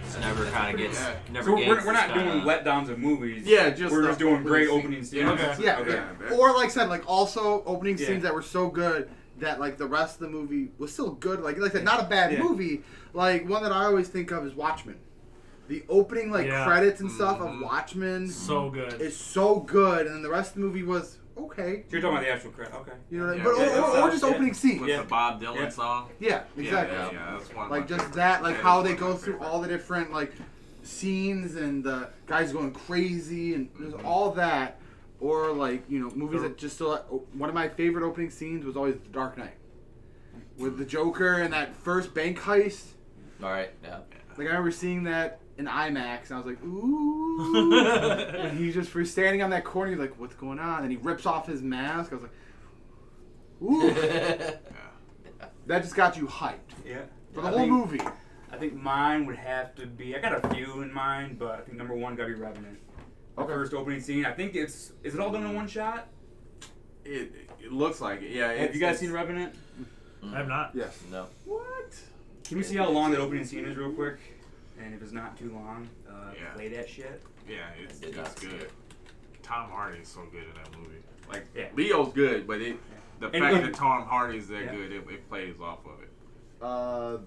It's never kind of gets. Yeah. Never So gets we're not kinda- doing letdowns of movies. Yeah, just we're the just doing great opening opening scene. scenes. Yeah. Yeah, Okay. yeah. Or like I said, like also opening Yeah. scenes that were so good that like the rest of the movie was still good. Like I said, not a bad Yeah. movie. Like one that I always think of is Watchmen. The opening like Yeah. credits and stuff of Watchmen So good. is so good, and then the rest of the movie was okay. So you're talking about the actual credit, okay? You know what I mean? Yeah, But yeah, or that's just opening scenes. With the Bob Dylan Yeah. song. Yeah, exactly. Yeah, that's one. of Like my just favorites. that, like That how is they one of go my through favorites. all the different like scenes and the guys going crazy and there's all that, or like movies that just still. One of my favorite opening scenes was always The Dark Knight, with the Joker and that first bank heist. All right. Yeah. Like I remember seeing that in IMAX and I was like, ooh. And he's just for standing on that corner. He's like, what's going on? And he rips off his mask. I was like, ooh. That just got you hyped Yeah. for the I whole think- movie. I think mine would have to be. I got a few in mind, but I think number one gotta be Revenant. The Okay. first opening scene. I think is it all done in one shot? It looks like it. Yeah. Have you guys seen Revenant? I have not. Yes. No. What? Can we see how long that opening scene is real quick? And if it's not too long, Yeah. play that shit. Yeah, it's Did not see good. it. Tom Hardy is so good in that movie. Like Yeah. Leo's good, but the And fact look- that Tom Hardy's that Yeah. good, it plays off of it.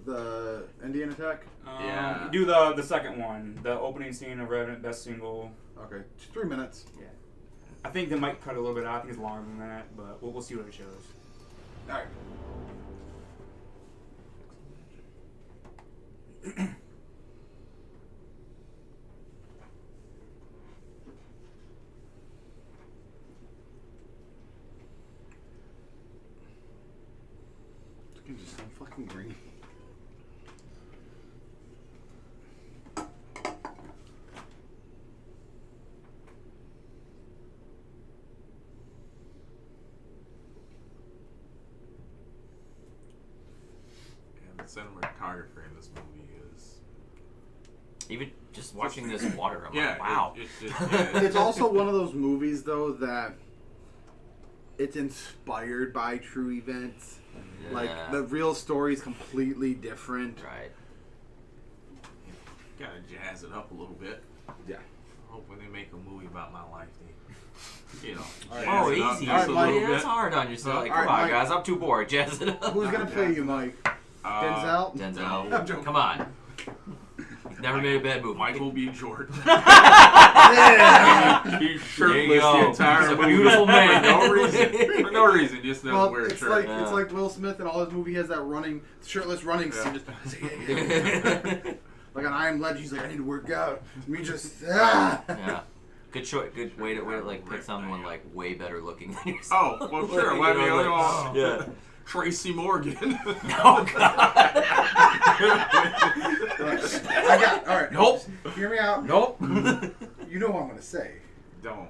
The Indian Attack. Yeah. Do the second one, the opening scene of Revenant, best single. Okay, just 3 minutes. Yeah. I think they might cut a little bit out. I think it's longer than that, but we'll see what it shows. All right. It's just so fucking green. And the cinematography in this movie is. Even just watching this water, I'm Yeah. like, wow. It's It's also one of those movies though that it's inspired by true events. Yeah. Like the real story is completely different. Right. Gotta jazz it up a little bit. Yeah. I hope when they make a movie about my life, they, Right. Oh, jazz it up easy. just a little That's bit. hard on yourself. Like, All right, come on, Mike. guys. I'm too bored. Jazz it up. Who's gonna play you, Mike? Denzel? Denzel. I'm joking. Come on. Never made a bad movie. Michael B. Jordan. Yeah. He's There you shirtless go. the entire He's a movie. beautiful man. For no reason. For no reason. Just doesn't Well, wear a it's shirt. like Yeah. it's like Will Smith in all his movie. He has that shirtless running scene. Just, like on I Am Legend, he's like, I need to work out. Me just Yeah. Good choice. Good way to like pick someone like way better looking than yourself. Oh, well, sure. Let me Like, yeah. Tracy Morgan. Oh God. I got all right. Nope. Hear me out. Nope. You know what I'm gonna say. Don't.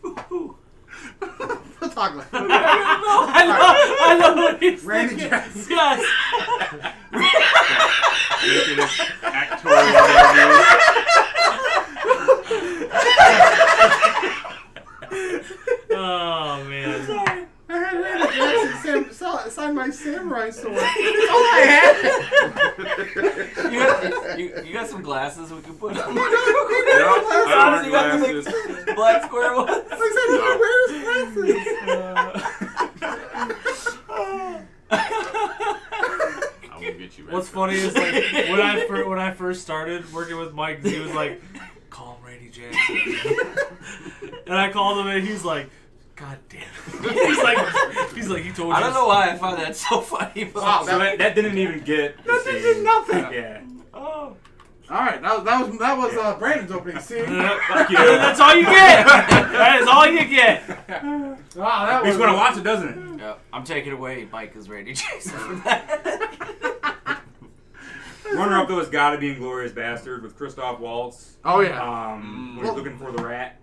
We'll talk about it. I know what he's Randy thinking. Jackson. Yes. Making his actorial Oh man. I had Randy Jackson sign my samurai sword. That's all I had. You got some glasses we can put on. I don't You wear got the glasses. big black square ones. Like I said, he wears glasses. I will get you. What's funny is like when I first started working with Mike, he was like, "Call him Randy Jackson," and I called him and he's like, "God damn it!" He's like he told you. I don't know why I find that so funny. But Wow, So that didn't even get. That did nothing. Yeah. Oh. All right, that was Brandon's opening scene. Fuck you. That's all you get. That is all you get. Wow, that He's was. gonna watch it, doesn't it? yeah, I'm taking away Mike as Randy Jackson from that. Runner up though has got to be Inglourious Bastard with Christoph Waltz. Oh yeah. When he's looking for the rat.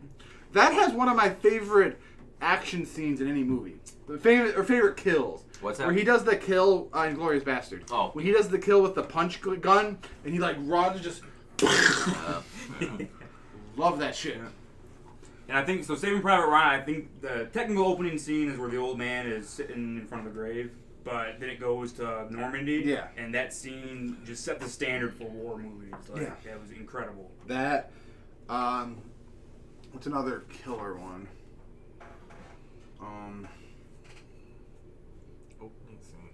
That has one of my favorite action scenes in any movie. The favorite kills. What's that? Where he does the kill in Inglourious Bastard. Oh. When he does the kill with the punch gun and he like runs just. Love that shit. And I think so. Saving Private Ryan. I think the technical opening scene is where the old man is sitting in front of the grave, but then it goes to Normandy. Yeah. And that scene just set the standard for war movies. Like, Yeah. That was incredible. That. What's another killer one? Opening scene.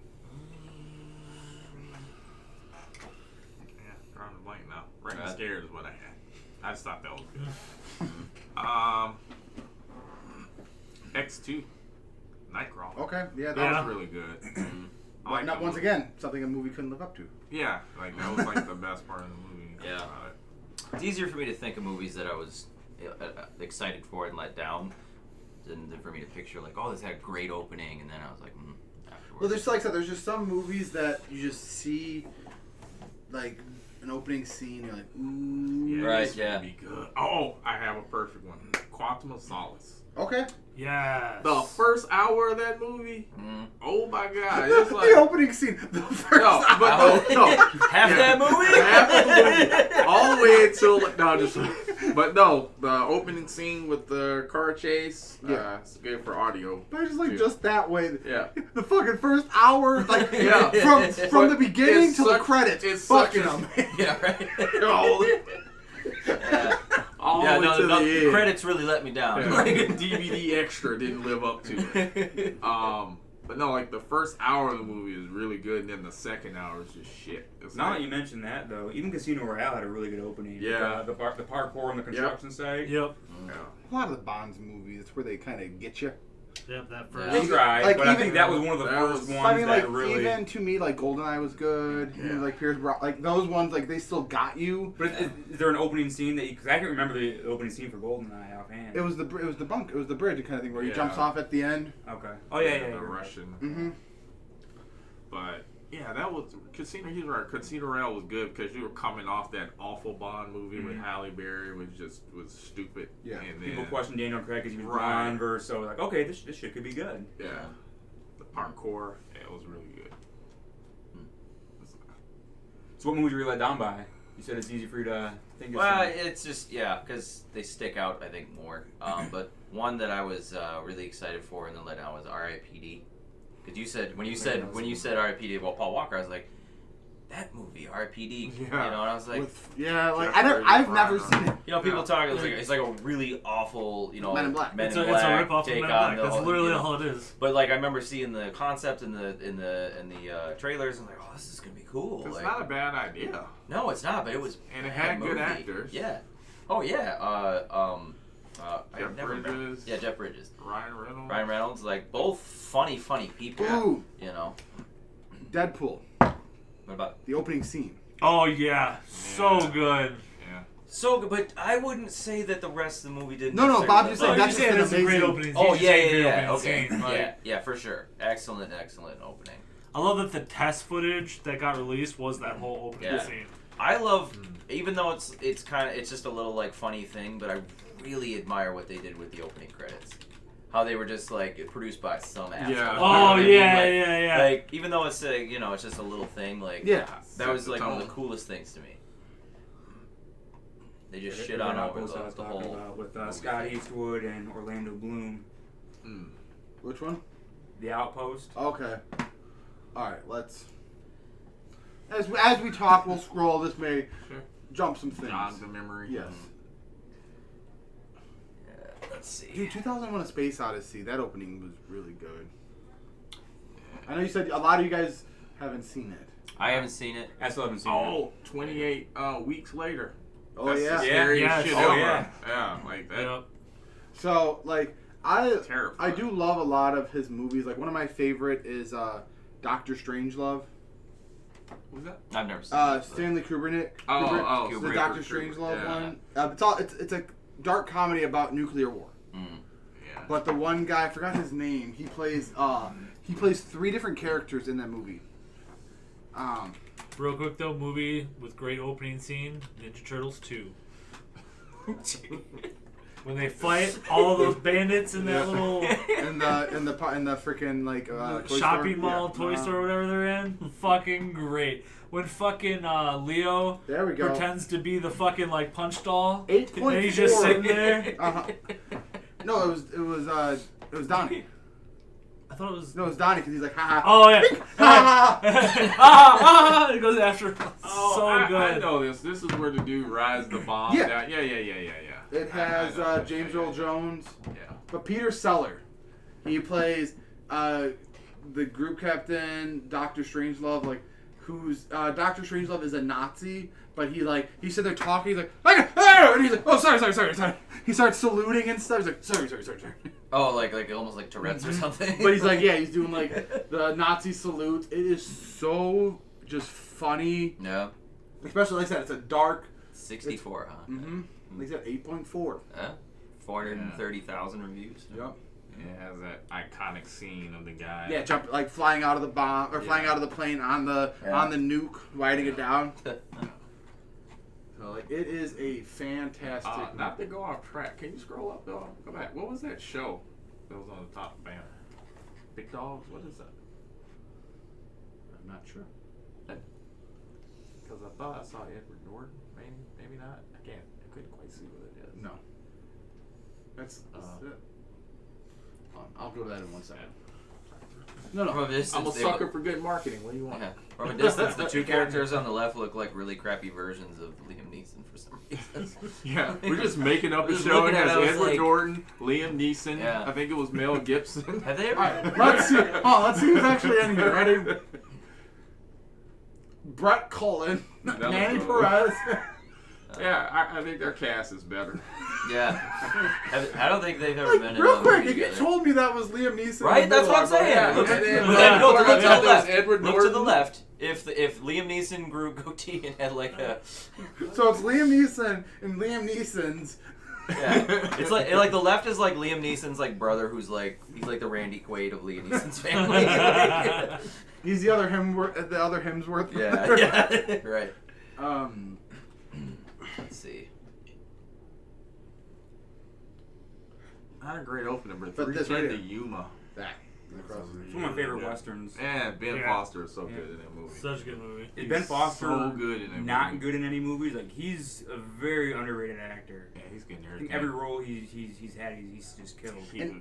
Yeah, drawing a blank now. Right and Scared is what I had. I just thought that was good. X2. Nightcrawler. Okay, yeah, that was really good. I like Not that once movie. again, something a movie couldn't live up to. Yeah, like that was like the best part of the movie. Yeah. It's easier for me to think of movies that I was excited for and let down than for me to picture like, oh, this had a great opening, and then I was like, afterwards. Well, there's like I said, there's just some movies that you just see, like an opening scene, you're like, ooh. Yeah, Right, this yeah. would be good. Oh, I have a perfect one. Quantum of Solace. Okay. Yes. The first hour of that movie, oh my god, The, it's like the opening scene, the first no, but no, half that movie, half of the movie, all the way until but no, the opening scene with the car chase, Yeah. it's good for audio. But it's like too. just that way. Yeah. The fucking first hour, like Yeah. from the But beginning it's to the such- credits, it's fucking such a- them. Yeah, right. all Yeah, the way no, to the the end. credits really let me down. Yeah. DVD extra didn't live up to it. But no, like the first hour of the movie is really good, and then the second hour is just shit. It's Now like, that you mentioned that, though, even Casino Royale had a really good opening. Yeah. The parkour and the construction site. Yep. yeah. A lot of the Bonds movies, it's where they kind of get you. Yep. That first. They tried, Like, but I even- think that was one of the that first was- ones I mean, like that really. even to me, like Goldeneye was good. Yeah. You know, like Pierce Brosnan, like those ones, like they still got you. But is there an opening scene that? Because I can remember the opening scene for Goldeneye offhand. It was the bridge kind of thing where he Yeah. jumps off at the end. Okay. Oh yeah, the you're right. Russian. Mm-hmm. But yeah, that was Casino. He's right. Casino Royale was good because you were coming off that awful Bond movie with Halle Berry, which just was stupid. Yeah. and People then, questioned Daniel Craig because he was Right. blonde versus so like, okay, this shit could be good. Yeah, the parkour. Yeah, it was really good. So what movies were you let down by? You said it's easy for you to think of. Well, some. it's just because they stick out. I think more. But one that I was really excited for and then let down was R.I.P.D. Because you said when you said R.I.P.D. about Paul Walker, I was like, that movie R.I.P.D. Yeah. You know, and I was like, I've never seen it. you know, people talk. It's like a really awful, you know, Men in Black. It's a rip-off of Men in Black. That's literally all it is. But like, I remember seeing the concept in the trailers, and like, oh, this is gonna be cool. It's like, not a bad idea. No, it's not. But it was. And it had good movie. actors. Yeah. Oh yeah. Jeff Bridges. Yeah, Jeff Bridges. Ryan Reynolds. Ryan Reynolds, like both funny people. Ooh. You know. Deadpool. What about the opening scene? Oh yeah, so good. Yeah. So good, but I wouldn't say that the rest of the movie didn't. No, Bob just said that's just an amazing great opening. Oh He's yeah, just saying yeah, great opening okay, scene, like- yeah, for sure. Excellent opening. I love that the test footage that got released was that whole opening Yeah. scene. I love, even though it's just a little like funny thing, but I really admire what they did with the opening credits. How they were just like produced by some asshole. Yeah. You know Oh, what I mean? yeah, Like- yeah. Like even though it's it's just a little thing, like Yeah. that was Set the like one of the tone. coolest things to me. They just shit Right on now, over post I was the talking whole about with movie Scott thing. Eastwood and Orlando Bloom. Which one? The Outpost. Okay. All right. Let's. As we talk, we'll scroll. This may jump some things. Jog the memory. Yes. Let's see. Dude, 2001: A Space Odyssey. That opening was really good. I know you said a lot of you guys haven't seen it. I haven't seen it. I still haven't seen Oh, 28 weeks later. Oh, That's yeah. the scariest Yes. shit Oh, ever. yeah. Yeah, like that. Yep. So, like, I Terrifying. do love a lot of his movies. Like, one of my favorite is Doctor Strangelove. Who's that? I've never seen it. Stanley Kubrick. Oh, the Kubrick. Doctor Strangelove Yeah. one. It's a dark comedy about nuclear war. Yeah. But the one guy, I forgot his name. He plays 3 different characters in that movie. Real quick though, movie with great opening scene, Ninja Turtles 2. When they fight all those bandits in that little in the freaking like toy shopping store. mall, Yeah. toy store, whatever they're in, fucking great. When fucking Leo There we go. pretends to be the fucking like punch doll, 8.4. and he's just sitting there. No, it was Donnie. I thought it was. No, it was Donnie because he's like, haha. Oh yeah, ha it goes after. Oh, So good. I know this. This is where the dude rides the bomb Yeah. down. Yeah. It has I know. James Earl Jones. Yeah. But Peter Seller, he plays the group captain, Doctor Strangelove. Like, who's Doctor Strangelove is a Nazi, but he's sitting there talking. He's like, and he's like, oh, sorry. He starts saluting and stuff. He's like, sorry. Oh, like almost like Tourette's or something. But he's like, yeah, he's doing like the Nazi salute. It is so just funny. Yeah. Especially like I said, it's a dark. 64, huh? Mm-hmm. Like I said, 8.4. 430,000 reviews. Yep. It has that iconic scene of the guy. Yeah, like flying out of the bomb or flying out of the plane on the nuke, riding it down. So like, it is a fantastic. Not to go off track. Can you scroll up though? Go back. What was that show that was on the top banner? Big Dogs. What is that? I'm not sure. Because I thought I saw Edward Norton. Maybe not. I couldn't quite see what it is. No. That's it. I'll go to that in 1 second. No. From a distance, I'm a sucker for good marketing. What do you want? Yeah. From a distance, the two characters on the left look like really crappy versions of Liam Neeson for some reason. Yeah, we're just making up a Just show. It looking at has it, I was Edward like- Norton, Liam Neeson. Yeah. I think it was Mel Gibson. Have they ever? All right, let's see who's actually in here. Ready? Brett Cullen, Manny Perez. Yeah, I think their cast is better. Yeah. I don't think they've ever been in Real a quick, movie if you together. told me that was Liam Neeson, Right? That's what I'm saying. Yeah, Look, and then- look to the left. Edward Look to the Norton. left. If Liam Neeson grew goatee and had like a So it's Liam Neeson and Liam Neeson's. yeah, it's like the left is like Liam Neeson's like brother who's like he's like the Randy Quaid of Liam Neeson's family. Like, He's the other Hemsworth. yeah, right. Let's see. Not a great opening, but But this 310 right to here. Yuma. That. It's one of my favorite westerns. And Ben Foster is so good in that movie. Such a good movie. Is Ben Foster so good in that not movie. good in any movies? Like, he's a very underrated actor. Yeah, he's getting I everything. think every role he's had, he's just killed. He's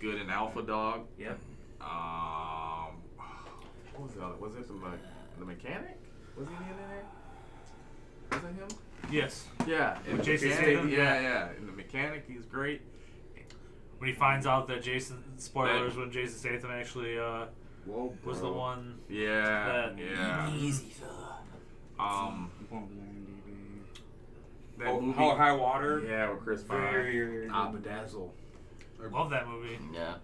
good in Alpha Dog. Yep. What was the other? Was it the mechanic? Was he in there? Was it him? Yes. Yeah. In With the Jason mechanic, Statham? yeah. In the mechanic, he's great. When he finds out that spoilers, when Jason Statham actually was the one. Yeah. That, yeah. Easy fella. That movie, Hell or High Water. Yeah, with Chris Pine. Very Bedazzle. Love that movie. Yeah.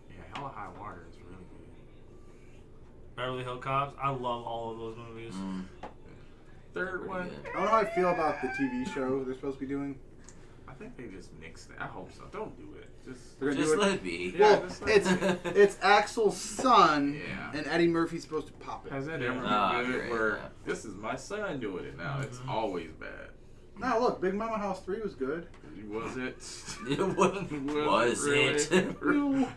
Yeah, Hell or High Water is really good. Beverly Hills Cops. I love all of those movies. Third one. I don't know how I feel about the TV show they're supposed to be doing. I think they just nixed it. I hope so. Don't do it. They're gonna Just do let it be. Yeah, Well, just let it be. it's Axel's son, Yeah. and Eddie Murphy's supposed to pop it. Has that ever been good? Where this is my son doing it now. It's always bad. No, look, Big Mama House 3 was good. Was it? Was it? No.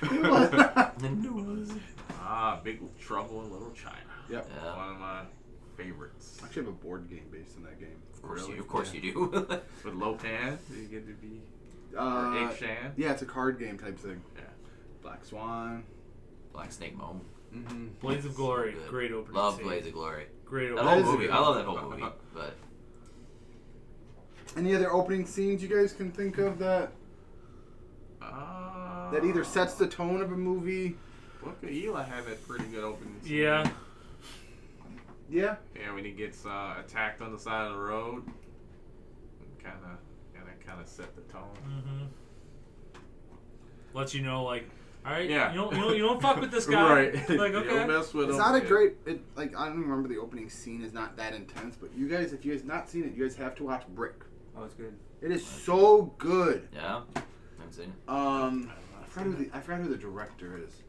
It was not. Big Trouble in Little China. Yep. Yeah. One of my favorites. I actually have a board game based on that game. Of course you do. With Lopan, do you get to be? Or Ape Shan? Yeah, it's a card game type thing. Yeah. Black Swan. Black Snake Moan. Mm-hmm. Blades of Glory. So good. Great opening Love scene. Blades of Glory. Great That opening whole scene. movie. I love that whole movie. But Any other opening scenes you guys can think of that either sets the tone of a movie? Book of Eli had that pretty good opening scene. Yeah. Yeah. Yeah, when he gets attacked on the side of the road, kind of set the tone. Mm-hmm. Lets you know, like, all right, Yeah. you don't fuck with this guy. Right. Like, You okay. don't mess with It's him. not a Yeah. great. I don't remember the opening scene is not that intense, but you guys, if you guys not seen it, you guys have to watch Brick. Oh, it's good. It is so good. yeah, I've seen it. I forgot who the director is,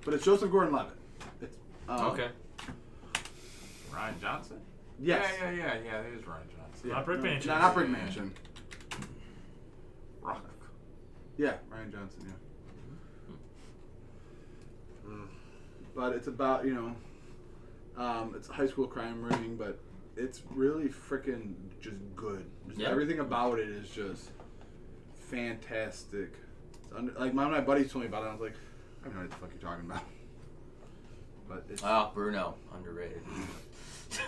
but it's Joseph Gordon-Levitt. It's Okay. Ryan Johnson? Yes. Yeah, it is Ryan Johnson. Not Brick Mansion. Not Brick Mansion. Rock. Yeah, Ryan Johnson. Yeah. But it's about it's a high school crime ring, but it's really freaking just good. Just Yeah. everything about it is just fantastic. Like one of my buddies told me about it, and I was like, I don't know what the fuck you're talking about. But it's Bruno, underrated.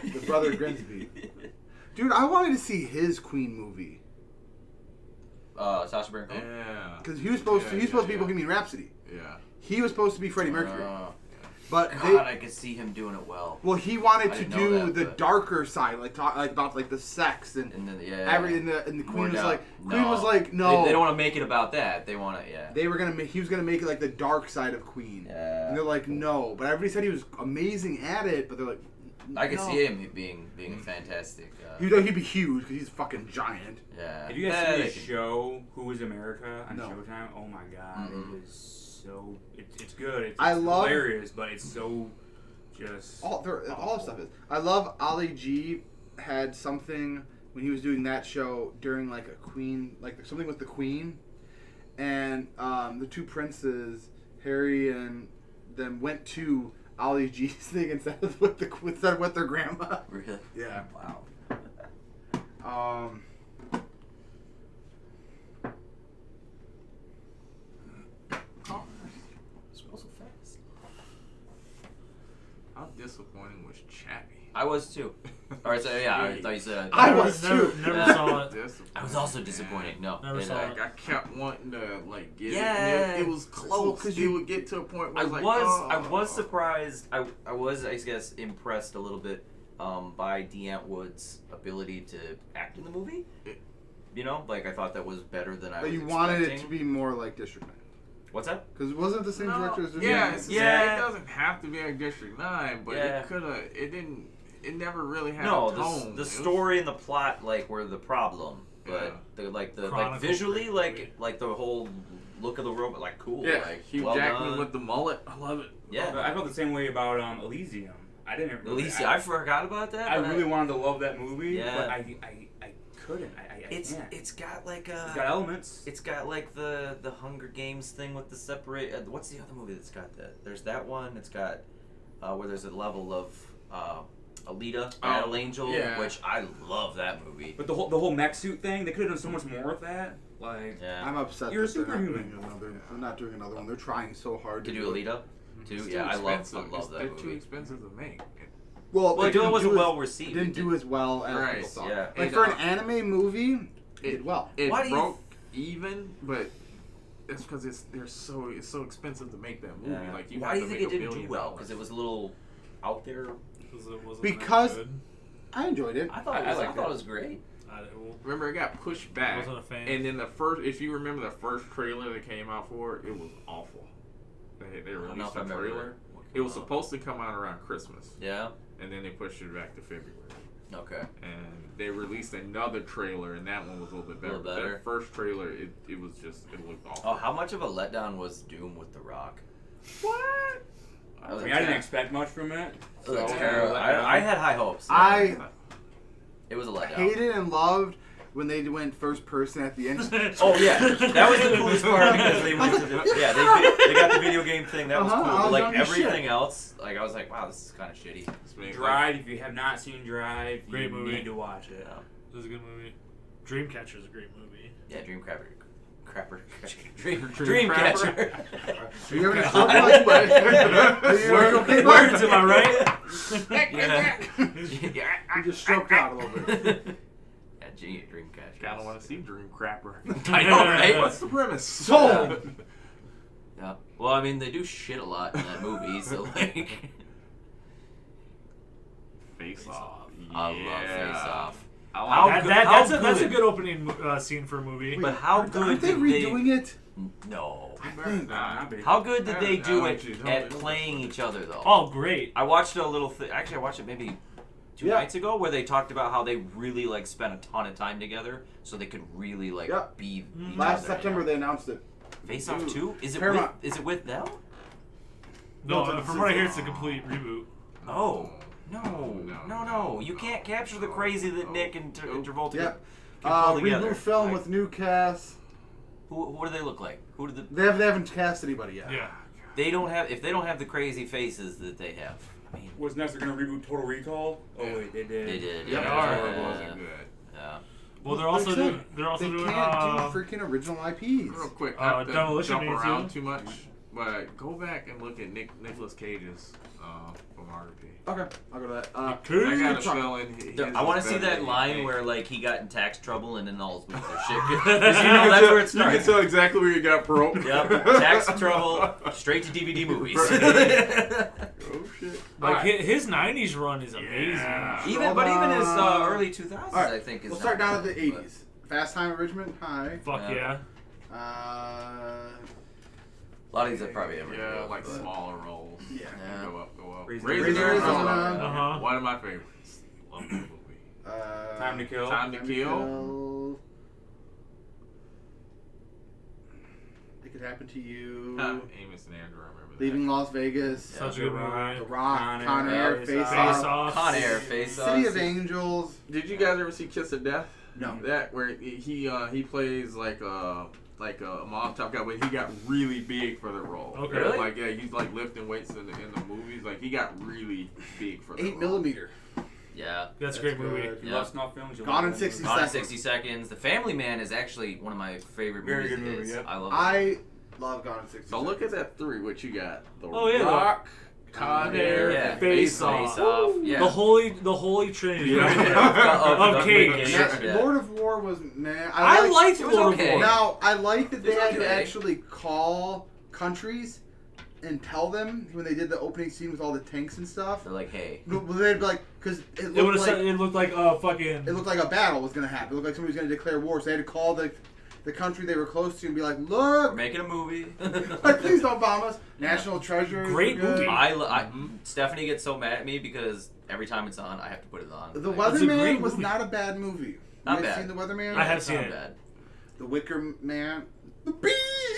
the brother Grimsby. Dude, I wanted to see his Queen movie. Sacha Baron Cohen. Yeah. Because he was supposed to be Bohemian Rhapsody. Yeah. He was supposed to be Freddie Mercury. But God, I could see him doing it well. Well, he wanted I to didn't know do that, the but- darker side, like talk like about like the sex and And then, the Queen More was doubt. like no. They don't want to make it about that. They want to, yeah. They were gonna he was gonna make it like the dark side of Queen. Yeah. And they're like no, but everybody said he was amazing at it, but they're like I could no. see him being a fantastic. He'd be huge because he's fucking giant. Yeah. Did you guys see the show Who Was America on No. Showtime? Oh my god, Mm-hmm. it is so it's good. It's I love- hilarious, but it's so just All the stuff is. I love Ali G had something when he was doing that show during like a Queen, like something with the Queen, and the two princes, Harry and them, went to Ali G's thing instead of with their grandma. Really? Yeah. Wow. Smells so fast. How disappointing was Chappie? I was too. Alright, so yeah, I thought you said. I was too. Never saw it. I was also disappointed. No, Never and, saw Like I kept wanting to like get Yeah. it. It was close because it would get to a point where I I was was like, surprised. I was, I guess, impressed a little bit by Deanne Wood's ability to act in the movie. You know, like I thought that was better than I But was you wanted it expecting. to be more like District 9. What's that? Because wasn't it the same director as District Yeah, 9? it's Yeah. it doesn't have to be like District 9, but Yeah. it could have. It didn't. It never really had No, a tone. the story and the plot were the problem, Yeah. but like Chronicle visually, movie. like the whole look of the robot, like cool. Yeah, like, Hugh well Jackman done. with the mullet. I love it. Yeah. I felt the same way about Elysium. I didn't really. Elysium, I forgot about that. I but really wanted to love that movie, Yeah. but I couldn't. I can't. It's got like It's got elements. It's got like the Hunger Games thing with the separate. What's the other movie that's got that? There's that one. It's got where there's a level of Alita, Battle Angel, which I love that movie. But the whole mech suit thing, they could have done so much more with that. Like, I'm upset. You're a that they're not superhuman. doing another. They're not doing another one. They're trying so hard To to do Alita, too. It's Yeah, too I love expensive. that They're movie. too expensive to make. Well, it wasn't well received. Didn't do as well as Right. people thought. Yeah. Like for an anime movie, it did well. It Why do you broke even, but that's because it's so expensive to make that movie. Yeah. Like you Why have do to you make think it $1 didn't do billion. well? Because it was a little out there. Because I enjoyed it. I thought it was great. Remember, it got pushed back, Wasn't a fan. and then if you remember the first trailer that came out for it, it was awful. They don't know released if I a remember trailer. It was supposed to come out around Christmas. Yeah. And then they pushed it back to February. Okay. And they released another trailer, and that one was a little bit better. A little better. That first trailer, it was just, it looked awful. Oh, how much of a letdown was Doom with The Rock? What? I didn't expect much from it. It was terrible. I had high hopes. It was a letdown. Hated and loved when they went first person at the end. Oh yeah, that was the coolest part because they went to the they got the video game thing. That was cool. But like everything else, like I was like, wow, this is kind of shitty. Drive. If you have not seen Drive, Great you movie. need to watch it. Yeah. It was a good movie. Dreamcatcher is a great movie. Yeah, Dreamcatcher. Dreamcatcher. Are you having a stroke like Words, am I right? Yeah. You just stroked out a little bit. Yeah, Dreamcatcher. I don't want to see Dream Crapper. I know, right? What's the premise? Sold. Yeah. Well, I mean, they do shit a lot in that movie, so like. Face Off. I love Face Off. That's a good opening scene for a movie. But how good Aren't they did redoing it? No. I think. How good did they do it actually don't. at playing each other, though? Oh, great. I watched a little thing. Actually, I watched it maybe 2 Yeah. nights ago where they talked about how they really like spent a ton of time together so they could really like Yep. be each Last other, September you they announced it. know? Face Off 2? Is it Paramount. with them? No, from what I hear, it's a complete reboot. Oh. No. You can't capture the crazy that Nick and Travolta Yeah. can pull together. Reboot film with new cast. What do they look like? Who do the They haven't cast anybody yet. Yeah. They don't have if they don't have the crazy faces that they have. I mean, Was next they're gonna reboot Total Recall? Oh wait, they did. they did. Yeah, It wasn't good. Yeah. Well, they're also They doing. They're also They doing. can't do freaking original IPs. Real quick, not to Demolition jump Man around too. too much, but go back and look at Nicolas Cage's filmography. Okay, I'll go to that. I got a feeling. I want to see that line where. where like he got in tax trouble and then all his movies are shit. 'Cause you know that's where it You starts. can tell exactly where you got broke. Yep, tax trouble, straight to DVD movies. Oh shit! Like his '90s run is amazing. Yeah. Even his early 2000s, All right, I think is. we'll start not down at the bad, but- 80s. Fast Time at Ridgemont High. Fuck yeah. A lot of these I probably haven't. Yeah, heard of, like but- smaller roles. Yeah. Go up. Raising Raising Arizona. Uh-huh. One of my favorites. Love that movie. Time to Kill. Time to Kill. It Could Happen to You. Amos and Andrew, I remember that. Leaving Las Vegas. Such a good movie. The Rock. Con Con Air, Air. Face Face Off. Off. Con Air, Face Off. City of Angels. Did you guys ever see Kiss of Death? No. That where he plays like a mom top guy, but he got really big for the role. Okay. Really? Like he's like lifting weights in the movies. Like he got really big for the 8 role. millimeter. Yeah. That's a great movie. If you Yeah. love snuff films, you'll Gone love in that 60 movie. Gone in Seconds. 60 Seconds. The Family Man is actually one of my favorite Very movies. good movie, It is. yep. I love it. I love Gone in 60 So look at that three. What you got? The Oh, yeah. Rock, Con Air, Yeah. Face Face Off. Off. Yeah. The holy trinity. Of Of Cage. Cage. That. Yeah. Lord of War was nah. I liked It was Lord okay. of War. Now I like that they It's had to okay. actually call countries and tell them when they did the opening scene with all the tanks and stuff. They're like, hey. But they'd be like, because it It looked like looked like a fucking. it looked like a battle was gonna happen. It looked like somebody was gonna declare war. So they had to call the country they were close to and be like, We're look, making a movie. like, please don't bomb us. National Treasure. is Great good. movie. Stephanie gets so mad at me because every time it's on, I have to put it on. The Like, It's a great Weatherman was movie. not a bad movie. Not you guys bad. seen The Weatherman? I have it's seen not it. bad. The Wicker Man. The Bee!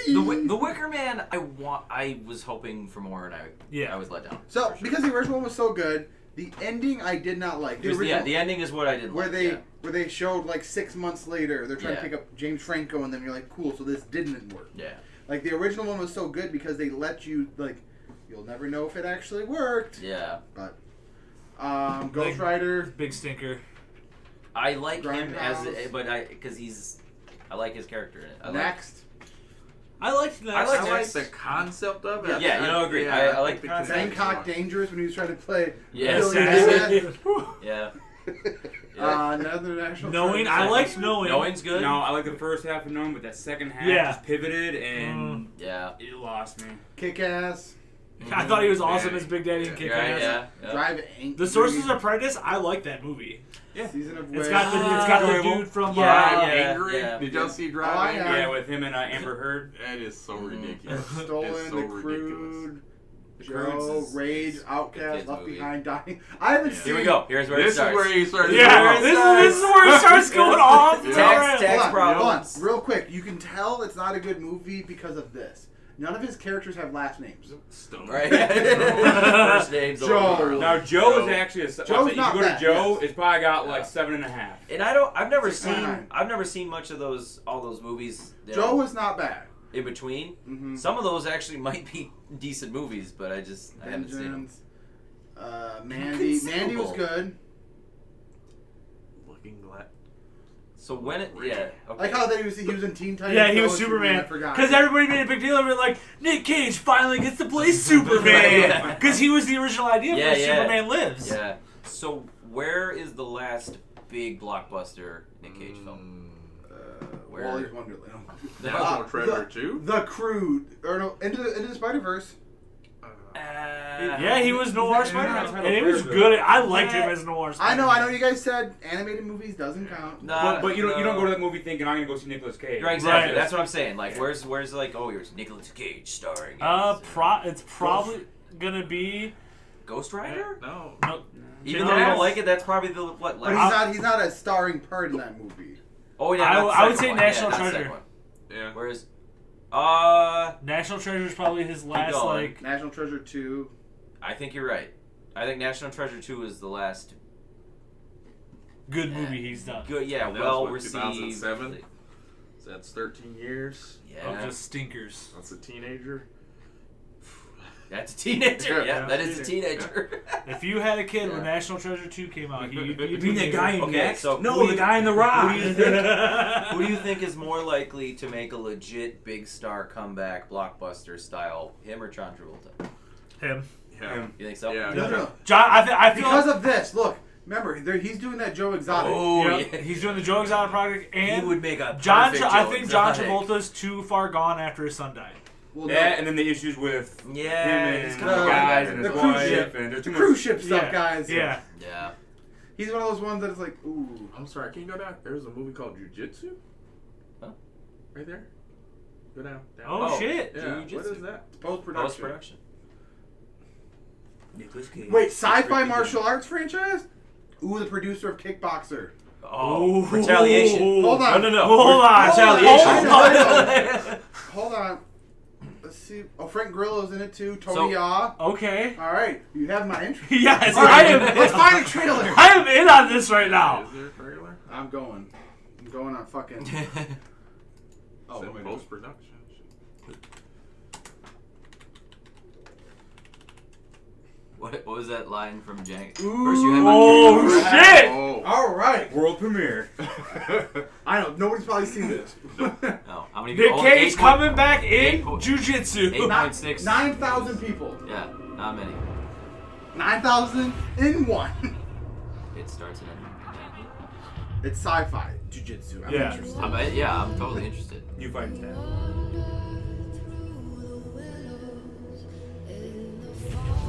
The Wicker Man, I was hoping for more, and I was let down. So, for sure. because the original one was so good, The ending I did not like. The the ending is what I didn't where like. where they showed like 6 months later they're trying to Yeah. pick up James Franco, and then you're like, cool, so this didn't work. Yeah. Like the original one was so good because they let you like, you'll never know if it actually worked. Yeah. But Ghost Rider, big stinker. I like him Grindhouse. but I like his character in it. I Next. I liked that. I like the concept of it. Yeah, agree. I like the concept. Bangkok Dangerous when he was trying to play. Yeah. Billy Assassin. Dad. Yeah. Another national. Knowing, treasure. I liked Knowing. Knowing's good. No, I like the first half of Knowing, but that second half just pivoted and yeah, it lost me. Kick-Ass. I thought he was awesome as Big Daddy and Kick-Ass. Yeah. Drive Angry. The Sorcerer's Apprentice. I like that movie. Yeah. Season of It's Witch. got the dude from Angry. yeah. Did y'all see Drive Oh, I Angry? have. Yeah, with him and Amber Heard. That is so ridiculous. Stolen, It's so The ridiculous. Crude, The Joe, Crude's is- Rage, Kids Outcast, Left movie. Behind, Dying. I haven't seen. Here we go. Here's where This it is starts. where he starts. Yeah, this is where it starts going off. Yeah. Tax Hold on, problems. real quick. You can tell it's not a good movie because of this. None of his characters have last names. Stone. Right. First names. Joe. over. Now Joe is actually Joe's if you not go to bad, Joe, yes. it's probably got like Yeah. 7.5. And I've never 6.9. seen much of all those movies. you Joe know, is not bad. in between. Mm-hmm. Some of those actually might be decent movies, but I haven't seen them. Vengeance. Mandy. Mandy was good. Looking glad. So when it I like how he was in Teen Titans. Yeah, he was Go, Superman. I forgot. Because everybody made a big deal of it, like, Nick Cage finally gets to play Superman. Because he was the original idea for Superman Lives. Yeah. So where is the last big blockbuster Nick Cage film? Where? Wally's Wonderland. National Treasure 2? The Crude. Or no, Into the Spider-Verse. Yeah, he was Noir Spider-Man. Spider-Man. And it was good. I liked him as Noir I Spider-Man. know. You guys said animated movies doesn't count. But you don't go to that movie thinking I'm gonna go see Nicolas Cage. Right, exactly. Right. That's what I'm saying. Like, where's like, oh, here's Nicolas Cage starring. It's probably gonna be Ghost Rider. No. Even though you don't like it, that's probably the what. But he's not a starring part in that movie. Oh yeah, I would that's the say second one. National Yeah, that's the Treasure. second one. Yeah. Whereas, National Treasure is probably his last going. like. National Treasure 2. I think you're right. I think National Treasure 2 is the last good movie he's done. good. Yeah, That was well what, received. 2007? So that's 13 years. Yeah, Of just stinkers. That's a teenager. that's a teenager. Yeah, Yeah, that is a teenager. If you had a kid when Yeah. National Treasure 2 came out, you'd You mean that guy in Okay, Next? so No, who do the you- guy in The Rock. Who do you think is more likely to make a legit big star comeback blockbuster style? Him or John Travolta? Him. Yeah. You think so? Yeah. No. John, I feel Because like, of this, look. Remember, he's doing that Joe Exotic. Oh, yeah, yeah. he's doing the Joe Exotic project, and He would make a John. perfect I Joe think John Exotic. Travolta's too far gone after his son died. Well, That and then the issues with Yeah, him he's and kinda the like guys that. and The his cruise wife ship. and there's the too cruise much. ship stuff, Yeah. guys. Yeah. Yeah. He's one of those ones that is like, ooh. I'm sorry, can you go down? There's a movie called Jiu-Jitsu? Huh? Right there? Go down. Oh, shit. Yeah, what Jiu-Jitsu. is that? Post-production. Post-production. Nicolas Cage. Wait, sci-fi martial arts franchise? Ooh, the producer of Kickboxer. Oh, retaliation. Hold on. No. Hold on. Retaliation. I know. Hold on. Let's see. Oh, Frank Grillo's in it too. Tony Yaw. Okay. All right. You have my interest. Yes, All right, I am. let's find a trailer. I am in on this right now. Is there a trailer? I'm going on fucking. Oh, It's in wait. post-production. What was that line from Django? Ooh. First, you had my Oh shit! Oh. All right. World premiere. I know. Nobody's probably seen this. No, how many? Nick oh, Cage 8 coming back in eight point- jujitsu. 8.6. 9,000 people. Yeah, not many. 9,000 in one. It starts in. It's sci-fi jiu-jitsu. I'm Yeah. interested. I'm totally interested. You fight instead.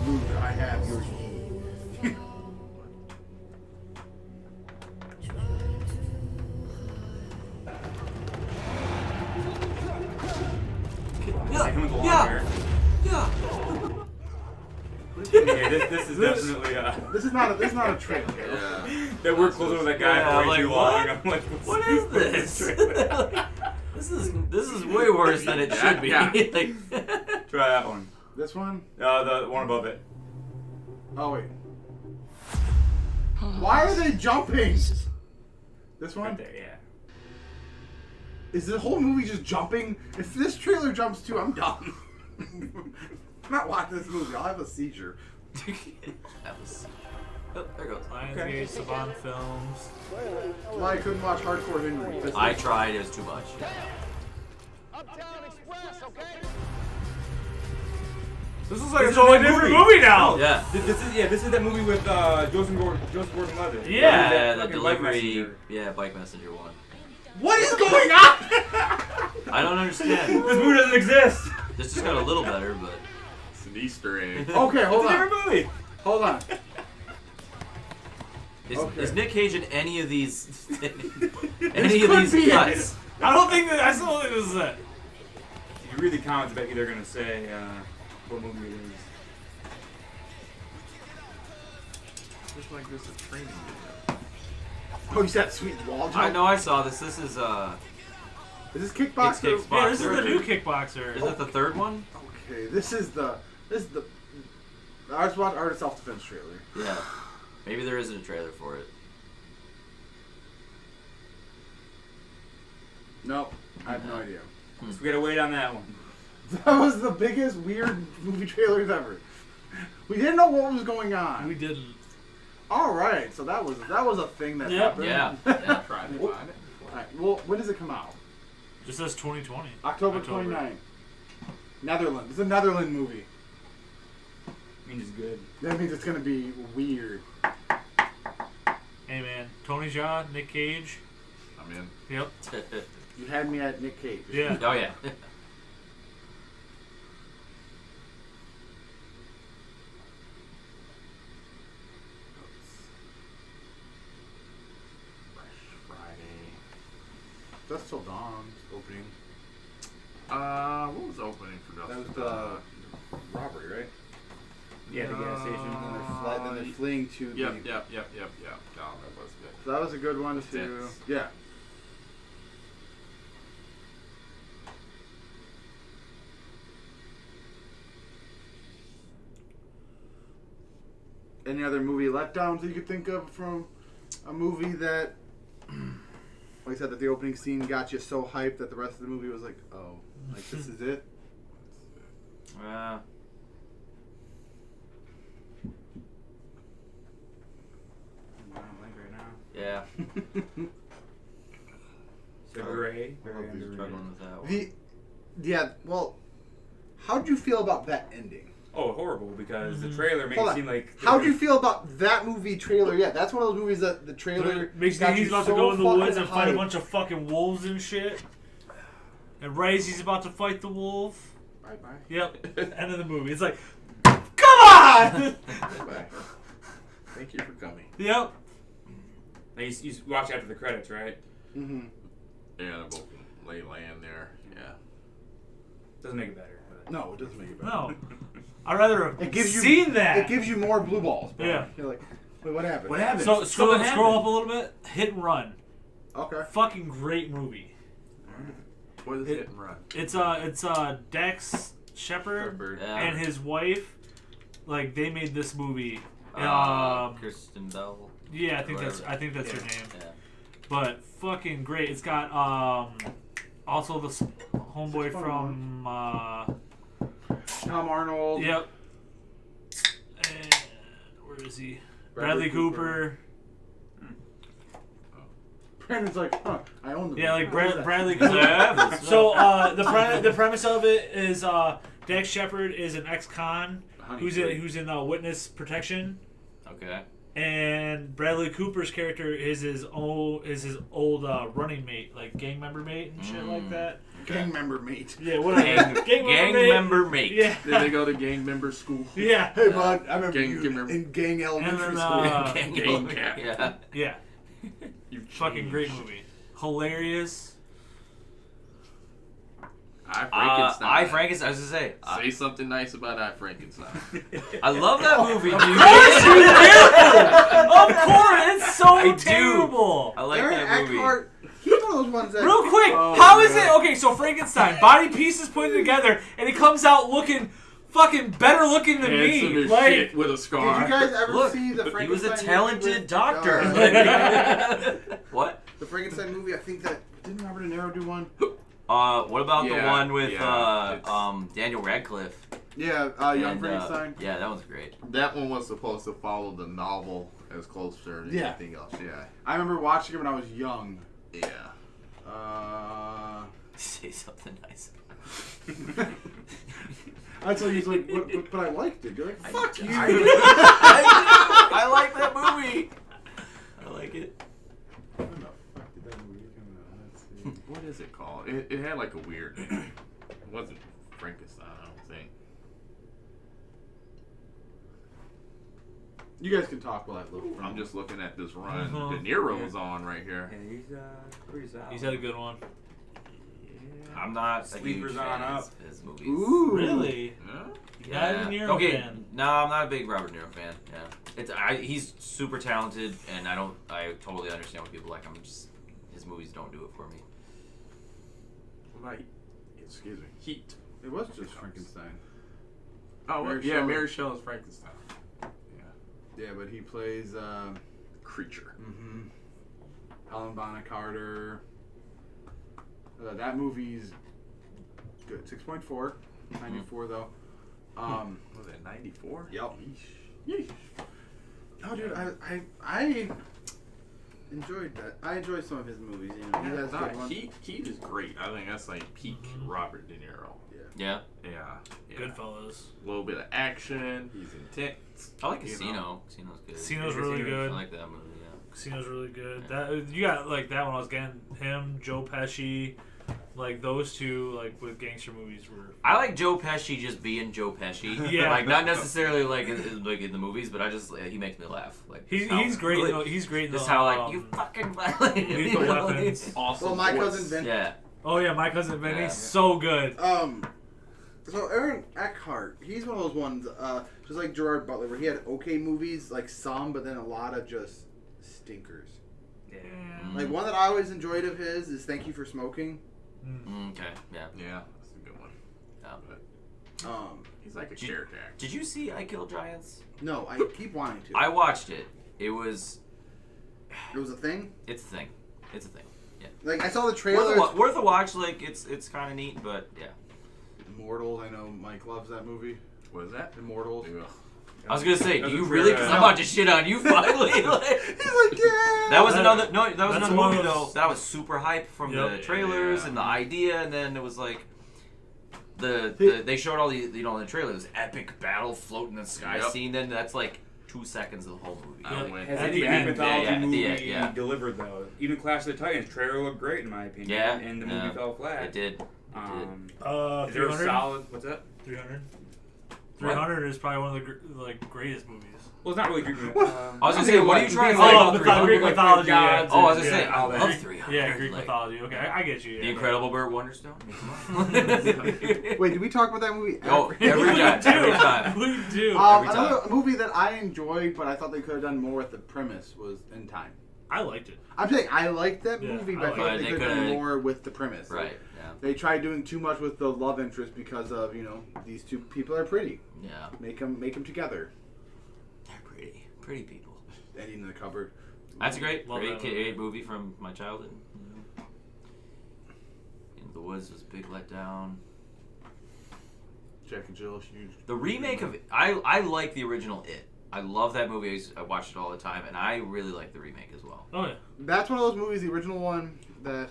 Luke, I have your. Him with the long Yeah. hair. Yeah. Yeah, this is definitely This is not a trailer. Yeah. that we're closing with that guy Yeah, for I'm way too like, long. what? I'm like, What is this? This is way worse than it should be. Yeah. Try that one. This one? The one above it. Oh wait. Why are they jumping? This one? Right there, yeah. Is the whole movie just jumping? If this trailer jumps too, I'm done. I'm not watching this movie. I'll have a seizure. That was. Oh, there goes. Lionsgate, Saban Films. That's why I couldn't watch Hardcore Henry. I tried. It was too much. Uptown Express, okay? This is like This a is totally that different movie. movie now. Yeah. This is that movie with Joseph Gordon-Levitt. Yeah. The Fucking delivery. Bike Bike Messenger one. What is going on? I don't understand. This movie doesn't exist. This just got a little better, but. It's an Easter egg. Okay, hold It's a on. different movie. Hold on. Is Nick Cage in any of these? This any of could these be it. cuts? I don't think that. I still don't think this is it. If you read the comments, I bet you they're gonna say what movie it is. Looks like this is a training video. Oh, you said sweet wall jump? I know. I saw this. This is Is this Kickboxer? It's Yeah, this is the Kickboxer. new Kickboxer. Is it the third one? Okay, this is the. I just watched Art of Self-Defense trailer. Yeah. Maybe there isn't a trailer for it. Nope, I have no idea. So we gotta wait on that one. That was the biggest weird movie trailers ever. We didn't know what was going on. We didn't. All right, so that was a thing that Yep. happened. Yeah. Try to find it. All right, well, when does it come out? Just says 2020. October 29th. Netherlands. It's a Netherlands movie. Means it's good. That means it's gonna be weird. Hey man, Tony Jaa, Nick Cage. I'm in. Yep. You had me at Nick Cage. Yeah. Oh yeah. Friday. That's till dawn opening. What was the opening for That Dustin? was the robbery, right? Yeah, the gas station. And then they're fleeing to the. Yep. No, that was good. So that was a good one too. Intense. Yeah. Any other movie letdowns that you could think of from a movie that, like I said, that the opening scene got you so hyped that the rest of the movie was like, oh, like this is it? I don't think right now. Yeah. So Gray. Very Struggling underrated. with that one. Yeah, well, how'd you feel about that ending? Oh, horrible, because the trailer made Hold it on. seem like... How'd you feel about that movie trailer? Yeah, that's one of those movies that the trailer Makes got me he's you about so to go in the fucking woods and fight a hyped. bunch of fucking wolves and shit. And right as he's about to fight the wolf. Bye bye. Yep. End of the movie. It's like, come on! Bye. Thank you for coming. Yep. Now you watch after the credits, right? Mm-hmm. Yeah, they're both lay land there. Yeah. Doesn't make it better. But. No, it doesn't make it better. No. I'd rather have It gives you seen that. It gives you more blue balls. Bro. Yeah. You're like, wait, what happened? What happened? So scroll Something up happened. a little bit. Hit and Run. Okay. Fucking great movie. What is Hit and Run? It's Dax Shepard Yeah. and his wife. Like they made this movie. Kristen Bell. Yeah, I think that's Whatever. her name. Yeah. But fucking great. It's got also the homeboy from Tom Arnold. yep. And where is he? Bradley Cooper. Brandon's like, huh? I own the. Yeah, like movie. What is that? Bradley Cooper. So the premise of it is Dax Shepard is an ex-con who's in witness protection. Okay. And Bradley Cooper's character is his old running mate, like gang member mate and shit like that. Gang member mate. Yeah, whatever. gang member mate. Yeah. Did they go to gang member school? Yeah. Hey, bud, I remember Gang- you gang member. in gang elementary And then, school. Gang cat. Yeah. Yeah. You've Fucking great changed. movie. Hilarious. I Frankenstein. I Frankenstein. I was gonna say. Say something nice about I Frankenstein. I love that movie, dude. Of course, it's so I do. terrible. I like Aaron that movie. Eckhart, he's one of those ones that. Real quick, Oh, how is God. it? Okay, so Frankenstein, body pieces put together, and it comes out looking fucking better looking than Handsome me. as Like, shit with a scar. Did you guys ever Look, see the he Frankenstein was a movie talented with, doctor. What? The Frankenstein movie, I think that... Didn't Robert De Niro do one? What about the Yeah, one with yeah, Daniel Radcliffe? Yeah, Young And, Frankenstein. yeah, that one's great. That one was supposed to follow the novel as closer to anything else. Yeah. I remember watching it when I was young. Yeah. Say something nice. I tell you, he's like, but I liked it. You're like, fuck you. I like that movie. I like it. When the fuck did that movie come out? Let's see. What is it called? It had like a weird name. It wasn't Frankenstein, I don't think. You guys can talk while I look. I'm just looking at this run. De Niro's on right here. Yeah, he's pretty solid. he's had a good one. I'm not a Sleepers huge on fan up. of his movies. Ooh. Really? Yeah. Not a De Niro Okay. fan. No, I'm not a big Robert De Niro fan. Yeah. He's super talented, and I totally understand what people like. His movies don't do it for me. Like, excuse me, Heat. It was just Frankenstein. Oh, Mary yeah, Shelley. Mary Shelley's Frankenstein. Yeah, but he plays Creature. Helen Bonham Carter. That movie's good. 6.4. 94 though. Was it 94? Yep. Yeesh. Oh, dude, I enjoyed that. I enjoy some of his movies. You know, he has good ones. Heat is great. I think that's like peak Robert De Niro. Yeah. Yeah. Goodfellas. A little bit of action. He's intense. I like you Casino. know. Casino's good. Casino's really good. I like that movie. Yeah. Casino's really good. That you got like that one. I was getting him, Joe Pesci, like those two, like with gangster movies were. I like Joe Pesci just being Joe Pesci. Yeah. Like not necessarily like in the movies, but he makes me laugh. Like He's great. Really, He's great. This how like you fucking violated. Lethal you know, Weapons. like, Awesome. Well, My voice. Cousin Vinny. Yeah. Oh yeah, My Cousin Vinny, Yeah. so good. So Aaron Eckhart, he's one of those ones, just like Gerard Butler, where he had okay movies, like some, but then a lot of just stinkers. Yeah. Like one that I always enjoyed of his is Thank You for Smoking. Okay. Yeah. Yeah, that's a good one. Yeah. He's like a character actor. Did you see I Kill Giants? No, I keep wanting to. I watched it. It was a thing? It's a thing. It's a thing. Yeah. Like I saw the trailer. Worth a watch. Like it's kind of neat, but yeah. Immortals. I know Mike loves that movie. What is that? Immortals. Ugh. I was gonna say, do That's you a really? trailer. Because I'm about to shit on you finally. Like, He's like, yeah. that was another. No, that was That's another one movie of though. those- That was super hype from the trailers Yeah. and the idea, and then it was like they showed all the the trailer. This epic battle floating in the sky Yep. scene. Then that's like 2 seconds of the whole movie. I went. Has At any the Greek end, mythology yeah, at the movie end, yeah. delivered though? Even Clash of the Titans trailer looked great in my opinion. Yeah, and the movie fell flat. It did. It did. Is there a 300. solid? What's that? 300. 300 is probably one of the greatest movies. Well, it's not really Greek. I was gonna say, what are you trying to Oh, say? Greek mythology. Yeah. Oh, I was gonna say, Yeah. I love 300. Yeah, Greek like, mythology. Okay, I get you. The Yeah. Incredible Burt Wonderstone. Wait, did we talk about that movie? Oh, every time. Every time. We do. Every Another time. movie that I enjoyed, but I thought they could have done more with the premise was In Time. I liked it. I'm saying I liked that Yeah, movie, I but I liked felt like it. they They could have done coulda- more with the premise. Right. Yeah. They tried doing too much with the love interest because of these two people are pretty. Yeah. Make them together. They're pretty. Pretty people. Eddie in the cupboard. That's a great Love that great movie from my childhood. In the Woods was a big letdown. Jack and Jill, huge. The remake of it, I like the original It. I love that movie. I watched it all the time, and I really like the remake as well. Oh yeah. That's one of those movies, the original one, that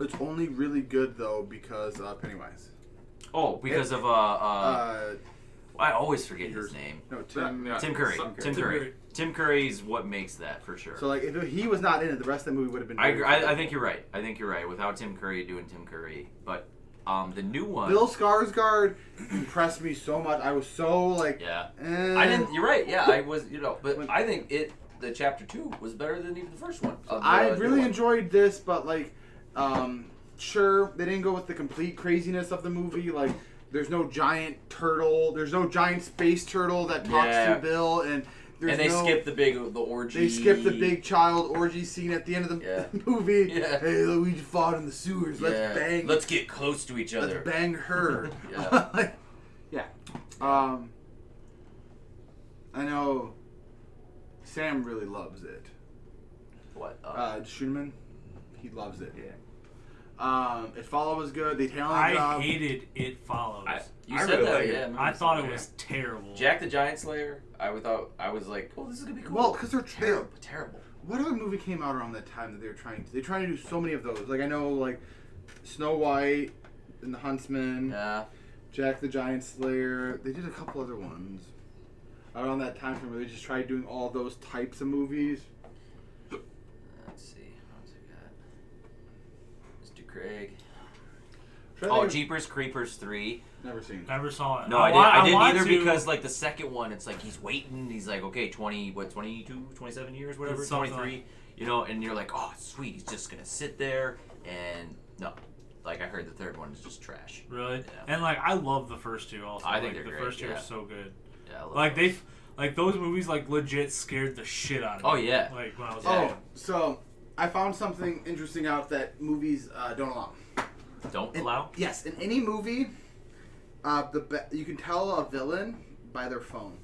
it's only really good though because Pennywise. Oh, because of I always forget his name. No, Tim. Tim Curry. Tim Curry. Curry. Tim Curry's what makes that for sure. So like, if he was not in it, the rest of the movie would have been. I agree. I think you're right. I think you're right. Without Tim Curry doing Tim Curry, but the new one. Bill Skarsgård impressed me so much. I was so like. Yeah. I didn't. You're right. Yeah, I was. But I think the chapter 2 was better than even the first one. I really enjoyed this, but like, sure they didn't go with the complete craziness of the movie. Like, there's no giant turtle. There's no giant space turtle that talks Yeah. to Bill, and And they skip the orgy. They skip the big child orgy scene at the end of the movie. Yeah. Hey, Luigi fought in the sewers. Let's bang. Let's get close to each other. Let's bang her. Yeah. I know Sam really loves it. What? Schumann, he loves it. Yeah. It Follows was good. The talent I hated It Follows. You said that, yeah. I thought it was terrible. Jack the Giant Slayer. I was like, oh, this is gonna be cool. Well, because they're terrible. What other movie came out around that time that they were trying to do so many of those? Like I know like Snow White and the Huntsman. Yeah. Jack the Giant Slayer. They did a couple other ones around that time frame where they just tried doing all those types of movies. Let's see. What's it got? Mr. Craig. Jeepers Creepers 3. Never seen. Never saw it. No, I didn't either because like the second one, it's like he's waiting. He's like, okay, 22, 27 years, whatever, 23. You know, and you're like, oh, sweet. He's just gonna sit there and no. Like I heard the third one is just trash. Really? Yeah. And like I love the first two also. I think like, they're the great, first two are so good. Yeah, I love like those. those movies like legit scared the shit out of me. Oh yeah. Like when I was so I found something interesting out that movies don't allow. Don't allow? Yes, in any movie, you can tell a villain by their phone.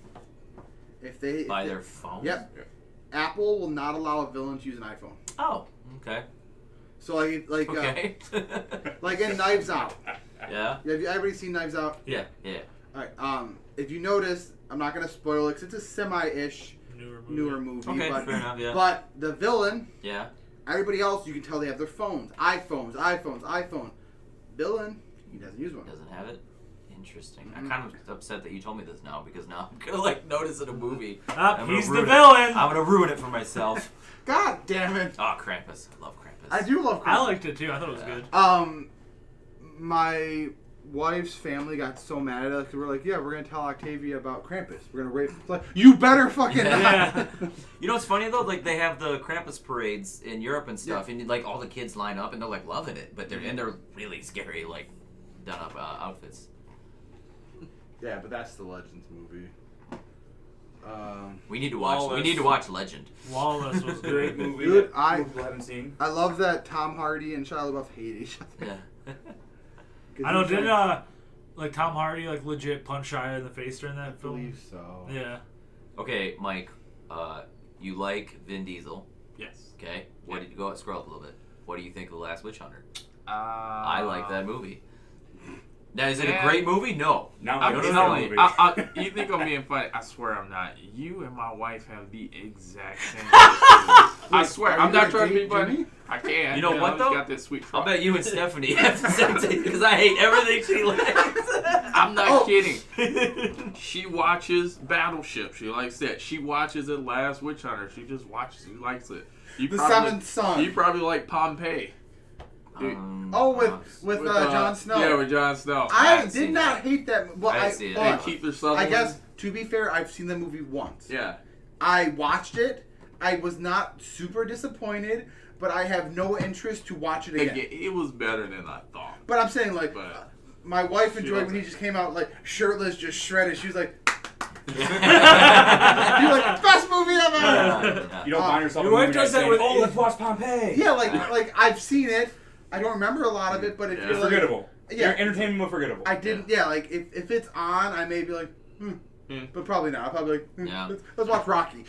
Their phone? Yep. Apple will not allow a villain to use an iPhone. Oh, okay. So like okay. like in Knives Out. Yeah. Have you everybody seen Knives Out? Yeah. All right. If you notice, I'm not gonna spoil it because it's a semi-ish newer movie. Okay, but, fair enough. Yeah. But the villain. Yeah. Everybody else, you can tell they have their phones, iPhone. Villain, he doesn't use one. Doesn't have it. Interesting. I'm kind of upset that you told me this now because now I'm gonna like notice in a movie. He's the villain. I'm gonna ruin it for myself. God damn it! Oh, Krampus! I love Krampus. I do love Krampus. I liked it too. I thought it was good. My wife's family got so mad at us because we're like, yeah, we're gonna tell Octavia about Krampus. We're gonna rape. Like, you better fucking not. You know what's funny though? Like they have the Krampus parades in Europe and stuff, and like all the kids line up and they're like loving it, but they're really scary, like done up outfits. Yeah, but that's the Legends movie. We need to watch. We need to watch Legend. Lawless was a great movie. Dude, I haven't seen. I love that Tom Hardy and Shia LaBeouf hate each other. Yeah. I know. Did like Tom Hardy like legit punch Shia in the face during that film? I believe so. Yeah. Okay, Mike. You like Vin Diesel? Yes. Okay. What did you go? Scroll up a little bit. What do you think of The Last Witch Hunter? I like that movie. Now, is it a great movie? No. You think I'm being funny? I swear I'm not. You and my wife have the exact same. I swear, I'm not trying to be funny. I can't. You know what though? Got this sweet I'll bet you and Stephanie have the same taste because I hate everything she likes. I'm not kidding. She watches Battleship. She likes that. She watches The Last Witch Hunter. She just watches. She likes it. The Seventh Son. You probably like Pompeii. With Jon Snow. Yeah, with Jon Snow. I did not hate that. Well, I see it. And Kiefer Sutherland. I guess to be fair, I've seen that movie once. Yeah. I watched it. I was not super disappointed, but I have no interest to watch it again. It was better than I thought. But I'm saying my wife enjoyed when he just came out like shirtless, just shredded. She was like. You're like best movie ever. You don't find yourself. Your wife does that with. Oh, let's watch Pompeii. Yeah, like I've seen it. I don't remember a lot of it, but if you're forgettable. Yeah, your entertainment was forgettable. I didn't. Yeah, like if it's on, I may be like, but probably not. I'll probably like, let's watch Rocky.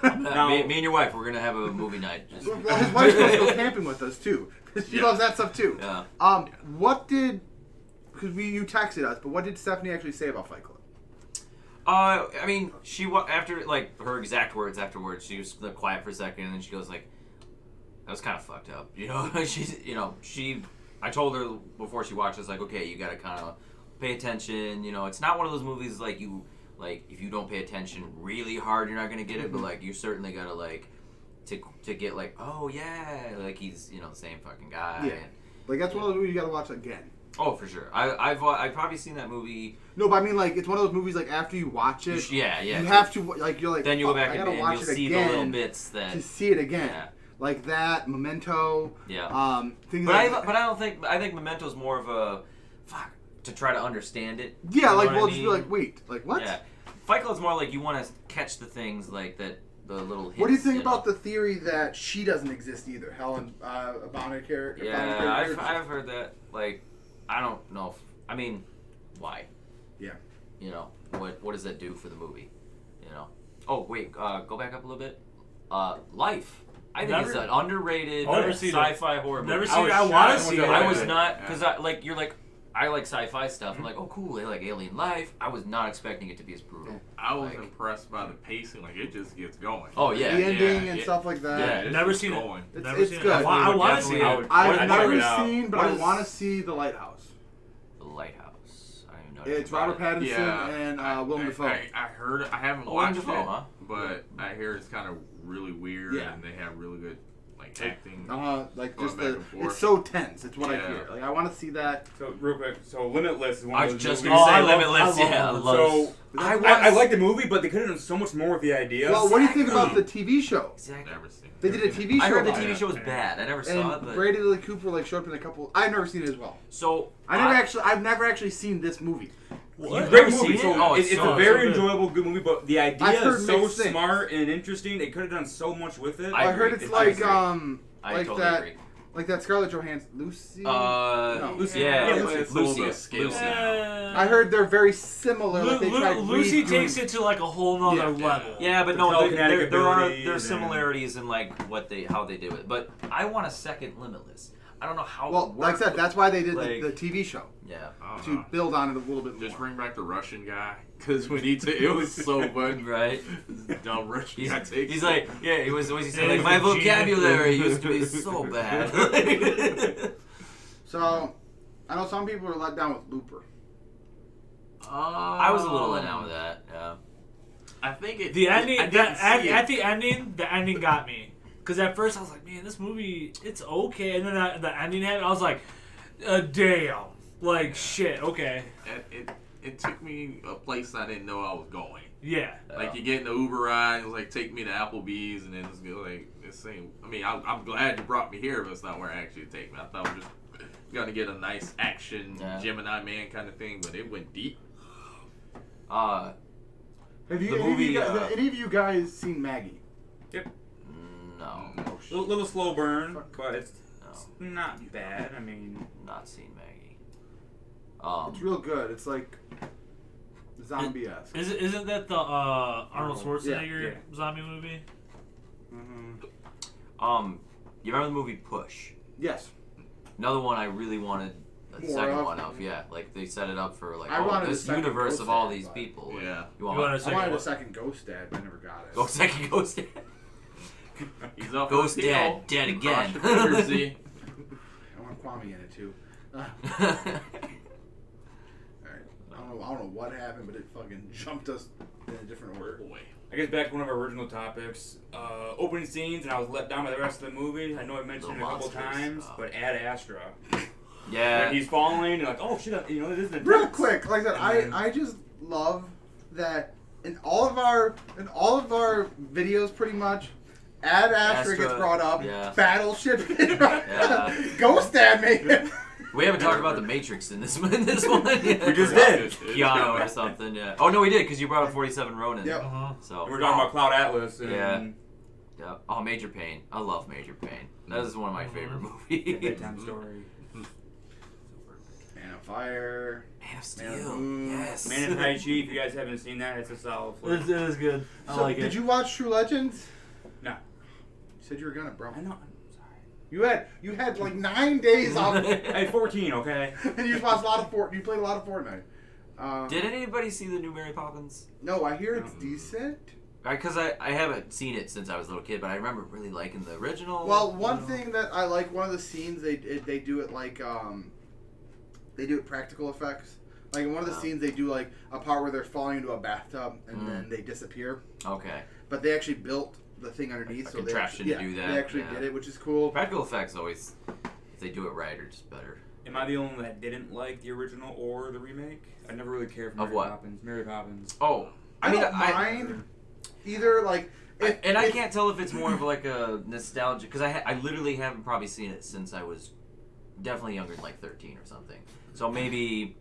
Me and your wife, we're gonna have a movie night. Well, his wife's supposed to go camping with us too. She loves that stuff too. Yeah. What did? Because you texted us, but what did Stephanie actually say about Fight Club? I mean, after like her exact words afterwards, she was quiet for a second, and then she goes like, "That was kind of fucked up," you know. I told her before she watched this, like, okay, you gotta kind of pay attention. You know, it's not one of those movies like if you don't pay attention really hard, you're not gonna get it. But like, you certainly gotta like to get like, oh yeah, like he's the same fucking guy. Yeah, like that's one of those movies you gotta watch again. Oh, for sure. I've probably seen that movie. No, but I mean, like, it's one of those movies, like, after you watch it, you have to, like, you're like, then you go back and watch you'll it see again the little bits that to see it again. Yeah. Like that, Memento. Yeah. Things but like I think Memento's more of a to try to understand it. Yeah, you like know just be like, wait, like what? Yeah. Fight Club's more like you want to catch the things like that, the little hints. What do you think know? about the theory that she doesn't exist either? Helen Bonham Carter. Yeah, I've heard that. Like, I don't know. I mean, why? Yeah. You know, what does that do for the movie? You know. Oh wait, go back up a little bit. Life. I think it's an underrated sci-fi horror movie. Never seen it. I want to see it. I was not, because you're like, I like sci-fi stuff. I'm like, oh cool, they like alien life. I was not expecting it to be as brutal. I was impressed by the pacing. Like, it just gets going. Oh yeah, the ending and stuff like that. Yeah, never seen going. it. It's good. I want to see it. I've never seen, but I want to see The Lighthouse. The Lighthouse. I don't even know. It's Robert Pattinson and Willem Dafoe. I heard. I haven't watched it, but I hear it's kind of really weird, and they have really good like acting. Like just it's so tense. It's what I hear. Like I want to see that. So real quick, so Limitless is one I of was those just movies. gonna say Limitless. Yeah, I love so I like the movie, but they could have done so much more with the idea. Well, what do you think about the TV show? Exactly. Never seen. They did a TV show. I heard the TV show was bad. I never saw it. But Brady Lee Cooper like showed up in a couple. I've never seen it as well. So I've never actually seen this movie. What? Great movie. It? So it's a very enjoyable, good movie, but the idea is so mixed things. smart and interesting. They could have done so much with it. I heard it's like I totally that. agree. Like that Scarlett Johansson, Lucy. Lucy. Yeah, Lucy. I heard they're very similar. Like they tried Lucy redoing- takes it to like a whole nother level. Yeah, but The no, telekinetic there are abilities similarities in like how they do it. But I want a second Limitless. I don't know how. Well, it works, like I said, that's why they did like, the TV show. Yeah. To build on it a little bit more. Just bring back the Russian guy, because we need to. It was so fun, right? This dumb Russian He's, guy takes. he's like, yeah, he was. What was he saying? Like, my vocabulary used to be so bad. So, I know some people were let down with Looper. I was a little let down with that. Yeah. I think it. The ending. I didn't see At it. the ending got me. Because at first I was like, man, this movie, it's okay. And then the ending happened. I was like, damn. Like, shit, okay. It took me a place I didn't know I was going. Yeah. Like, you get in the Uber ride, it's like, take me to Applebee's, and then it's like, this thing. I mean, I'm glad you brought me here, but it's not where it actually take me. I thought we were just going to get a nice action Gemini Man kind of thing, but it went deep. Have you, any of you guys seen Maggie? Yep. No. A little slow burn, but it's not bad. I mean, not seen Maggie. It's real good. It's like zombie-esque. Isn't that the Arnold Schwarzenegger zombie movie? You remember the movie Push? Yes. Another one I really wanted the second one of. Yeah, like they set it up for like this universe of all these people. Yeah. You I wanted a second Ghost Dad, but I never got it. Second Ghost Dad. He's up Ghost Dad, dead again. I want Kwame in it too. Alright. I don't know what happened, but it fucking jumped us in a different order. I guess back to one of our original topics, opening scenes, and I was let down by the rest of the movie. I know I mentioned it a couple times, but Ad Astra. Yeah. Like he's falling, and like, oh shit, you know, this is Real quick, like that, I just love that in all of our videos, pretty much. Ad Astra gets brought up. Yeah. Battleship. Yeah. Ghost Dad, man. We haven't talked about the Matrix in this one yet. We just did. Keanu or something, yeah. Oh no, we did because you brought up 47 Ronin. Yep. So we're talking about Cloud Atlas. And yeah. Oh, Major Payne. I love Major Payne. That is one of my favorite movies. Bedtime Story. Man of Fire. Man of Steel. Yes. Man of Tai Chi. If you guys haven't seen that, it's a solid flick. It is good. I So, like it. did you watch True Legends? No. You said you were gonna, bro. I know. You had like 9 days off. I had 14, okay? And you watched a lot of You played a lot of Fortnite. Did anybody see the new Mary Poppins? No, I hear it's decent. Because I haven't seen it since I was a little kid, but I remember really liking the original. Well, one thing that I like, one of the scenes they do it like they do it practical effects. Like in one of the scenes they do like a part where they're falling into a bathtub and then they disappear. Okay. But they actually built the thing underneath, so contraption they to do that. They actually did it, which is cool. Practical effects always, if they do it right, are just better. Am I the only one that didn't like the original or the remake? I never really cared for Of what? Poppins. Mary Poppins. Oh, I don't mind either. Like, I can't tell if it's more of like a nostalgia because I literally haven't probably seen it since I was definitely younger than like 13 or something. So maybe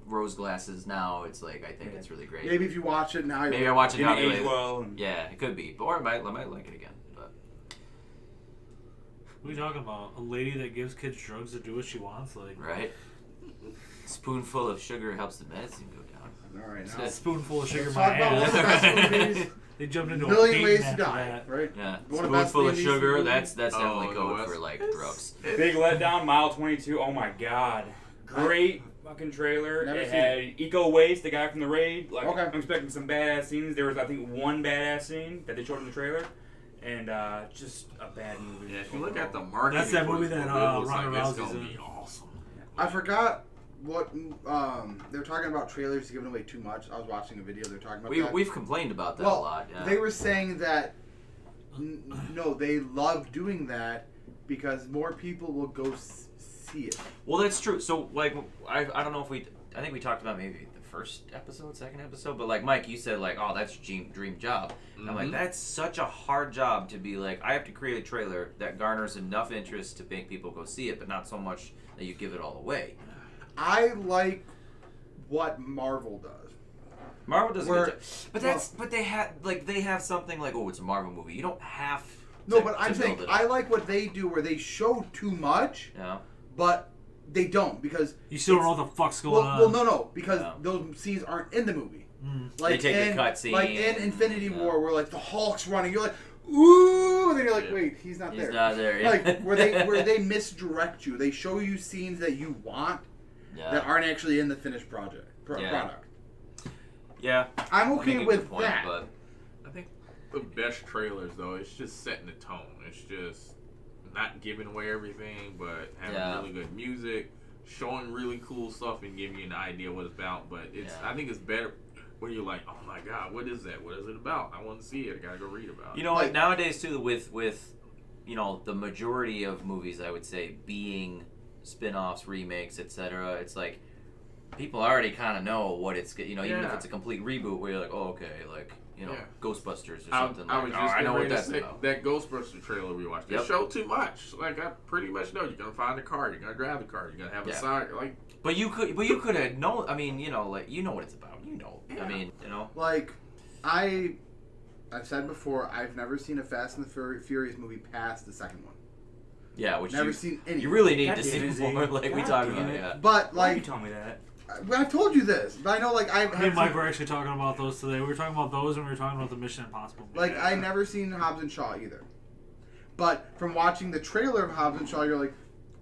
rose glasses now, it's like I think it's really great. Maybe if you watch it now, maybe I watch it now. age well. Yeah, it could be, or I might like it again. But what are you talking about? A lady that gives kids drugs to do what she wants, like right? Spoonful of sugar helps the medicine go down. All right, a now spoonful of sugar in let's my talk about one of the best ass. movies. They jumped into Million a Ways beating to after Die, that. right? Yeah, One of the best spoonful of movies sugar. movies. That's definitely code for like drugs. Big letdown, Mile 22. Oh my god, great fucking trailer. Never It seen had Eco Waste, the guy from the raid. Like, Okay. I'm expecting some badass scenes. There was, I think, one badass scene that they showed in the trailer, and just a bad movie. Yeah, if you look at the marketing, That's that for movie it, that it looks Ronda like it's Rousey's gonna in. be awesome. I forgot what they were talking about trailers giving away too much. I was watching a video. They're talking about that. We've complained about that Well, a lot. Yeah. they were saying that no, they love doing that because more people will go see it. Well, that's true. So, like, I don't know if I think we talked about maybe the first episode, second episode, but like Mike, you said like, oh, that's your dream job. And I'm like, that's such a hard job to be like, I have to create a trailer that garners enough interest to make people go see it, but not so much that you give it all away. I like what Marvel does. Marvel does a Where- good job. But they have something like, oh, it's a Marvel movie. You don't have No, to, but I'm to saying build it up. I like what they do where they show too much, Yeah. but they don't because You still don't know what the fuck's going on. Well, no, because Yeah. those scenes aren't in the movie. They take the in, cutscene. like in Infinity War, where like the Hulk's running, you're like, ooh, and then you're like, wait, he's not He's there. not there, yeah. Like where they misdirect you. They show you scenes that you want that aren't actually in the finished product. Yeah. I'm You okay make a with good point, that. but I think the best trailers though, it's just setting the tone. It's just not giving away everything, but having really good music, showing really cool stuff, and giving you an idea what it's about. But it's I think it's better when you're like, oh my god, what is that? What is it about? I want to see it. I gotta go read about it. You know, like nowadays too, with you know the majority of movies, I would say being spin-offs, remakes, etc. It's like people already kind of know what it's. You know, even if it's a complete reboot, where you're like, oh okay, like you know, Ghostbusters or something. I like, was oh, just I know what ready to that's say, about. that Ghostbuster trailer we watched. They showed too much. Like I pretty much know you're gonna find the card. You're gonna grab the card. You're gonna have a side. Like, but you could have known. I mean, you know, like you know what it's about. You know. I mean, you know. Like, I've said before, I've never seen a Fast and the Furious movie past the second one. Yeah, which never seen any. You really need to see more. Like we talked about. Yeah. But like, you tell me that. I've told you this, but I know like I. Me and Mike were actually talking about those today. We were talking about those, and we were talking about the Mission Impossible movie. Like I never seen Hobbs and Shaw either, but from watching the trailer of Hobbs and Shaw, you're like,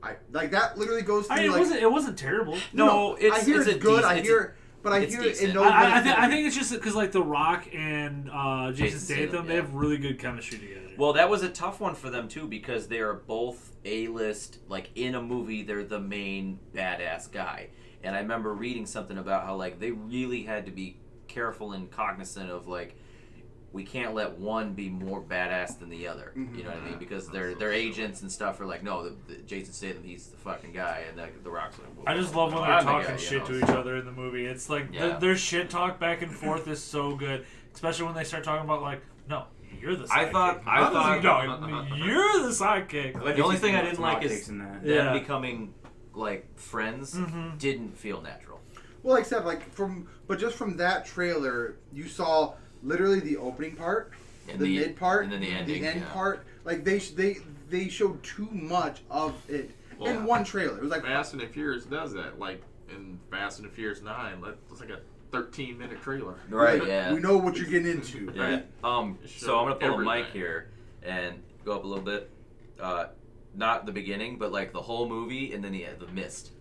I like that literally goes through. I mean, like, it wasn't terrible. No, I hear it's good. I hear. But I hear it in no I think it's just because like The Rock and Jason Statham, they have really good chemistry together. Well, that was a tough one for them too because they are both A-list. Like in a movie, they're the main badass guy. And I remember reading something about how like they really had to be careful and cognizant of like we can't let one be more badass than the other. Mm-hmm. You know what I mean? Because their agents and stuff are like, no, the Jason Statham, he's the fucking guy, and the Rock's like. I just love when they're talking shit to each other in the movie. It's like their shit talk back and forth is so good, especially when they start talking about like, no, you're the sidekick. I thought no, you're the sidekick. The only thing I didn't like is them becoming like friends didn't feel natural. Well, except like just from that trailer, you saw literally the opening part, the mid part, and then the ending, the end part. Like they showed too much of it in one trailer. It was like Fast and the Furious does that. Like in Fast and the Furious 9, it's like a 13-minute trailer. Right. Like, yeah. we know what you're getting into. Yeah. Right? So I'm gonna pull a mic here and go up a little bit. Not the beginning, but like the whole movie, and then the mist.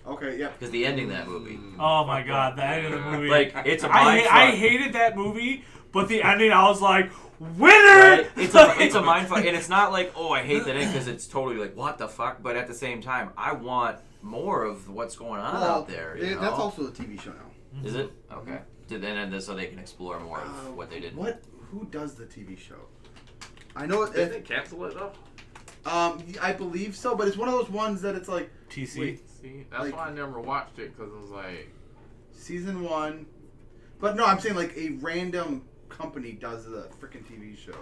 Okay, yeah. Because the ending of that movie. Oh my god, the end of the movie. Like it's a I hated that movie, but the ending I was like, winner. Right? It's a mindfuck, and it's not like I hate that ending because it's totally like what the fuck. But at the same time, I want more of what's going on out there. You know? That's also a TV show now. Is it? Okay. Then so they can explore more of what they did. Who does the TV show? I know Did they cancel it though? I believe so, but it's one of those ones that it's like TC. Wait, see, that's why I never watched it because it was like season 1. But no, I'm saying like a random company does the freaking TV show.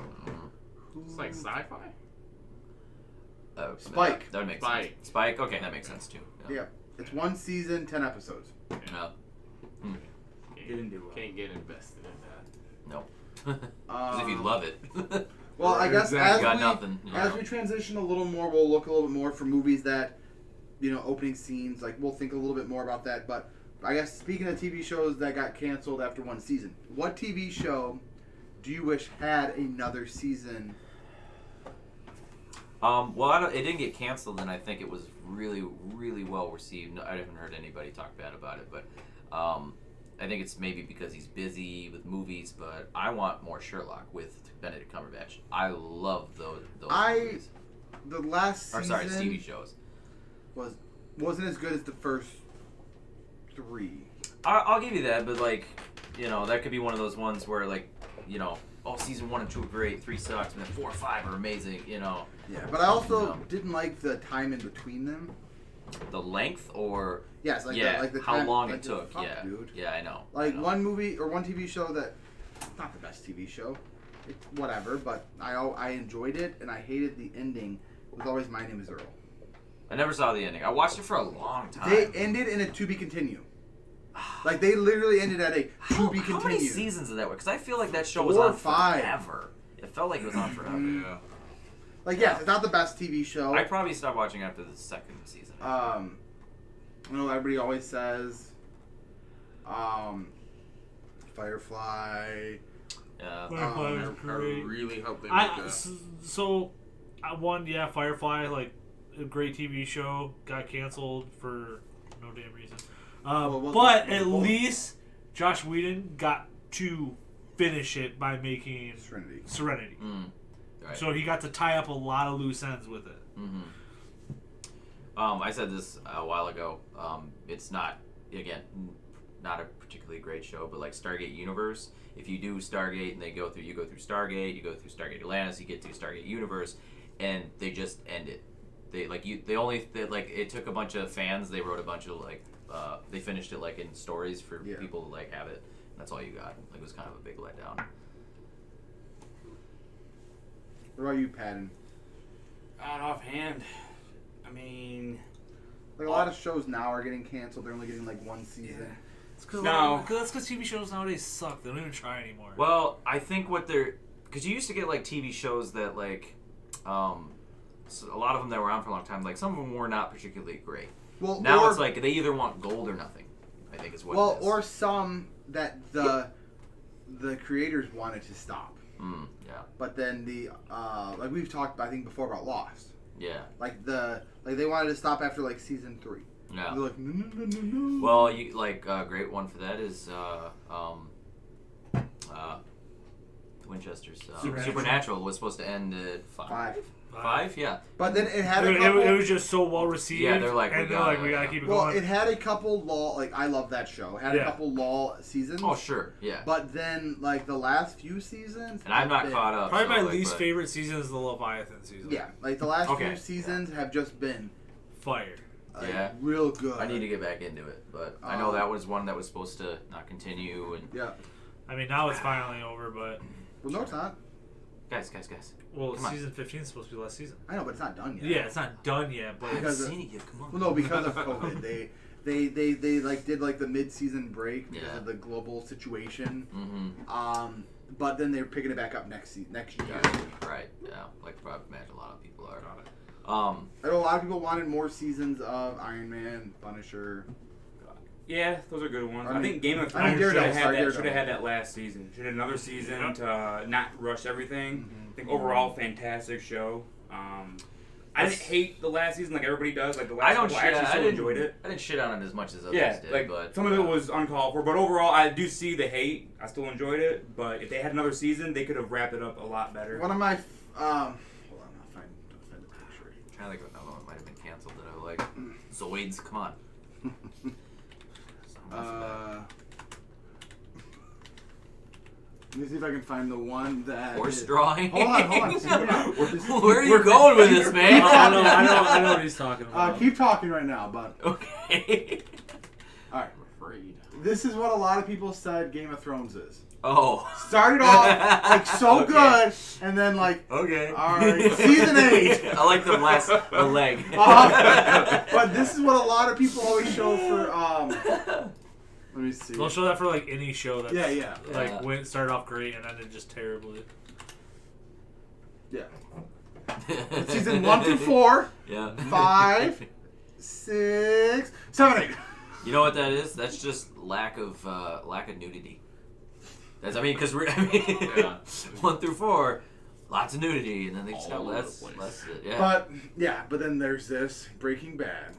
It's like sci-fi. Oh, Spike. That makes sense. Spike. Okay, that makes sense too. Yeah, it's 1 season, 10 episodes. Yeah. Didn't do well. Can't get invested in that. No. Because if you love it. Well, I guess Exactly. Got nothing. as we transition a little more, we'll look a little bit more for movies that, opening scenes. Like we'll think a little bit more about that. But I guess speaking of TV shows that got canceled after one season, what TV show do you wish had another season? Well, it didn't get canceled, and I think it was really, really well received. I haven't heard anybody talk bad about it, but I think it's maybe because he's busy with movies. But I want more Sherlock with Benedict Cumberbatch. I love those movies. The last season, Or sorry, TV shows. wasn't as good as the first 3. I'll give you that, but that could be one of those ones where season 1 and 2 are great, 3 sucks, and then 4 and 5 are amazing. Yeah, but I also didn't like the time in between them. The length, or yes, the how time, long like it took. fuck, dude. Yeah, I know. One movie or one TV show that not the best TV show, whatever. But I enjoyed it and I hated the ending. It was always My Name Is Earl. I never saw the ending. I watched it for a long time. They ended in a to be continue. Like they literally ended at a to be continued. How many seasons of that? Because I feel like that show was 4 or on 5. forever. It felt like it was on forever. Yeah. Yes, it's not the best TV show. I probably stopped watching after the 2nd season. I know everybody always says, Firefly. Yeah. Firefly was I great. really hope they make that. Firefly, like a great TV show, got canceled for no damn reason. But at least Josh Whedon got to finish it by making Serenity. Right. So he got to tie up a lot of loose ends with it. Mm-hmm. I said this a while ago. It's not a particularly great show, but like Stargate Universe. If you do Stargate and you go through Stargate, you go through Stargate Atlantis, you get to Stargate Universe, and they just end it. It took a bunch of fans. They wrote a bunch of they finished it like in stories for people to like have it. And that's all you got. Like it was kind of a big letdown. What about you, Patton? Not offhand. I mean, like a lot of shows now are getting canceled. They're only getting like one season. Yeah. That's because TV shows nowadays suck. They don't even try anymore. Well, I think because you used to get like TV shows that so a lot of them that were on for a long time. Like some of them were not particularly great. Well, now it's like they either want gold or nothing. I think is what. Well, it is. or some that the creators wanted to stop. Yeah. But then like we've talked, I think before about Lost. Yeah. Like they wanted to stop after like season 3. Yeah. They're like no. Well, you a great one for that is Winchester's Supernatural was supposed to end at 5. 5, yeah. But then it had it was just so well received. Yeah, they're like, we gotta keep it going. Well, it had a couple I love that show. It had a couple lull seasons. Oh, sure, yeah. But then, like, the last few seasons... And I'm not caught up. Probably my least favorite season is the Leviathan season. Yeah, like, the last few seasons have just been... Fire. Yeah. Real good. I need to get back into it, but I know that was one that was supposed to not continue. And yeah. I mean, now it's finally over, but... Well, no, it's not. Guys. Well, season 15 is supposed to be last season. I know, but it's not done yet. Yeah, it's not done yet, but... I haven't seen it yet, come on. Well, no, because of COVID. They like did like the mid-season break because of the global situation. Mm-hmm. But then they're picking it back up next year. Right, yeah. Like, probably imagine a lot of people are. I know a lot of people wanted more seasons of Iron Man, Punisher. Yeah, those are good ones. I mean, I think Game of Thrones should have had that last season. Should have another season to not rush everything. Mm-hmm. I think overall, fantastic show. I didn't hate the last season like everybody does. Like the last couple, I actually still enjoyed it. I didn't shit on it as much as others did. Like but some of it was uncalled for, but overall, I do see the hate. I still enjoyed it, but if they had another season, they could have wrapped it up a lot better. One of my hold on, I'll find the picture. I'm trying to think of another one that might have been canceled that I like. Zoids, come on. Let me see if I can find the one that horse drawing. Hold on. Where are you going with this, man? I know what he's talking about. Keep talking right now, but okay. All right. I'm afraid. This is what a lot of people said Game of Thrones is. Oh. Started off like so good, and then like okay. All right, season 8. I like the leg. But this is what a lot of people always show for Let me see. They'll show that for like any show that's Yeah. like when it started off great and ended just terribly. Yeah. Season 1 through 4. Yeah. 5, 6, 7, 8. You know what that is? That's just lack of nudity. That's because 1 through 4, lots of nudity, and then they just got less. Yeah. But then there's this Breaking Bad,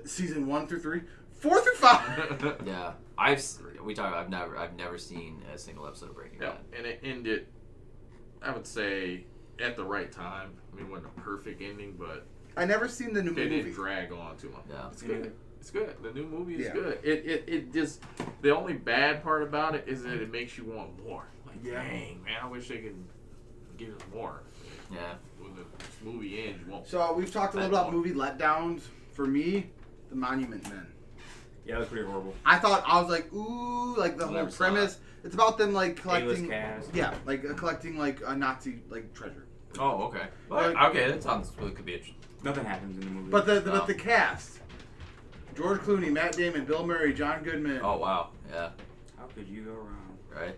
season 1 through 3, 4 through 5. Yeah, I've never seen a single episode of Breaking Bad. And it ended, I would say, at the right time. I mean, it wasn't a perfect ending, but I never seen the new they movie. didn't drag on too long. Yeah, it's good. It's good. The new movie is Yeah. good. It just, the only bad part about it is that it makes you want more. Like, dang, man, I wish they could give us more. Yeah. When the movie ends, you won't. So we've talked a little about movie letdowns. For me, The Monument Men. Yeah, that was pretty horrible. I was like, ooh, like the whole Never saw premise. It's about them like A-list collecting, cast. yeah, like collecting like a Nazi like treasure. Oh, okay. Well, okay, that sounds. It could be interesting. Nothing happens in the movie. But the cast: George Clooney, Matt Damon, Bill Murray, John Goodman. Oh wow, yeah. How could you go wrong? Right.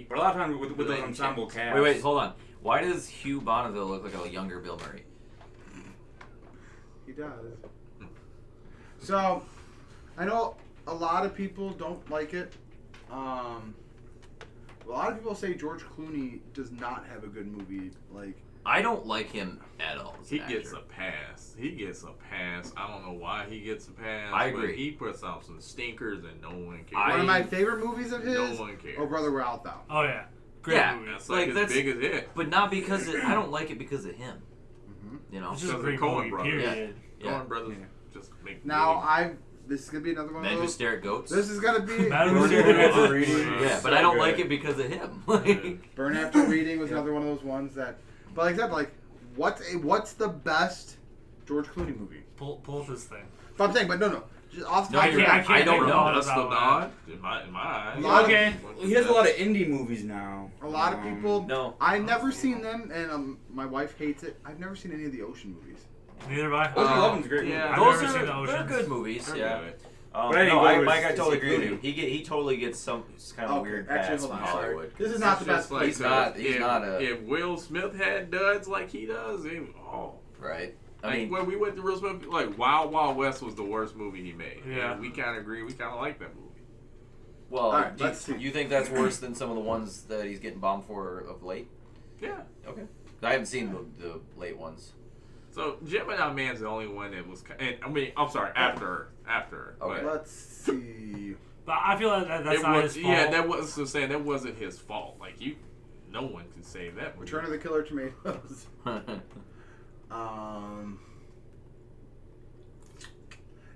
But a lot of times with those ensemble casts. Wait, hold on. Why does Hugh Bonneville look like a younger Bill Murray? He does. So, I know a lot of people don't like it. A lot of people say George Clooney does not have a good movie. Like, I don't like him at all. He gets a pass. I don't know why he gets a pass. I agree. But he puts out some stinkers and no one cares. one of my favorite movies of his. No one cares. Oh, Brother, We're Out Thou. Oh yeah, great Yeah, movie. That's like his biggest hit. But not because I don't like it because of him. Mm-hmm. You know, It's just a Because great the Coen movie. brothers. Period. Yeah. Coen brothers just make Now this is gonna be another one Men of Who those. Stare at Goats. This is gonna be Men Who Stare at Goats. Yeah, but I don't like it because of him. Burn After Reading was another one of those ones that. But like that, like what's the best George Clooney movie? Pull up this thing. But I'm saying, but no. Just off the No, top I of your can't- head. I don't think know. about That's the that. nod in my eyes. Okay. He does a lot of indie movies now. A lot of people. No. I've never seen them, and my wife hates it. I've never seen any of the Ocean movies. Neither have I. Ocean's 11's a great movie. I've Those never seen the they're Oceans. good movies. They're Yeah. good. But I didn't no, go to Mike, I see totally agree with Clooney. you. He totally gets some kind of Okay, weird actually, pass hold from on, sorry. Hollywood. This is not the It's best just like, place. He's not a- If Will Smith had duds like he does, Right. I mean, when we went to Will Smith, like Wild Wild West was the worst movie he made. Yeah. And we kind of agree. We kind of like that movie. Well, All right, do let's see. you think that's worse than some of the ones that he's getting bombed for of late? Yeah. Okay. I haven't seen the late ones. So Gemini Man's the only one that was. And, I mean, I'm sorry. After. Okay. Let's see. But I feel like that's It not was, his fault. yeah, that was so saying that wasn't his fault. Like no one can save that movie. Return of the Killer Tomatoes.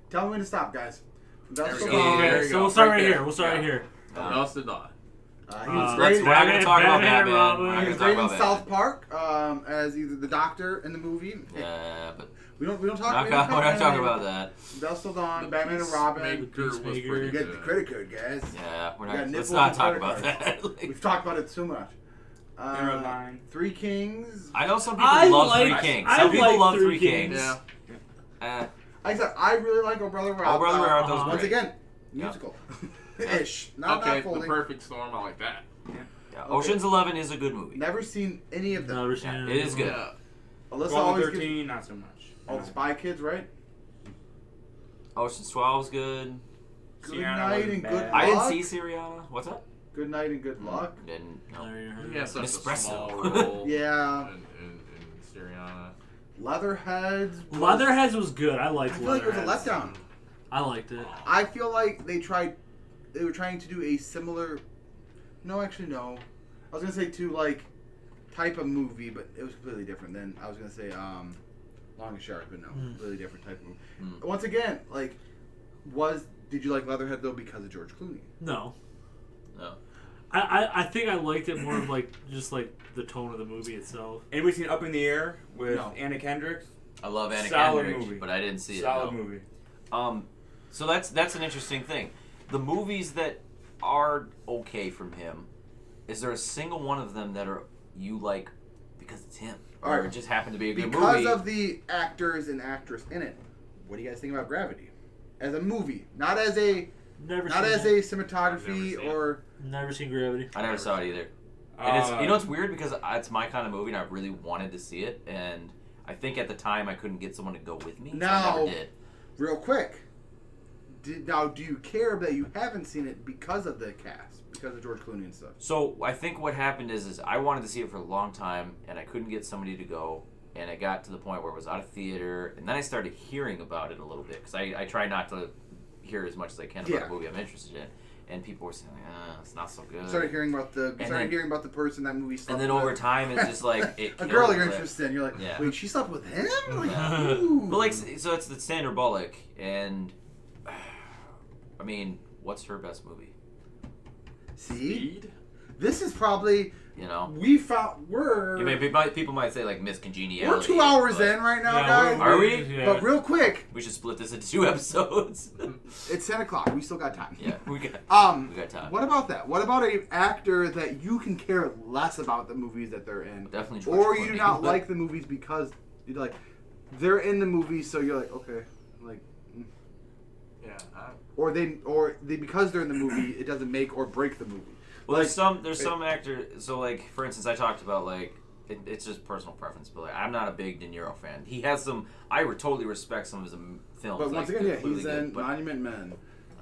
Tell me when to stop, guys. There we Dustin go. Hoffman. There you so go. we'll start Right right there. here. We'll start right here. Dustin Don. He was Uh, great. We're not going to talk about Batman, Batman. Robin. We're not He gonna was talk great in about South Batman. Park as either the doctor in the movie. Yeah, but We don't talk. we're not talking about that. Dustin Dawn, The Batman and Robin. Peacemaker was Peacemaker. pretty You get the good. credit card, guys. Yeah, we're We got not. Let's nipples not and talk credit about cards. that. Like, We've talked about it so much. Dinner Line. Three Kings. I know some people I love like- Three Kings. I Some people like love Three Three Kings. Kings. Yeah. Like I said, I really like Oh Brother Where Art Oh Brother Where Art Thou's Once great. again, Yeah. musical. Ish. Not Okay, The fully. Perfect Storm. I like that. Yeah, Ocean's 11 is a good movie. Never seen any of them. Never seen Yeah, it. it is good. Yeah. Alyssa 12 always and gives 13, not so much. all the Spy Kids, right? Ocean's 12 is good. Good Syriana night wasn't and bad. good I didn't luck. see Syriana. What's that? Good night and good luck. Didn't. No. Never even heard He of has it. such a Espresso. small role. Yeah. In Syriana. Leatherheads. Leatherheads was good. I liked I feel like it was a Leatherheads. letdown. I liked it. I feel like they were trying to do a similar. No, actually, no. I was gonna say like type of movie, but it was completely different. Then I was gonna say Longest Shark, but no, completely different type of movie. Once again, like, did you like Leatherhead though because of George Clooney? No. No. I think I liked it more of like just like the tone of the movie itself. Anybody seen Up in the Air with No. Anna Kendrick? I love Anna Solid Kendrick, movie. but I didn't see it. Solid no. movie. So that's an interesting thing. The movies that are okay from him, is there a single one of them that you like because it's him, or Alright. it just happened to be a good Because movie? of the actors and actress in it. What do you guys think about Gravity? As a movie, not as a Never Not seen as it. a cinematography or. Never seen Gravity. I never saw it either. And it's, you know, it's weird because it's my kind of movie, and I really wanted to see it, and I think at the time I couldn't get someone to go with me, so I Now, never did. real quick. Now, do you care that you haven't seen it because of the cast, because of George Clooney and stuff? So I think what happened is I wanted to see it for a long time, and I couldn't get somebody to go, and it got to the point where it was out of theater, and then I started hearing about it a little bit because I try not to hear as much as I can about a movie I'm interested in, and people were saying, it's not so good. Started hearing about the the person that movie slept and then with. over time it's just like it a girl you're kills it. interested in. You're like, Yeah. wait, she slept with him? Like, But like, so it's the Sandra Bullock, and I mean, what's her best movie? See, this is probably we're. You mean, people might say like Miss Congeniality. We're 2 hours in right now, guys. Are we? But real quick, we should split this into 2 episodes. It's 10 o'clock. We still got time. Yeah, we got time. What about that? What about an actor that you can care less about the movies that they're in? Definitely George Or you do Clooney. not like the movies because you're like, they're in the movies, so you're like, okay, like. Yeah. Or they because they're in the movie, it doesn't make or break the movie. Well, there's some actors. So like, for instance, I talked about like it's just personal preference, but like, I'm not a big De Niro fan. He has some. I totally respect some of his films. But once like, again, completely he's good, in but- Monument Men.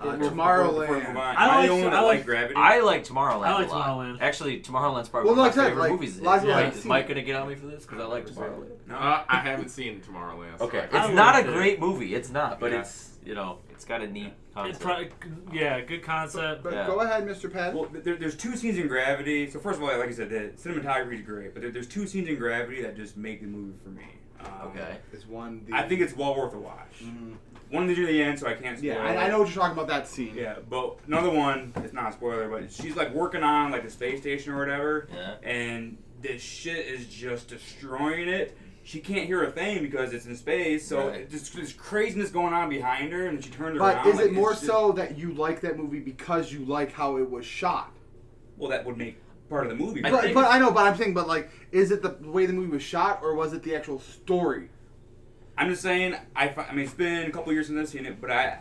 Tomorrowland. I like Gravity. I like Tomorrowland. I like a lot. Tomorrowland. Actually, Tomorrowland's probably Well, one like of my that, favorite like, movies. lots of Is like- Mike gonna get on me for this? Because I like Tomorrowland. No, I haven't seen Tomorrowland. So Okay, I it's not a great movie. It's not, but Yeah. it's it's got a neat It's concept. good concept. But go ahead, Mr. Pat. Well, there's 2 scenes in Gravity. So first of all, like I said, the cinematography is great, but there's 2 scenes in Gravity that just make the movie for me. Okay. Is one. I think it's well worth a watch. One near the end, so I can't spoil. Yeah, I know what you're talking about that scene. Yeah, but another one, it's not a spoiler, but she's like working on like the space station or whatever, and this shit is just destroying it. She can't hear a thing because it's in space, so there's craziness going on behind her, and she turns around. But is like, it more it's just- so that you like that movie because you like how it was shot? Well, that would make part of the movie. But I know, but I'm saying, but like, is it the way the movie was shot, or was it the actual story? I'm just saying, I mean, it's been a couple years since I've seen it, but I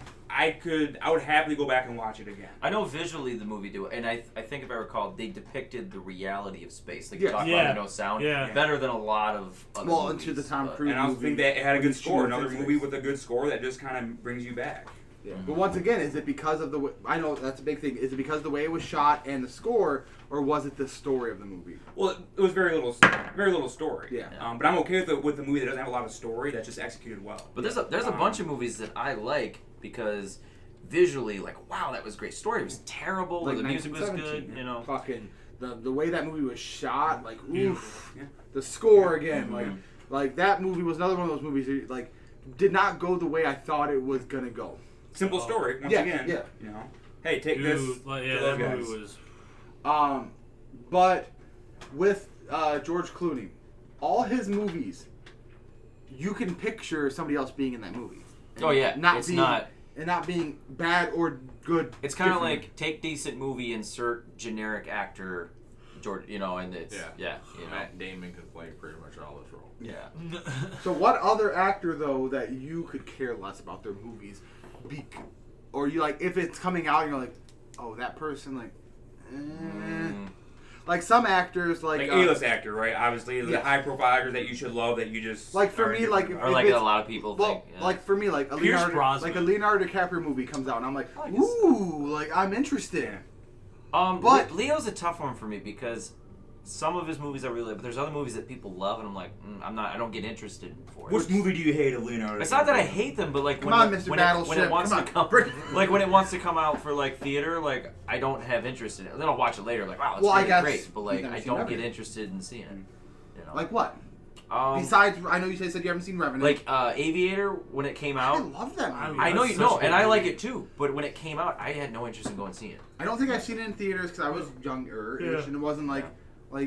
would happily go back and watch it again. I know visually the movie do, and I think if I recall, they depicted the reality of space. Like Yeah. you talk Yeah. about no sound, Yeah. better than a lot of other Well, movies. into the Tom but- Cruise And I also movie think that it had a with good the score. shooting Another physics. movie with a good score that just kind of brings you back. Yeah. But once again, is it because of the way, I know that's a big thing. Is it because of the way it was shot and the score, or was it the story of the movie? Well, it was very little story. Yeah. But I'm okay with the movie that doesn't have a lot of story that's just executed well. But there's a bunch of movies that I like because visually, like, wow, that was a great story. It was terrible. Like the music was 1917, good. Fucking the way that movie was shot, like oof. Yeah. The score again, like that movie was another one of those movies that, like, did not go the way I thought it was gonna go. Simple story. Once Yeah, again, yeah. You know, hey, take Dude, this. like, to yeah, those that guys. movie was. But with George Clooney, all his movies, you can picture somebody else being in that movie. Oh yeah, and not being bad or good. It's kind of different. like take decent movie, insert generic actor, George. And it's Matt Damon could play pretty much all his roles. Yeah. So what other actor though that you could care less about their movies, or you like if it's coming out, you're like, oh, that person like. Like some actors, like A-list actor, right? Obviously, the yeah. high-profile actors that you should love, that you just like for are me, like indifferent or about. like a lot of people think. Yeah. like for me, like a Pierce Leonardo, Brosnan. DiCaprio movie comes out, and I'm like, ooh, like I'm interested. But Leo's a tough one for me because some of his movies I really like, but there's other movies that people love, and I'm like, I don't get interested for it. Which movie do you hate of Leonardo? It's not that I hate them, but like Come when on, it, Mr. when Battleship, it wants come to on. come, like when it wants to come out for like theater, like I don't have interest in it. Then I'll watch it later, like wow, that's Well, I really guess great, but like you've never I seen don't get Revenant. interested in seeing it. Like what? Besides, I know you said you haven't seen Revenant. Like Aviator when it came out. I love that movie. I know That's you such know, a good and I like movie. it too. But when it came out, I had no interest in going and seeing it. I don't think I've seen it in theaters because I was younger, Yeah. and it wasn't like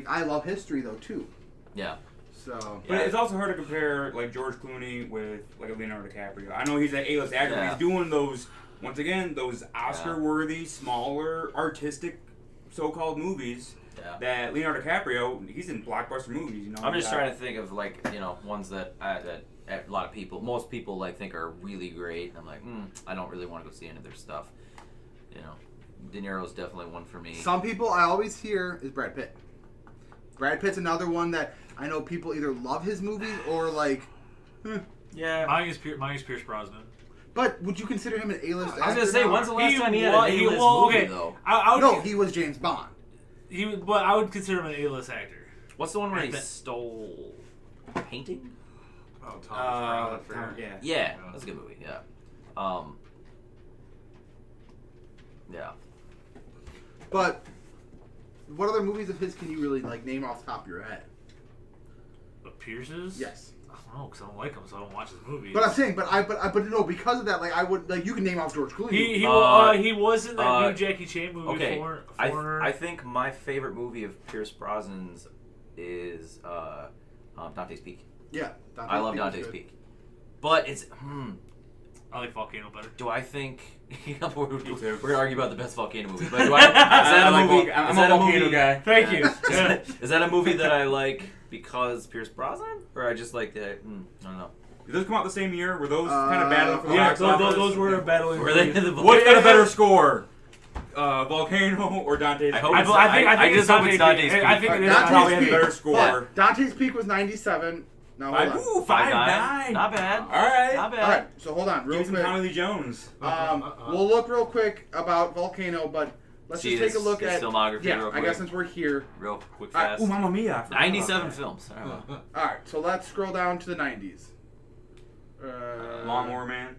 I love history though too. Yeah. So. But it's also hard to compare like George Clooney with like a Leonardo DiCaprio. I know he's an A-list actor, but Yeah. he's doing those those Oscar-worthy, smaller, artistic, so-called movies. Yeah. That Leonardo DiCaprio, he's in blockbuster movies. You know. I'm just trying to think of like ones that a lot of people, most people like think are really great. And I'm like, I don't really want to go see any of their stuff. you know, De Niro's definitely one for me. Some people I always hear is Brad Pitt. Brad Pitt's another one that I know people either love his movies or like. Yeah. Mine is Pierce Brosnan. But would you consider him an A-list actor? I was gonna say, now? when's the last time he had an A-list movie, though? No, he was James Bond. But I would consider him an A-list actor. What's the one where he stole painting? Oh, Thomas Crown Affair. Yeah, that's a good movie. Yeah. Yeah. But what other movies of his can you really like name off the top of your head? But Pierce's? Yes. I don't know, because I don't like him, so I don't watch his movies. But I'm saying, but no, because of that, like I would like you can name off George Clooney. He was in that new Jackie Chan movie. Okay, Foreigner. I think my favorite movie of Pierce Brosnan's is Dante's Peak. Yeah, I love Dante's Peak, but it's I like Volcano better. Do I think we're gonna argue about the best volcano movie? But do I? Is that a movie? I'm a volcano guy. Thank you. Is that a movie that I like because Pierce Brosnan, or I just like the? I don't know. Did those come out the same year? Were those kind of battling for the box Yeah, office? those were battling. Were they? What's got a better score? Volcano or Dante's Peak? I just hope it's Dante's Peak. I think it is. Probably has a better score. Dante's Peak was 97. Now hold on. Ooh, 5'9". Not bad. All right. Not bad. All right, so hold on, real Give me quick. some Tommy Lee Jones. We'll look real quick about Volcano, but let's just take a look his at filmography. Yeah, real I quick. guess since we're here. Real quick, All right, fast. Ooh, Mamma Mia. 97 films. All right, so let's scroll down to the 90s. Lawnmower Man.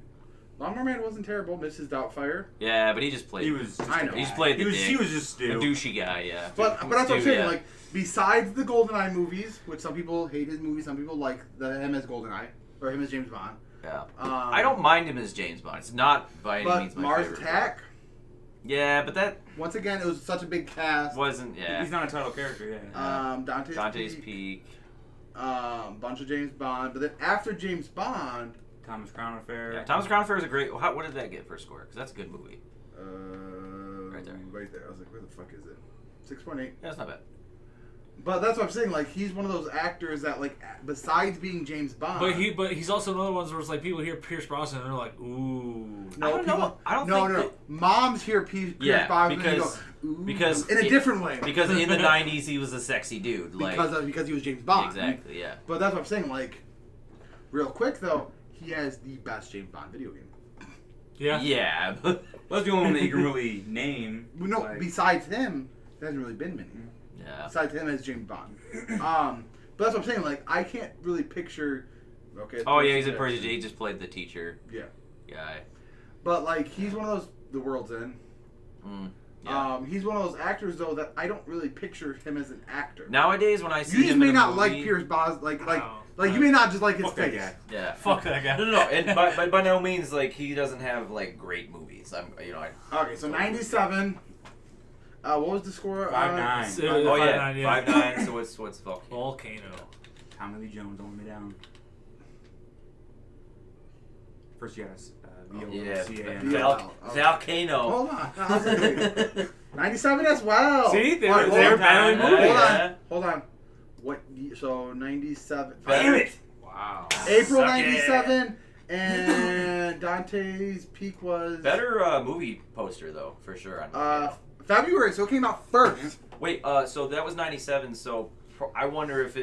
Lawnmower Man wasn't terrible. Mrs. Doubtfire. Yeah, but he just played. He was. Just I know. He just played the dick. He was just the douchey guy. Yeah. But that's what I'm saying. Yeah. Like, besides the GoldenEye movies, which some people hate his movies, some people like him as GoldenEye or him as James Bond. Yeah. I don't mind him as James Bond. It's not by any means my Mars favorite. Attack. Yeah, but that once again, it was such a big cast. wasn't. Yeah. He's not a title character. Yeah. Dante's Peak. Bunch of James Bond, but then after James Bond, Thomas Crown Affair. Yeah, Thomas Crown Affair is a great. What did that get for a score? Because that's a good movie. Right there. I was like, where the fuck is it? 6.8. Yeah, that's not bad. But that's what I'm saying. Like, he's one of those actors that, like, besides being James Bond, But he's also another one where it's like people hear Pierce Brosnan and they're like, ooh. I don't know. I don't no, think no. Moms hear Pierce Brosnan and go, ooh, because in a different way. Because in the '90s he was a sexy dude. Like because he was James Bond. Exactly. Yeah. But that's what I'm saying. Like, real quick though, he has the best James Bond video game. Yeah. Yeah. Well, that's the only one that you can really name. No, like, besides him, there hasn't really been many. Yeah. Besides him as James Bond. But that's what I'm saying. Like, I can't really picture. Okay. Oh yeah, he's in Percy. He just played the teacher. Yeah. Guy. But like, he's one of those. The World's End. Yeah. He's one of those actors though that I don't really picture him as an actor. Nowadays, when I see you just him may in a not movie, like Pierce Brosnan, like you may not just like his Fuck that face. guy. Yeah. Fuck that guy. No. And by no means like he doesn't have like great movies. Okay, so 97. What was the score? 5'9". Oh yeah, 5'9". So what's Volcano? Tommy Lee Jones holding me down. First, yes. Volcano. Hold on. 97 as well. See, they All right, were battling movies. Hold on. What? So 97. Damn it! Wow. April 97, and Dante's Peak was better movie poster though for sure. On February, so it came out first. Wait, so that was 97. So I wonder if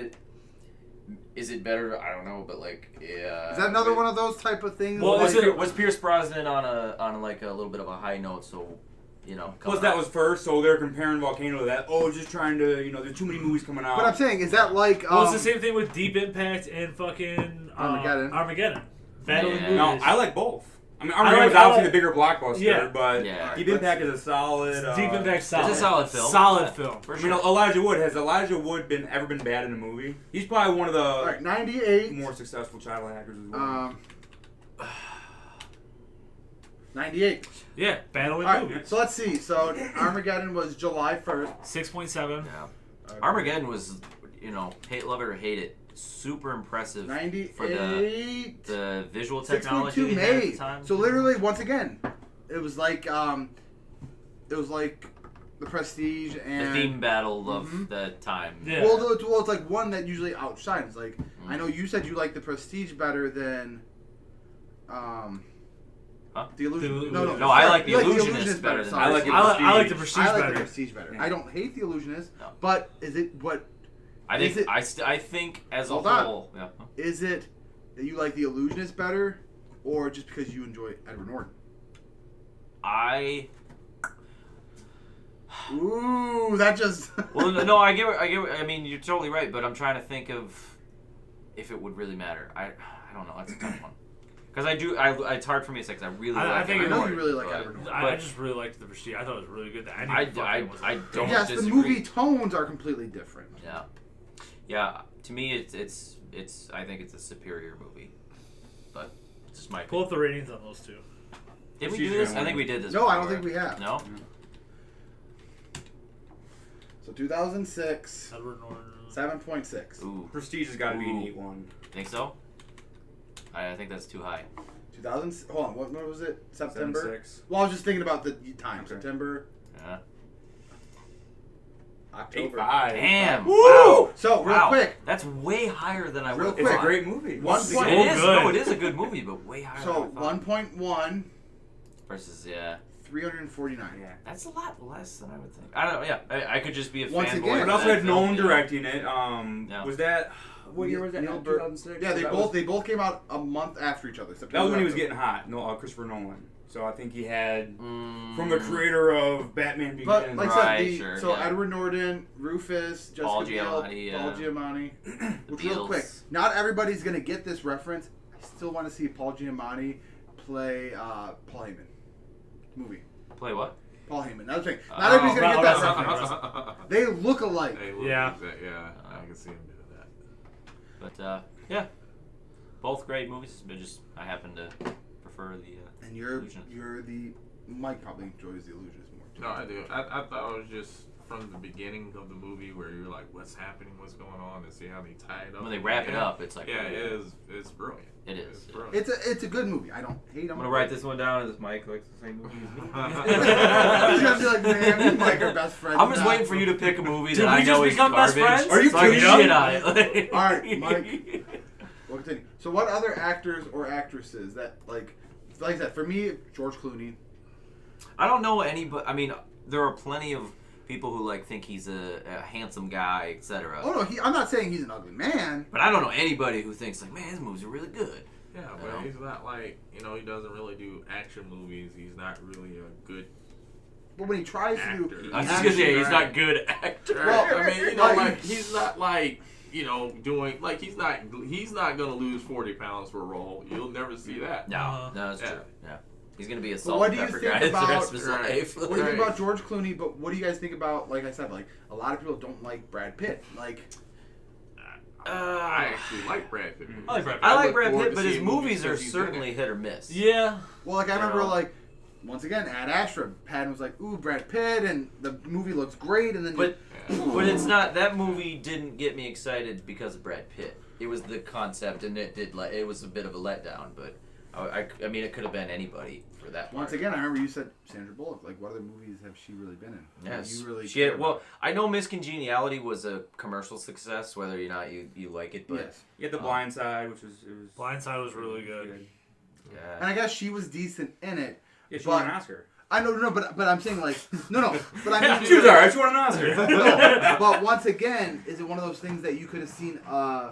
is it better? I don't know, but like, yeah. Is that another one of those type of things? Well, was Pierce Brosnan on like a little bit of a high note? So, you know. Plus, that was first, so they're comparing Volcano to that. Oh, just trying to, there's too many movies coming out. But I'm saying, is that like? Well, it's the same thing with Deep Impact and fucking Armageddon. Battling movies. No, I like both. I mean, Armageddon was obviously the bigger blockbuster, but Deep Impact is a solid. Deep Impact solid. It's a solid film. Solid film. I mean, Elijah Wood. Has Elijah Wood ever been bad in a movie? He's probably one of the 98 more successful child actors as well. 98. Yeah, battling All right, movies. so let's see. So Armageddon was July 1st. 6.7. Yeah. Armageddon was, love it or hate it, super impressive 98 for the visual technology 6.2 we had at the May. time. So literally, once again, it was like The Prestige and the theme battle of the time. Yeah. Well, it's like one that usually outshines. Like I know you said you like The Prestige better than. Huh? The Illusionist. No, sorry. I like The You Illusionist better than sorry. I like The Prestige I like better. The Prestige better. Yeah. I don't hate The Illusionist, No. but is it what? I think Is it- I think as a Hold on. whole, yeah. Is it that you like The Illusionist better, or just because you enjoy Edward Norton? Ooh, that just. Well, no, I get. I mean, you're totally right, but I'm trying to think of if it would really matter. I don't know. That's a tough one. Because it's hard for me to say because I really I like think Edward I know Norton, you really like but- Edward Norton. I just really liked The Prestige. I thought it was really good. The ending I fucking was don't Yes, disagree. the movie tones are completely different. Yeah. To me, it's. I think it's a superior movie, but it's just my Pull up the ratings on those two. Did we do this? I think we did this. No, I don't before. think we have. No. So 2006. Edward Norton. 7.6. Ooh. Prestige has got to be an 8-1. Think so? I think that's too high. 2000. Hold on. What was it? September. 7.6. Well, I was just thinking about the time. Okay. September. Yeah. October. 8.5. Damn. Woo! Wow. So real Wow. quick. That's way higher than I Real would. quick. It's a great movie. One So point. It is. good. No, it is a good movie, but way higher. So than I thought. 1.1. Versus 349. Yeah. That's a lot less than I would think. I don't know. Yeah, I could just be a Once fanboy. again, But of also that had film, Nolan you know. directing it. Yeah. Was that what year was that? Neil No, Bur- 2006. Yeah, That they both came out a month after each other. That was when he was September. getting hot. No, Christopher Nolan. So I think he had from the Mm, creator of Batman Begins. But like I Right, said, sure, so yeah. Edward Norton, Rufus, Jessica Paul Biel, Giamatti, Paul Giamatti. Which real Beals. quick, not everybody's gonna get this reference. I still want to see Paul Giamatti play Paul Heyman movie. Play what? Paul Heyman. That's the thing. Not everybody's gonna get that reference. They They look alike. look Yeah. exact- yeah, I can see him doing that. But yeah, both great movies. But just I happen to prefer the. And you're Illusionist. the Mike probably enjoys The Illusionist more too. No, I do. I thought it was just from the beginning of the movie where you're like, what's happening, what's going on, and see how they tie it up. When they wrap it up, it's like yeah, it's brilliant. It is. It's brilliant. It's a good movie. I don't hate him. I'm gonna write this one down. As Mike likes the same movie as me. He's gonna be like, man, me and Mike are best friends. I'm just waiting for you to pick a movie Did that I we just know is become best garbage. friends? Are you so I can kidding? shit on it. All right, Mike. We'll continue. So, what other actors or actresses that like I said, for me, George Clooney. I don't know anybody. I mean, there are plenty of people who like think he's a handsome guy, etc. Oh no, I'm not saying he's an ugly man. But I don't know anybody who thinks like, man, his movies are really good. Yeah, but he's not like, he doesn't really do action movies. He's not really a good But when he tries actor. to do, I was just gonna say he's not good actor. Well, I mean, like, he's not like, doing, like, he's not gonna lose 40 pounds for a role. You'll never see that. No, that's Yeah. true. Yeah, he's gonna be a But salt what and do you pepper think guy the about? rest of his Right. life. What do you think about George Clooney? But what do you guys think about? Like I said, like a lot of people don't like Brad Pitt. Like, I actually like Brad Pitt. I like Brad Pitt. I like look Brad forward Pitt, to but his seeing movies movies are because he's in certainly it. hit or miss. Yeah. well, like I remember, know. like once again, Ad Astra, Patton was like, "Ooh, Brad Pitt," and the movie looks great, and then But it's not. That movie didn't get me excited because of Brad Pitt. It was the concept, and it was a bit of a letdown. But I mean, it could have been anybody for that. once part. again, I remember you said Sandra Bullock. Like, what other movies have she really been in? Yes. you really. She had, care well, about? I know Miss Congeniality was a commercial success, whether or not you like it, but Yes. You had The Blind Side, which was Blindside was really good. yeah. And I guess she was decent in it. Yeah, she but, won an Oscar. I know, no, but I'm saying like, no, but I mean, She was alright. She won an Oscar. no, but once again, is it one of those things that you could have seen a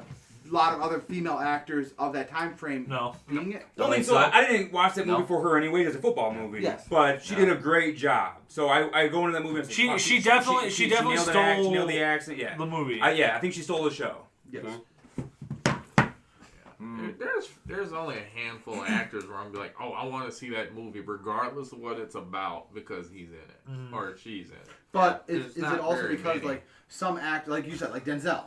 lot of other female actors of that time frame No. being it? I mean, so I didn't watch that movie for her anyway. It's a football movie. Yes. But she did a great job. So I go into that movie and say, wow, She definitely she stole nailed the accent. Yeah. the movie. I think she stole the show. Yes. There's only a handful of actors where I'm be like, oh, I want to see that movie regardless of what it's about because he's in it or she's in it. But There's is it not also very because many. like some act, like you said, like Denzel?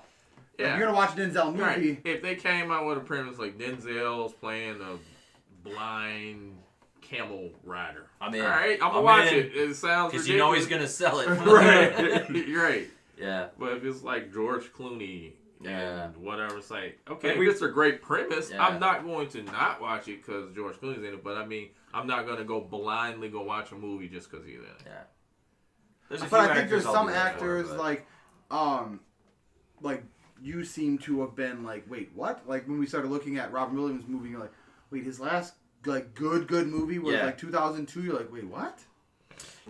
Yeah. If you're gonna watch a Denzel movie. Right. If they came out with a premise like Denzel's playing a blind camel rider, I'm in. all right, I'm gonna I'm watch in. it. It sounds Because ridiculous. you know he's gonna sell it. right. You're right. Yeah. But if it's like George Clooney Yeah. and whatever, it's like, okay, Like if it's a great premise, Yeah. I'm not going to not watch it because George Clooney's in it. But I mean, I'm not going to go blindly go watch a movie just because he's in it. Yeah. There's a But few I think there's actors I'll some do that for, actors but- like you seem to have been like, wait, what? Like when we started looking at Robin Williams' movie, you're like, wait, his last like good movie was like 2002. You're like, wait, what?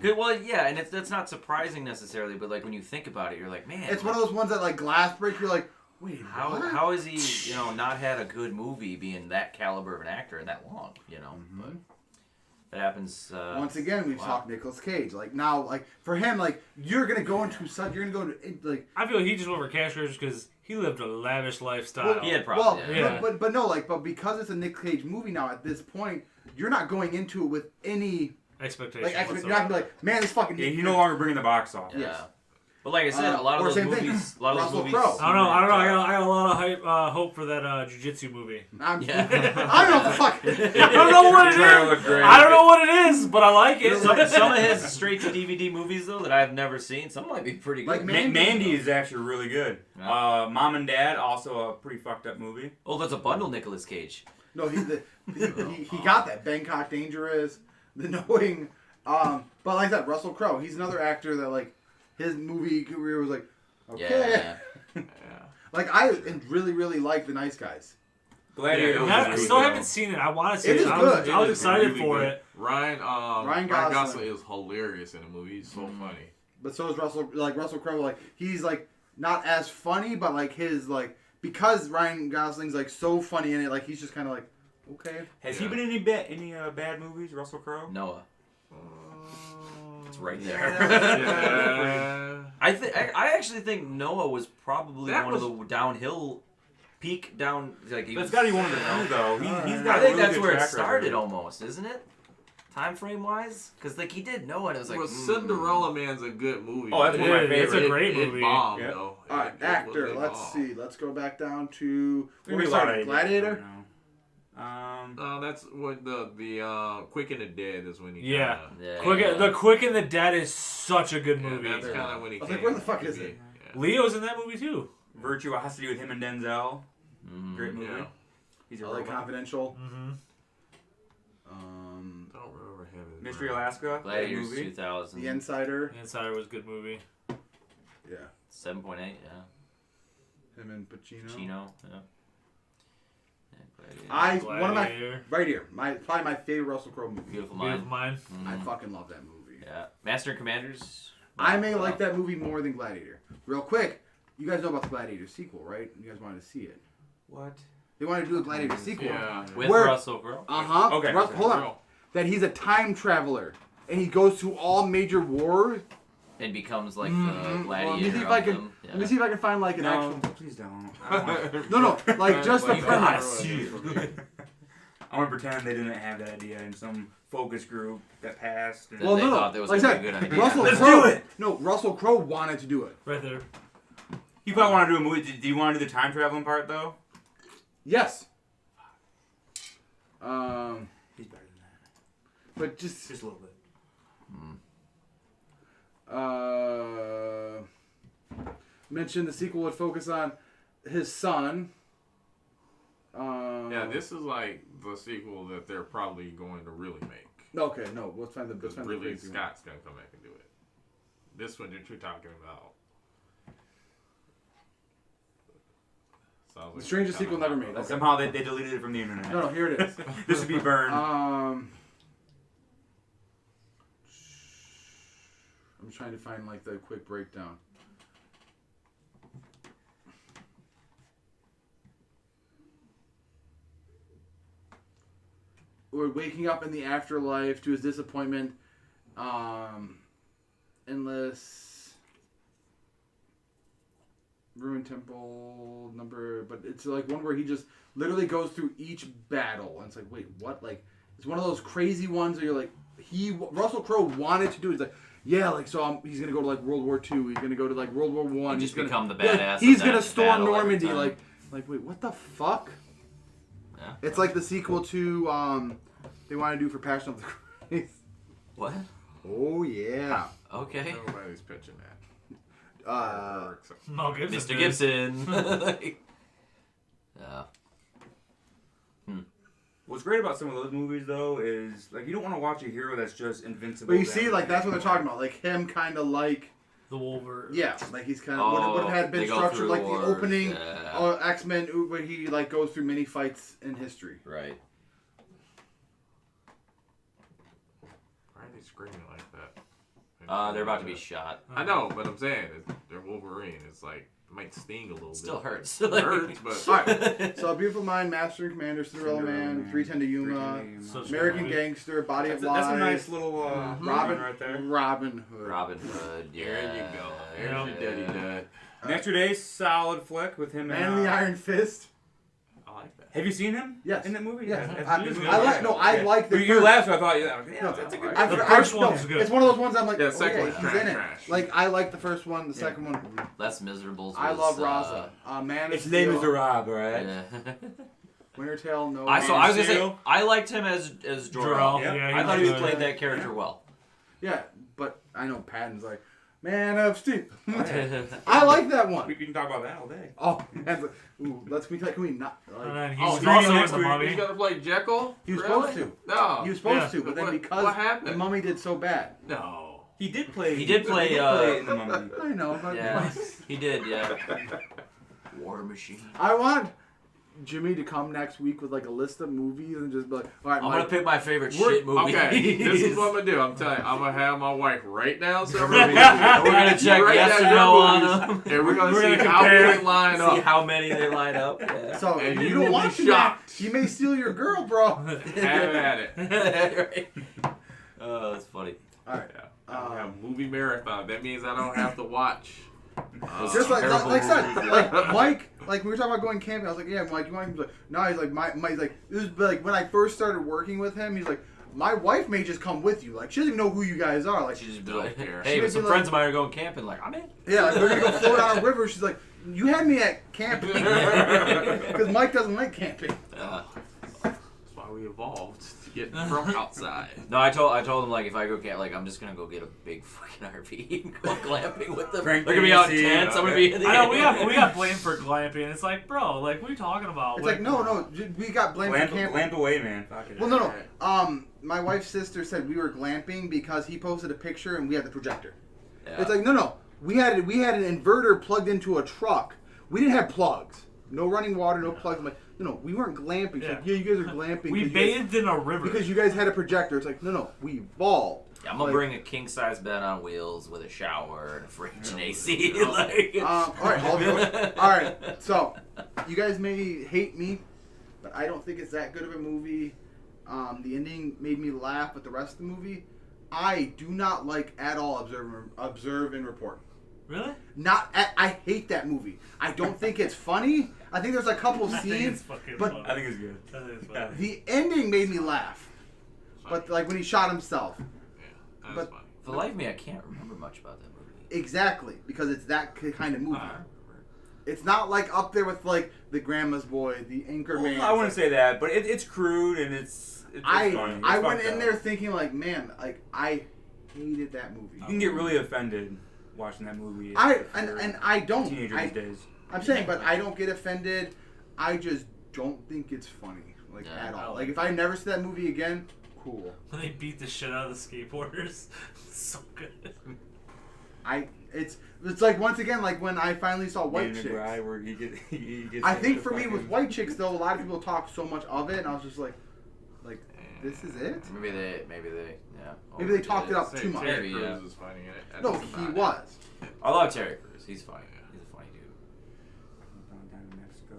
Good. Well, yeah, and that's not surprising necessarily, but like when you think about it, you're like, man, it's one of those ones that like glass break. You're like, wait, what? How has he, not had a good movie being that caliber of an actor and that long, But that happens. Once again, we've talked Nicolas Cage. Like now, like for him, like you're gonna go into such. You're gonna go to like. I feel he just went for cash register because he lived a lavish lifestyle. Well, he had problems. But no, like, but because it's a Nick Cage movie now, at this point, you're not going into it with any expectations. You're not gonna be like, man, this fucking. Yeah, you're no longer bringing the box off. Yeah. But like I said, a lot of those movies. A lot of those movies. I don't know. I got a lot of hype, hope for that jiu-jitsu movie. I don't know what the fuck. I don't know what it is. I don't know what it is, but I like it. Some of his straight to DVD movies though that I've never seen, some might be pretty good. Like Mandy is actually really good. Yeah. Mom and Dad, also a pretty fucked up movie. Oh, that's a bundle, Nicolas Cage. No, he got that. Bangkok Dangerous, The Knowing. But like that, Russell Crowe, he's another actor that like his movie career was like, okay. Yeah. Like I really, really like The Nice Guys. Gladiator. I still haven't seen it. I want to see it. It is good. I was excited for it. Ryan Gosling is hilarious in the movie. He's so funny. But so is Russell Crowe. Like he's like not as funny, but like his like because Ryan Gosling's like so funny in it. Like he's just kind of like okay. Has he been in any bad movies? Russell Crowe. Noah. It's right there. Yeah. I actually think Noah was probably one of the downhill peak down. Like that's got to be one of the few though. He's got. I think really that's good where it track started record. almost, isn't it? Time frame wise, because like he did Noah, and it was like. Well, Cinderella Man's a good movie. Oh, that's one of my favorites. It's a great movie. It bombed Yep. though. All right, actor. Let's see. Let's go back down to Gladiator. That's what the Quick and the Dead is when he. Yeah. Kinda, The Quick and the Dead is such a good movie. That's kind of when he. I was like, where the fuck is it? Leo's in that movie too. Virtuosity with him and Denzel. Great movie. Yeah. He's a LA robot. Confidential. Don't remember him. Mystery Alaska. Gladiators movie. 2000. The Insider. The Insider was a good movie. Yeah. 7.8. Yeah. Him and Pacino. Chino. Yeah. One of my right here. Probably my favorite Russell Crowe movie. Beautiful Mind. I fucking love that movie. Yeah. Master and Commanders. I may like that movie more than Gladiator. Real quick, you guys know about the Gladiator sequel, right? You guys wanted to see it. What? They wanted to do a Gladiator sequel. Yeah. With Russell Crowe. Okay. Hold on. That he's a time traveler and he goes to all major wars. And becomes like the gladiator. Well, let me see if I can find like an actual. Please don't. No, like just the premise. I want to pretend they didn't have that idea in some focus group that passed. And Well, They no, thought that was like gonna I be a said, good idea. Russell Let's Crowe. do it. No, Russell Crowe wanted to do it. Right there. You probably want to do a movie. Do you want to do the time traveling part though? Yes. He's better than that. But just a little bit. Mentioned the sequel would focus on his son. Yeah, this is like the sequel that they're probably going to really make. Okay, no, let's find the Ridley crazy one. Scott's gonna come back and do it. This one that you're talking about. Sounds The like strangest kinda sequel never not- made. Okay. Somehow they deleted it from the internet. No, here it is. This would be burned. I'm trying to find like the quick breakdown. We're waking up in the afterlife to his disappointment. Endless Ruined Temple number, but it's like one where he just literally goes through each battle, and it's like, wait, what? Like, it's one of those crazy ones where you're like, Russell Crowe wanted to do it. He's like, yeah, like, so he's gonna go to like World War II. He's gonna go to like World War One. He's gonna become the badass. He's of gonna that storm battle every Normandy. time. Like, wait, what the fuck? Yeah. It's like the sequel to they want to do for Passion of the Christ. What? Oh yeah. Okay. Nobody's pitching that. Mel Gibson. Mr. Gibson. Yeah. What's great about some of those movies though is like you don't want to watch a hero that's just invincible. But you see, like that's what they're talking about. Like him, kind of like the Wolverine. Yeah, like he's kind of would have been structured like the opening X-Men, where he like goes through many fights in history. Right. screaming like that? They're about to be shot. I know, but I'm saying they're Wolverine. It's like it might sting a little bit. Still hurts. It hurts, but Alright, so A Beautiful Mind, Master and Commander, Cinderella Man, 310 to Yuma, American Gangster, Body of Lies. That's a nice little Robin right there. Robin Hood. Robin Hood. Yeah. there you go. There's your daddy dad. Next Day, solid flick with him. Man of the Iron Fist. I like that. Have you seen him? Yes. In that movie? Yes. That's I a good movie. like the You first. laughed, so I thought, yeah, No, that's a good I- The I- first no, one's good. It's one of those ones I'm like, Yeah, the second okay, one's he's in it. trash. Like, I like the first one, the second one. Less Miserables. I love was, Raza. Man of His name is Steel, Rob, right? Yeah. Winter Tale, no. I was Man gonna of say Steel. I liked him as Jor-El. Yeah, I thought he was played good. that character well. Yeah, but I know Patton's like, Man of Steel. I like that one. We can talk about that all day. Oh, can we not? And Like, then he's Oh, also he's in next the week. Mummy. He's gonna play Jekyll? he was Really? supposed to. No. He was supposed Yeah. to, but then What- because what happened? the Mummy did so bad. No. He did play. He did play, in the Mummy. I know, but Yeah, he did. Yeah. War Machine. I want Jimmy to come next week with like a list of movies and just be like, all right, I'm gonna Mike, pick my favorite We're- shit movie. Okay, this is what I'm gonna do. I'm telling you, I'm gonna have my wife write down some movies. We're gonna check Write yes down or your no on movies, them. and we're gonna see gonna how compare, they line See up. how many they line up. Yeah. So And you you don't will want be to, shocked. He may steal your girl, bro. Have at it. Right. Oh, that's funny. All right. I have a movie marathon. That means I don't have to watch. Just like terrible I said, movies. like Mike, like we were talking about going camping. I was like, yeah, Mike, you want? He's like, no. He's like, Mike's like, this is like when I first started working with him. He's like, my wife may just come with you. Like she doesn't even know who you guys are. Like She just be Don't like, care. hey, She but would some be friends like- of mine are going camping. Like, I'm in. yeah, like, we're gonna go float down a river. She's like, you had me at camping because Mike doesn't like camping. That's why we evolved to get from outside. No, I told him like if I go camp, like I'm just gonna go get a big fucking RV and go glamping with them. Crank They're gonna be out AC, tents. I'm gonna be in the. I know we got blamed for glamping. It's like, bro, like what are you talking about? It's like, no, we got blamed for camping. Lamp away, man. Fuck it. Well, no. My wife's sister said we were glamping because he posted a picture and we had the projector. Yeah. It's like, no. We had an inverter plugged into a truck. We didn't have plugs. No running water, no plugs. I'm like, no, we weren't glamping. She's like, yeah, you guys are glamping. We 'cause you guys- bathed in a river. because you guys had a projector. It's like, no, we evolved. Yeah, I'm gonna bring a king size bed on wheels with a shower and a fridge and AC. Like, all right. So, you guys may hate me, but I don't think it's that good of a movie. The ending made me laugh, but the rest of the movie, I do not like at all. Observe and Report. Really? I hate that movie. I don't think it's funny. I think there's a couple of I think scenes, it's fucking but funny. I think it's good. I think it's funny. the ending made me laugh. But like when he shot himself. That's But- funny. for the life of me, I can't remember much about that movie. Exactly, because it's that kind of movie. It's not like up there with like the Grandma's Boy, the Anchorman. Well, I wouldn't say that, but it's crude and it's funny. It's I went fucked in up. there thinking like, man, like I hated that movie. You can get really offended watching that movie. And I don't. Teenager these days. I'm saying, but I don't get offended. I just don't think it's funny, like Yeah, at I all. like Like if I never see that movie again, cool. When they beat the shit out of the skateboarders. So good. It's like once again like when I finally saw White Danny Chicks. McBride, where he gets I hit think with for me fucking- with White Chicks though, a lot of people talk so much of it, and I was just like, this is it? Maybe they, yeah. Maybe they talked it up Say too much. Terry Maybe, Crews yeah. is funny in it. No, That's he about it. was. I love Terry Crews. He's funny. He's a funny dude. Down in Mexico.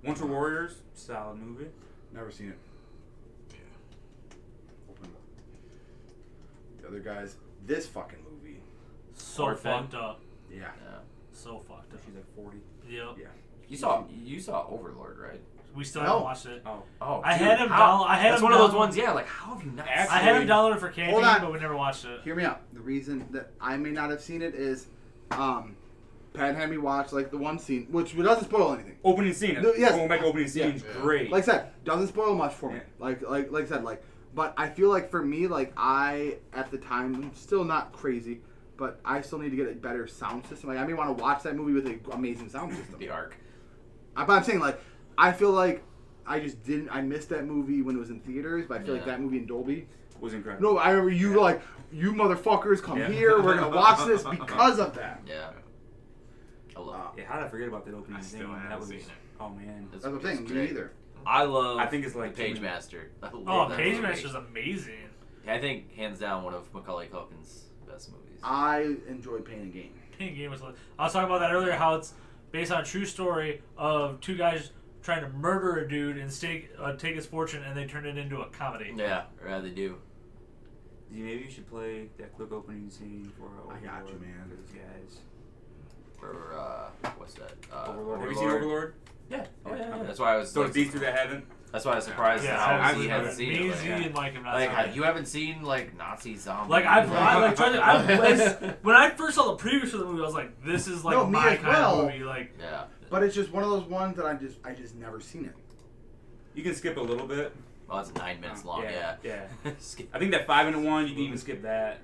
Winter Warriors, solid movie. Never seen it. Open. The other guys, this fucking movie. So Orphan. fucked up. Yeah. Yeah. So fucked up. She's like 40. Yep. Yeah. You saw Overlord, right? We still No. haven't watched it. Oh, I dude, had him how- download. I had That's him one of those download- ones. Yeah, like how have you not? I had him downloaded for camping, Hold on. but we never watched it. Hear me out. The reason that I may not have seen it is, Pat had me watch like the one scene, which doesn't spoil anything. Opening scene. No, yes. Going back to opening scene's Yeah. great. Like I said, doesn't spoil much for me. Yeah. Like I said, but I feel like for me, like I at the time, I'm still not crazy, but I still need to get a better sound system. Like I may want to watch that movie with an amazing sound system. The Ark. But I'm saying like I feel like I just didn't. I missed that movie when it was in theaters, but I feel like Yeah. that movie in Dolby was incredible. No, I remember you were like, you motherfuckers come Yeah. here. We're gonna watch this because of that. Yeah. I love it. Yeah, how did I forget about that opening I scene? still That haven't was, seen it. oh man. That's what I'm saying. Me great. neither. I love. I think it's like Page Master. I love Oh, that Page movie. Master's amazing. I think hands down one of Macaulay Culkin's best movies. I enjoyed Pain and Gain. Pain and Gain was. I was talking about that earlier. How it's based on a true story of two guys trying to murder a dude and take his fortune, and they turn it into a comedy. Yeah, they do. Maybe you should play that quick opening scene for I got you, man. For these guys. For what's that? Overlord. Have you seen Overlord? Yeah. Oh yeah. That's why I was. So it's these two that haven't. That's why I was surprised. Yeah, how he hasn't seen it. Me and Mike have not like, seen it. You haven't seen like Nazi zombies. Like when I first saw the previews for the movie, I was like, "This is like my kind of movie." Like, yeah. But it's just one of those ones that I just never seen it. You can skip a little bit. Oh, it's 9 minutes long. Yeah. I think that 5-minute one you can even skip that.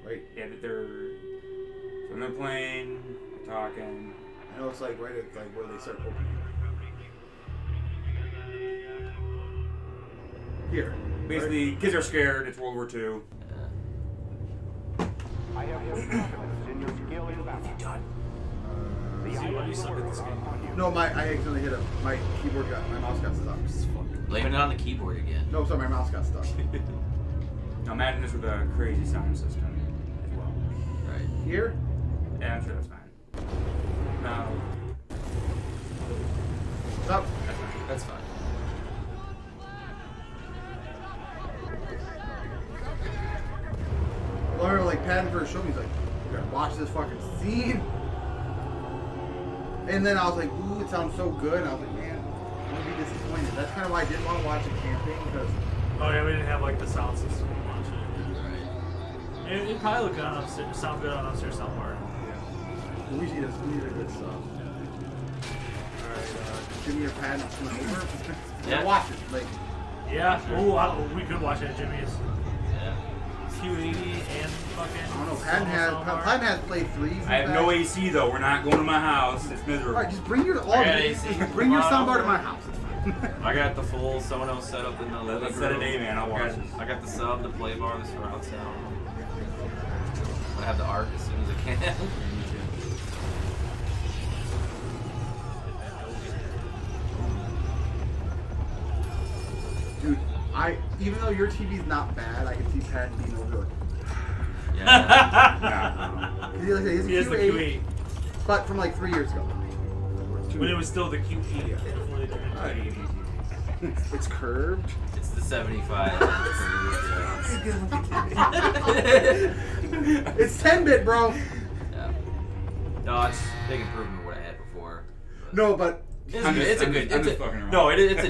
Right. Yeah, that they're playing, they're talking. I know it's like right at like where they start opening. Here. Basically, kids are scared. It's World War II. I have no confidence in your skill in battle. No, I accidentally hit my mouse got stuck. Blaming it on the keyboard again. No, sorry, my mouse got stuck. Now imagine this with a crazy sound system as well. Right. Here? Yeah, I'm sure that's fine. No. Stop. That's fine. I remember like Patton first showed me, he's like, "You gotta watch this fucking scene." And then I was like, "Ooh, it sounds so good." And I was like, "Man, I'm gonna be disappointed." That's kind of why I didn't want to watch it camping because. Oh yeah, we didn't have like the sound system to watch it. It probably look good on upstairs. Sound good on upstairs somewhere. Yeah. We need a good stuff. All right, Jimmy or Patton coming over. Yeah. Watch it. Like. Yeah. Oh, we could watch it at Jimmy's. Yeah. Q80 and fucking. I don't know. Patton has played threes. I have no AC though. We're not going to my house. It's miserable. Alright, just bring your bring your soundbar to my house. It's fine. I got the full Sonos set up in the living room. Let's set a day, man. I'll watch it. I got the sub, the play bar, the surround sound. I have the ARC as soon as I can. Dude, even though your TV's not bad, I can see Patton being over. Yeah. He has a Q8, but from like 3 years ago. When it was still the Q8 before they turned into the It's curved. It's the 75. It's 10-bit, bro. Yeah. No, it's a big improvement what I had before. No, but it's a good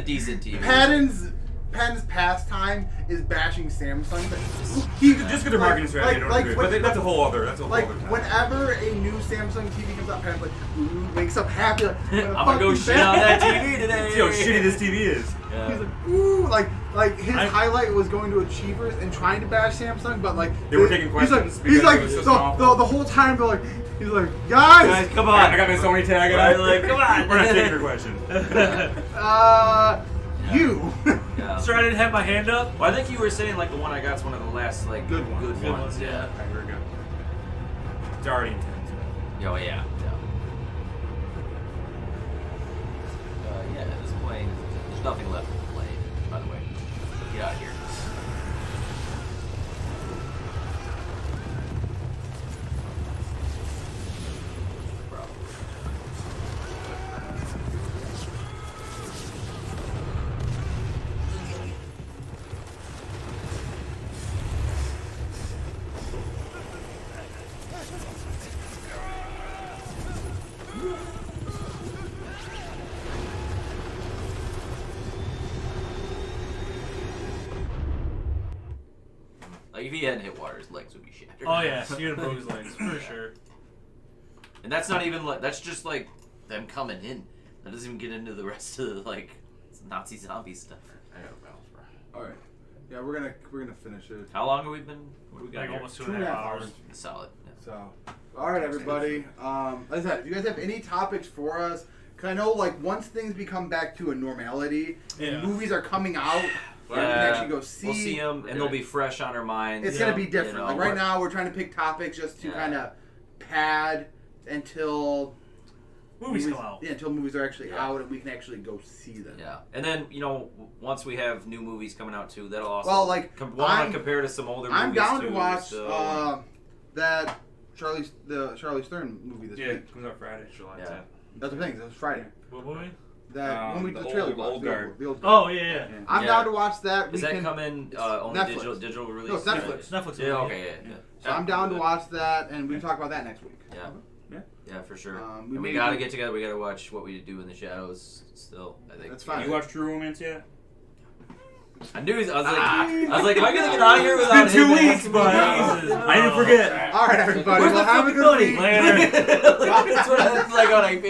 decent TV. Patton's pastime is bashing Samsung. Just because they're marketing strategy, but that's a whole other. Like whenever a new Samsung TV comes out, Patton's like, ooh, wakes up happy. Like, I'm gonna go shit on that TV today. See how shitty this TV is. Yeah. He's like, ooh, like his highlight was going to Achievers and trying to bash Samsung, but like they were taking questions. He's like the whole time they're like, he's like, guys, come on, I got my Sony tag. Right, like, come on, we're not taking your question. You. Yeah. So I didn't have my hand up. Well, I think you were saying like the one I got's one of the last like good ones. Yeah. Okay, we're good. It's already intense. Oh yeah. Yeah, at this point, there's nothing left to play. By the way, get out of here. Like if he hadn't hit water, his legs would be shattered. Oh yeah, he would have broke his legs for sure. And that's not even like that's just like them coming in. That doesn't even get into the rest of the like Nazi zombie stuff. I got a mouse, bro. All right. Yeah, we're gonna finish it. How long have we been? What do we got? Like here? almost 2.5 hours. Solid. Yeah. So, all right, everybody. Like I said, if you guys have any topics for us, because I know like once things become back to a normality, and movies are coming out. We can actually go see. We'll see them, and they'll be fresh on our minds. It's gonna be different. You know, like right now, we're trying to pick topics just to kind of pad until. We Movies come out. Yeah, until movies are actually out and we can actually go see them. Yeah, and then once we have new movies coming out too, that'll also I'm compare to some older I'm movies down too, to watch so. that Charlie Stern movie this week. Comes out Friday. July Yeah. 10th. That's the thing. It was Friday. What movie? That when we the the trailer old box, guard. the old Oh yeah. I'm down to watch that. Is that coming only Netflix. digital release? No, it's Netflix. It's Netflix. Yeah. Okay. Yeah. So I'm down to watch that, and we can talk about that next week. Yeah, for sure. We And we may gotta do- get together. We gotta watch What We Do in the Shadows. Still, I think That's fine. You watch True Romance yet? I knew. I was like, am I gonna get out of here It's without been 2 him weeks, asking but me? Jesus, I didn't forget. All right, everybody. Where's Well, my have a fucking good buddy? week. Later. That's what it's like when I feel.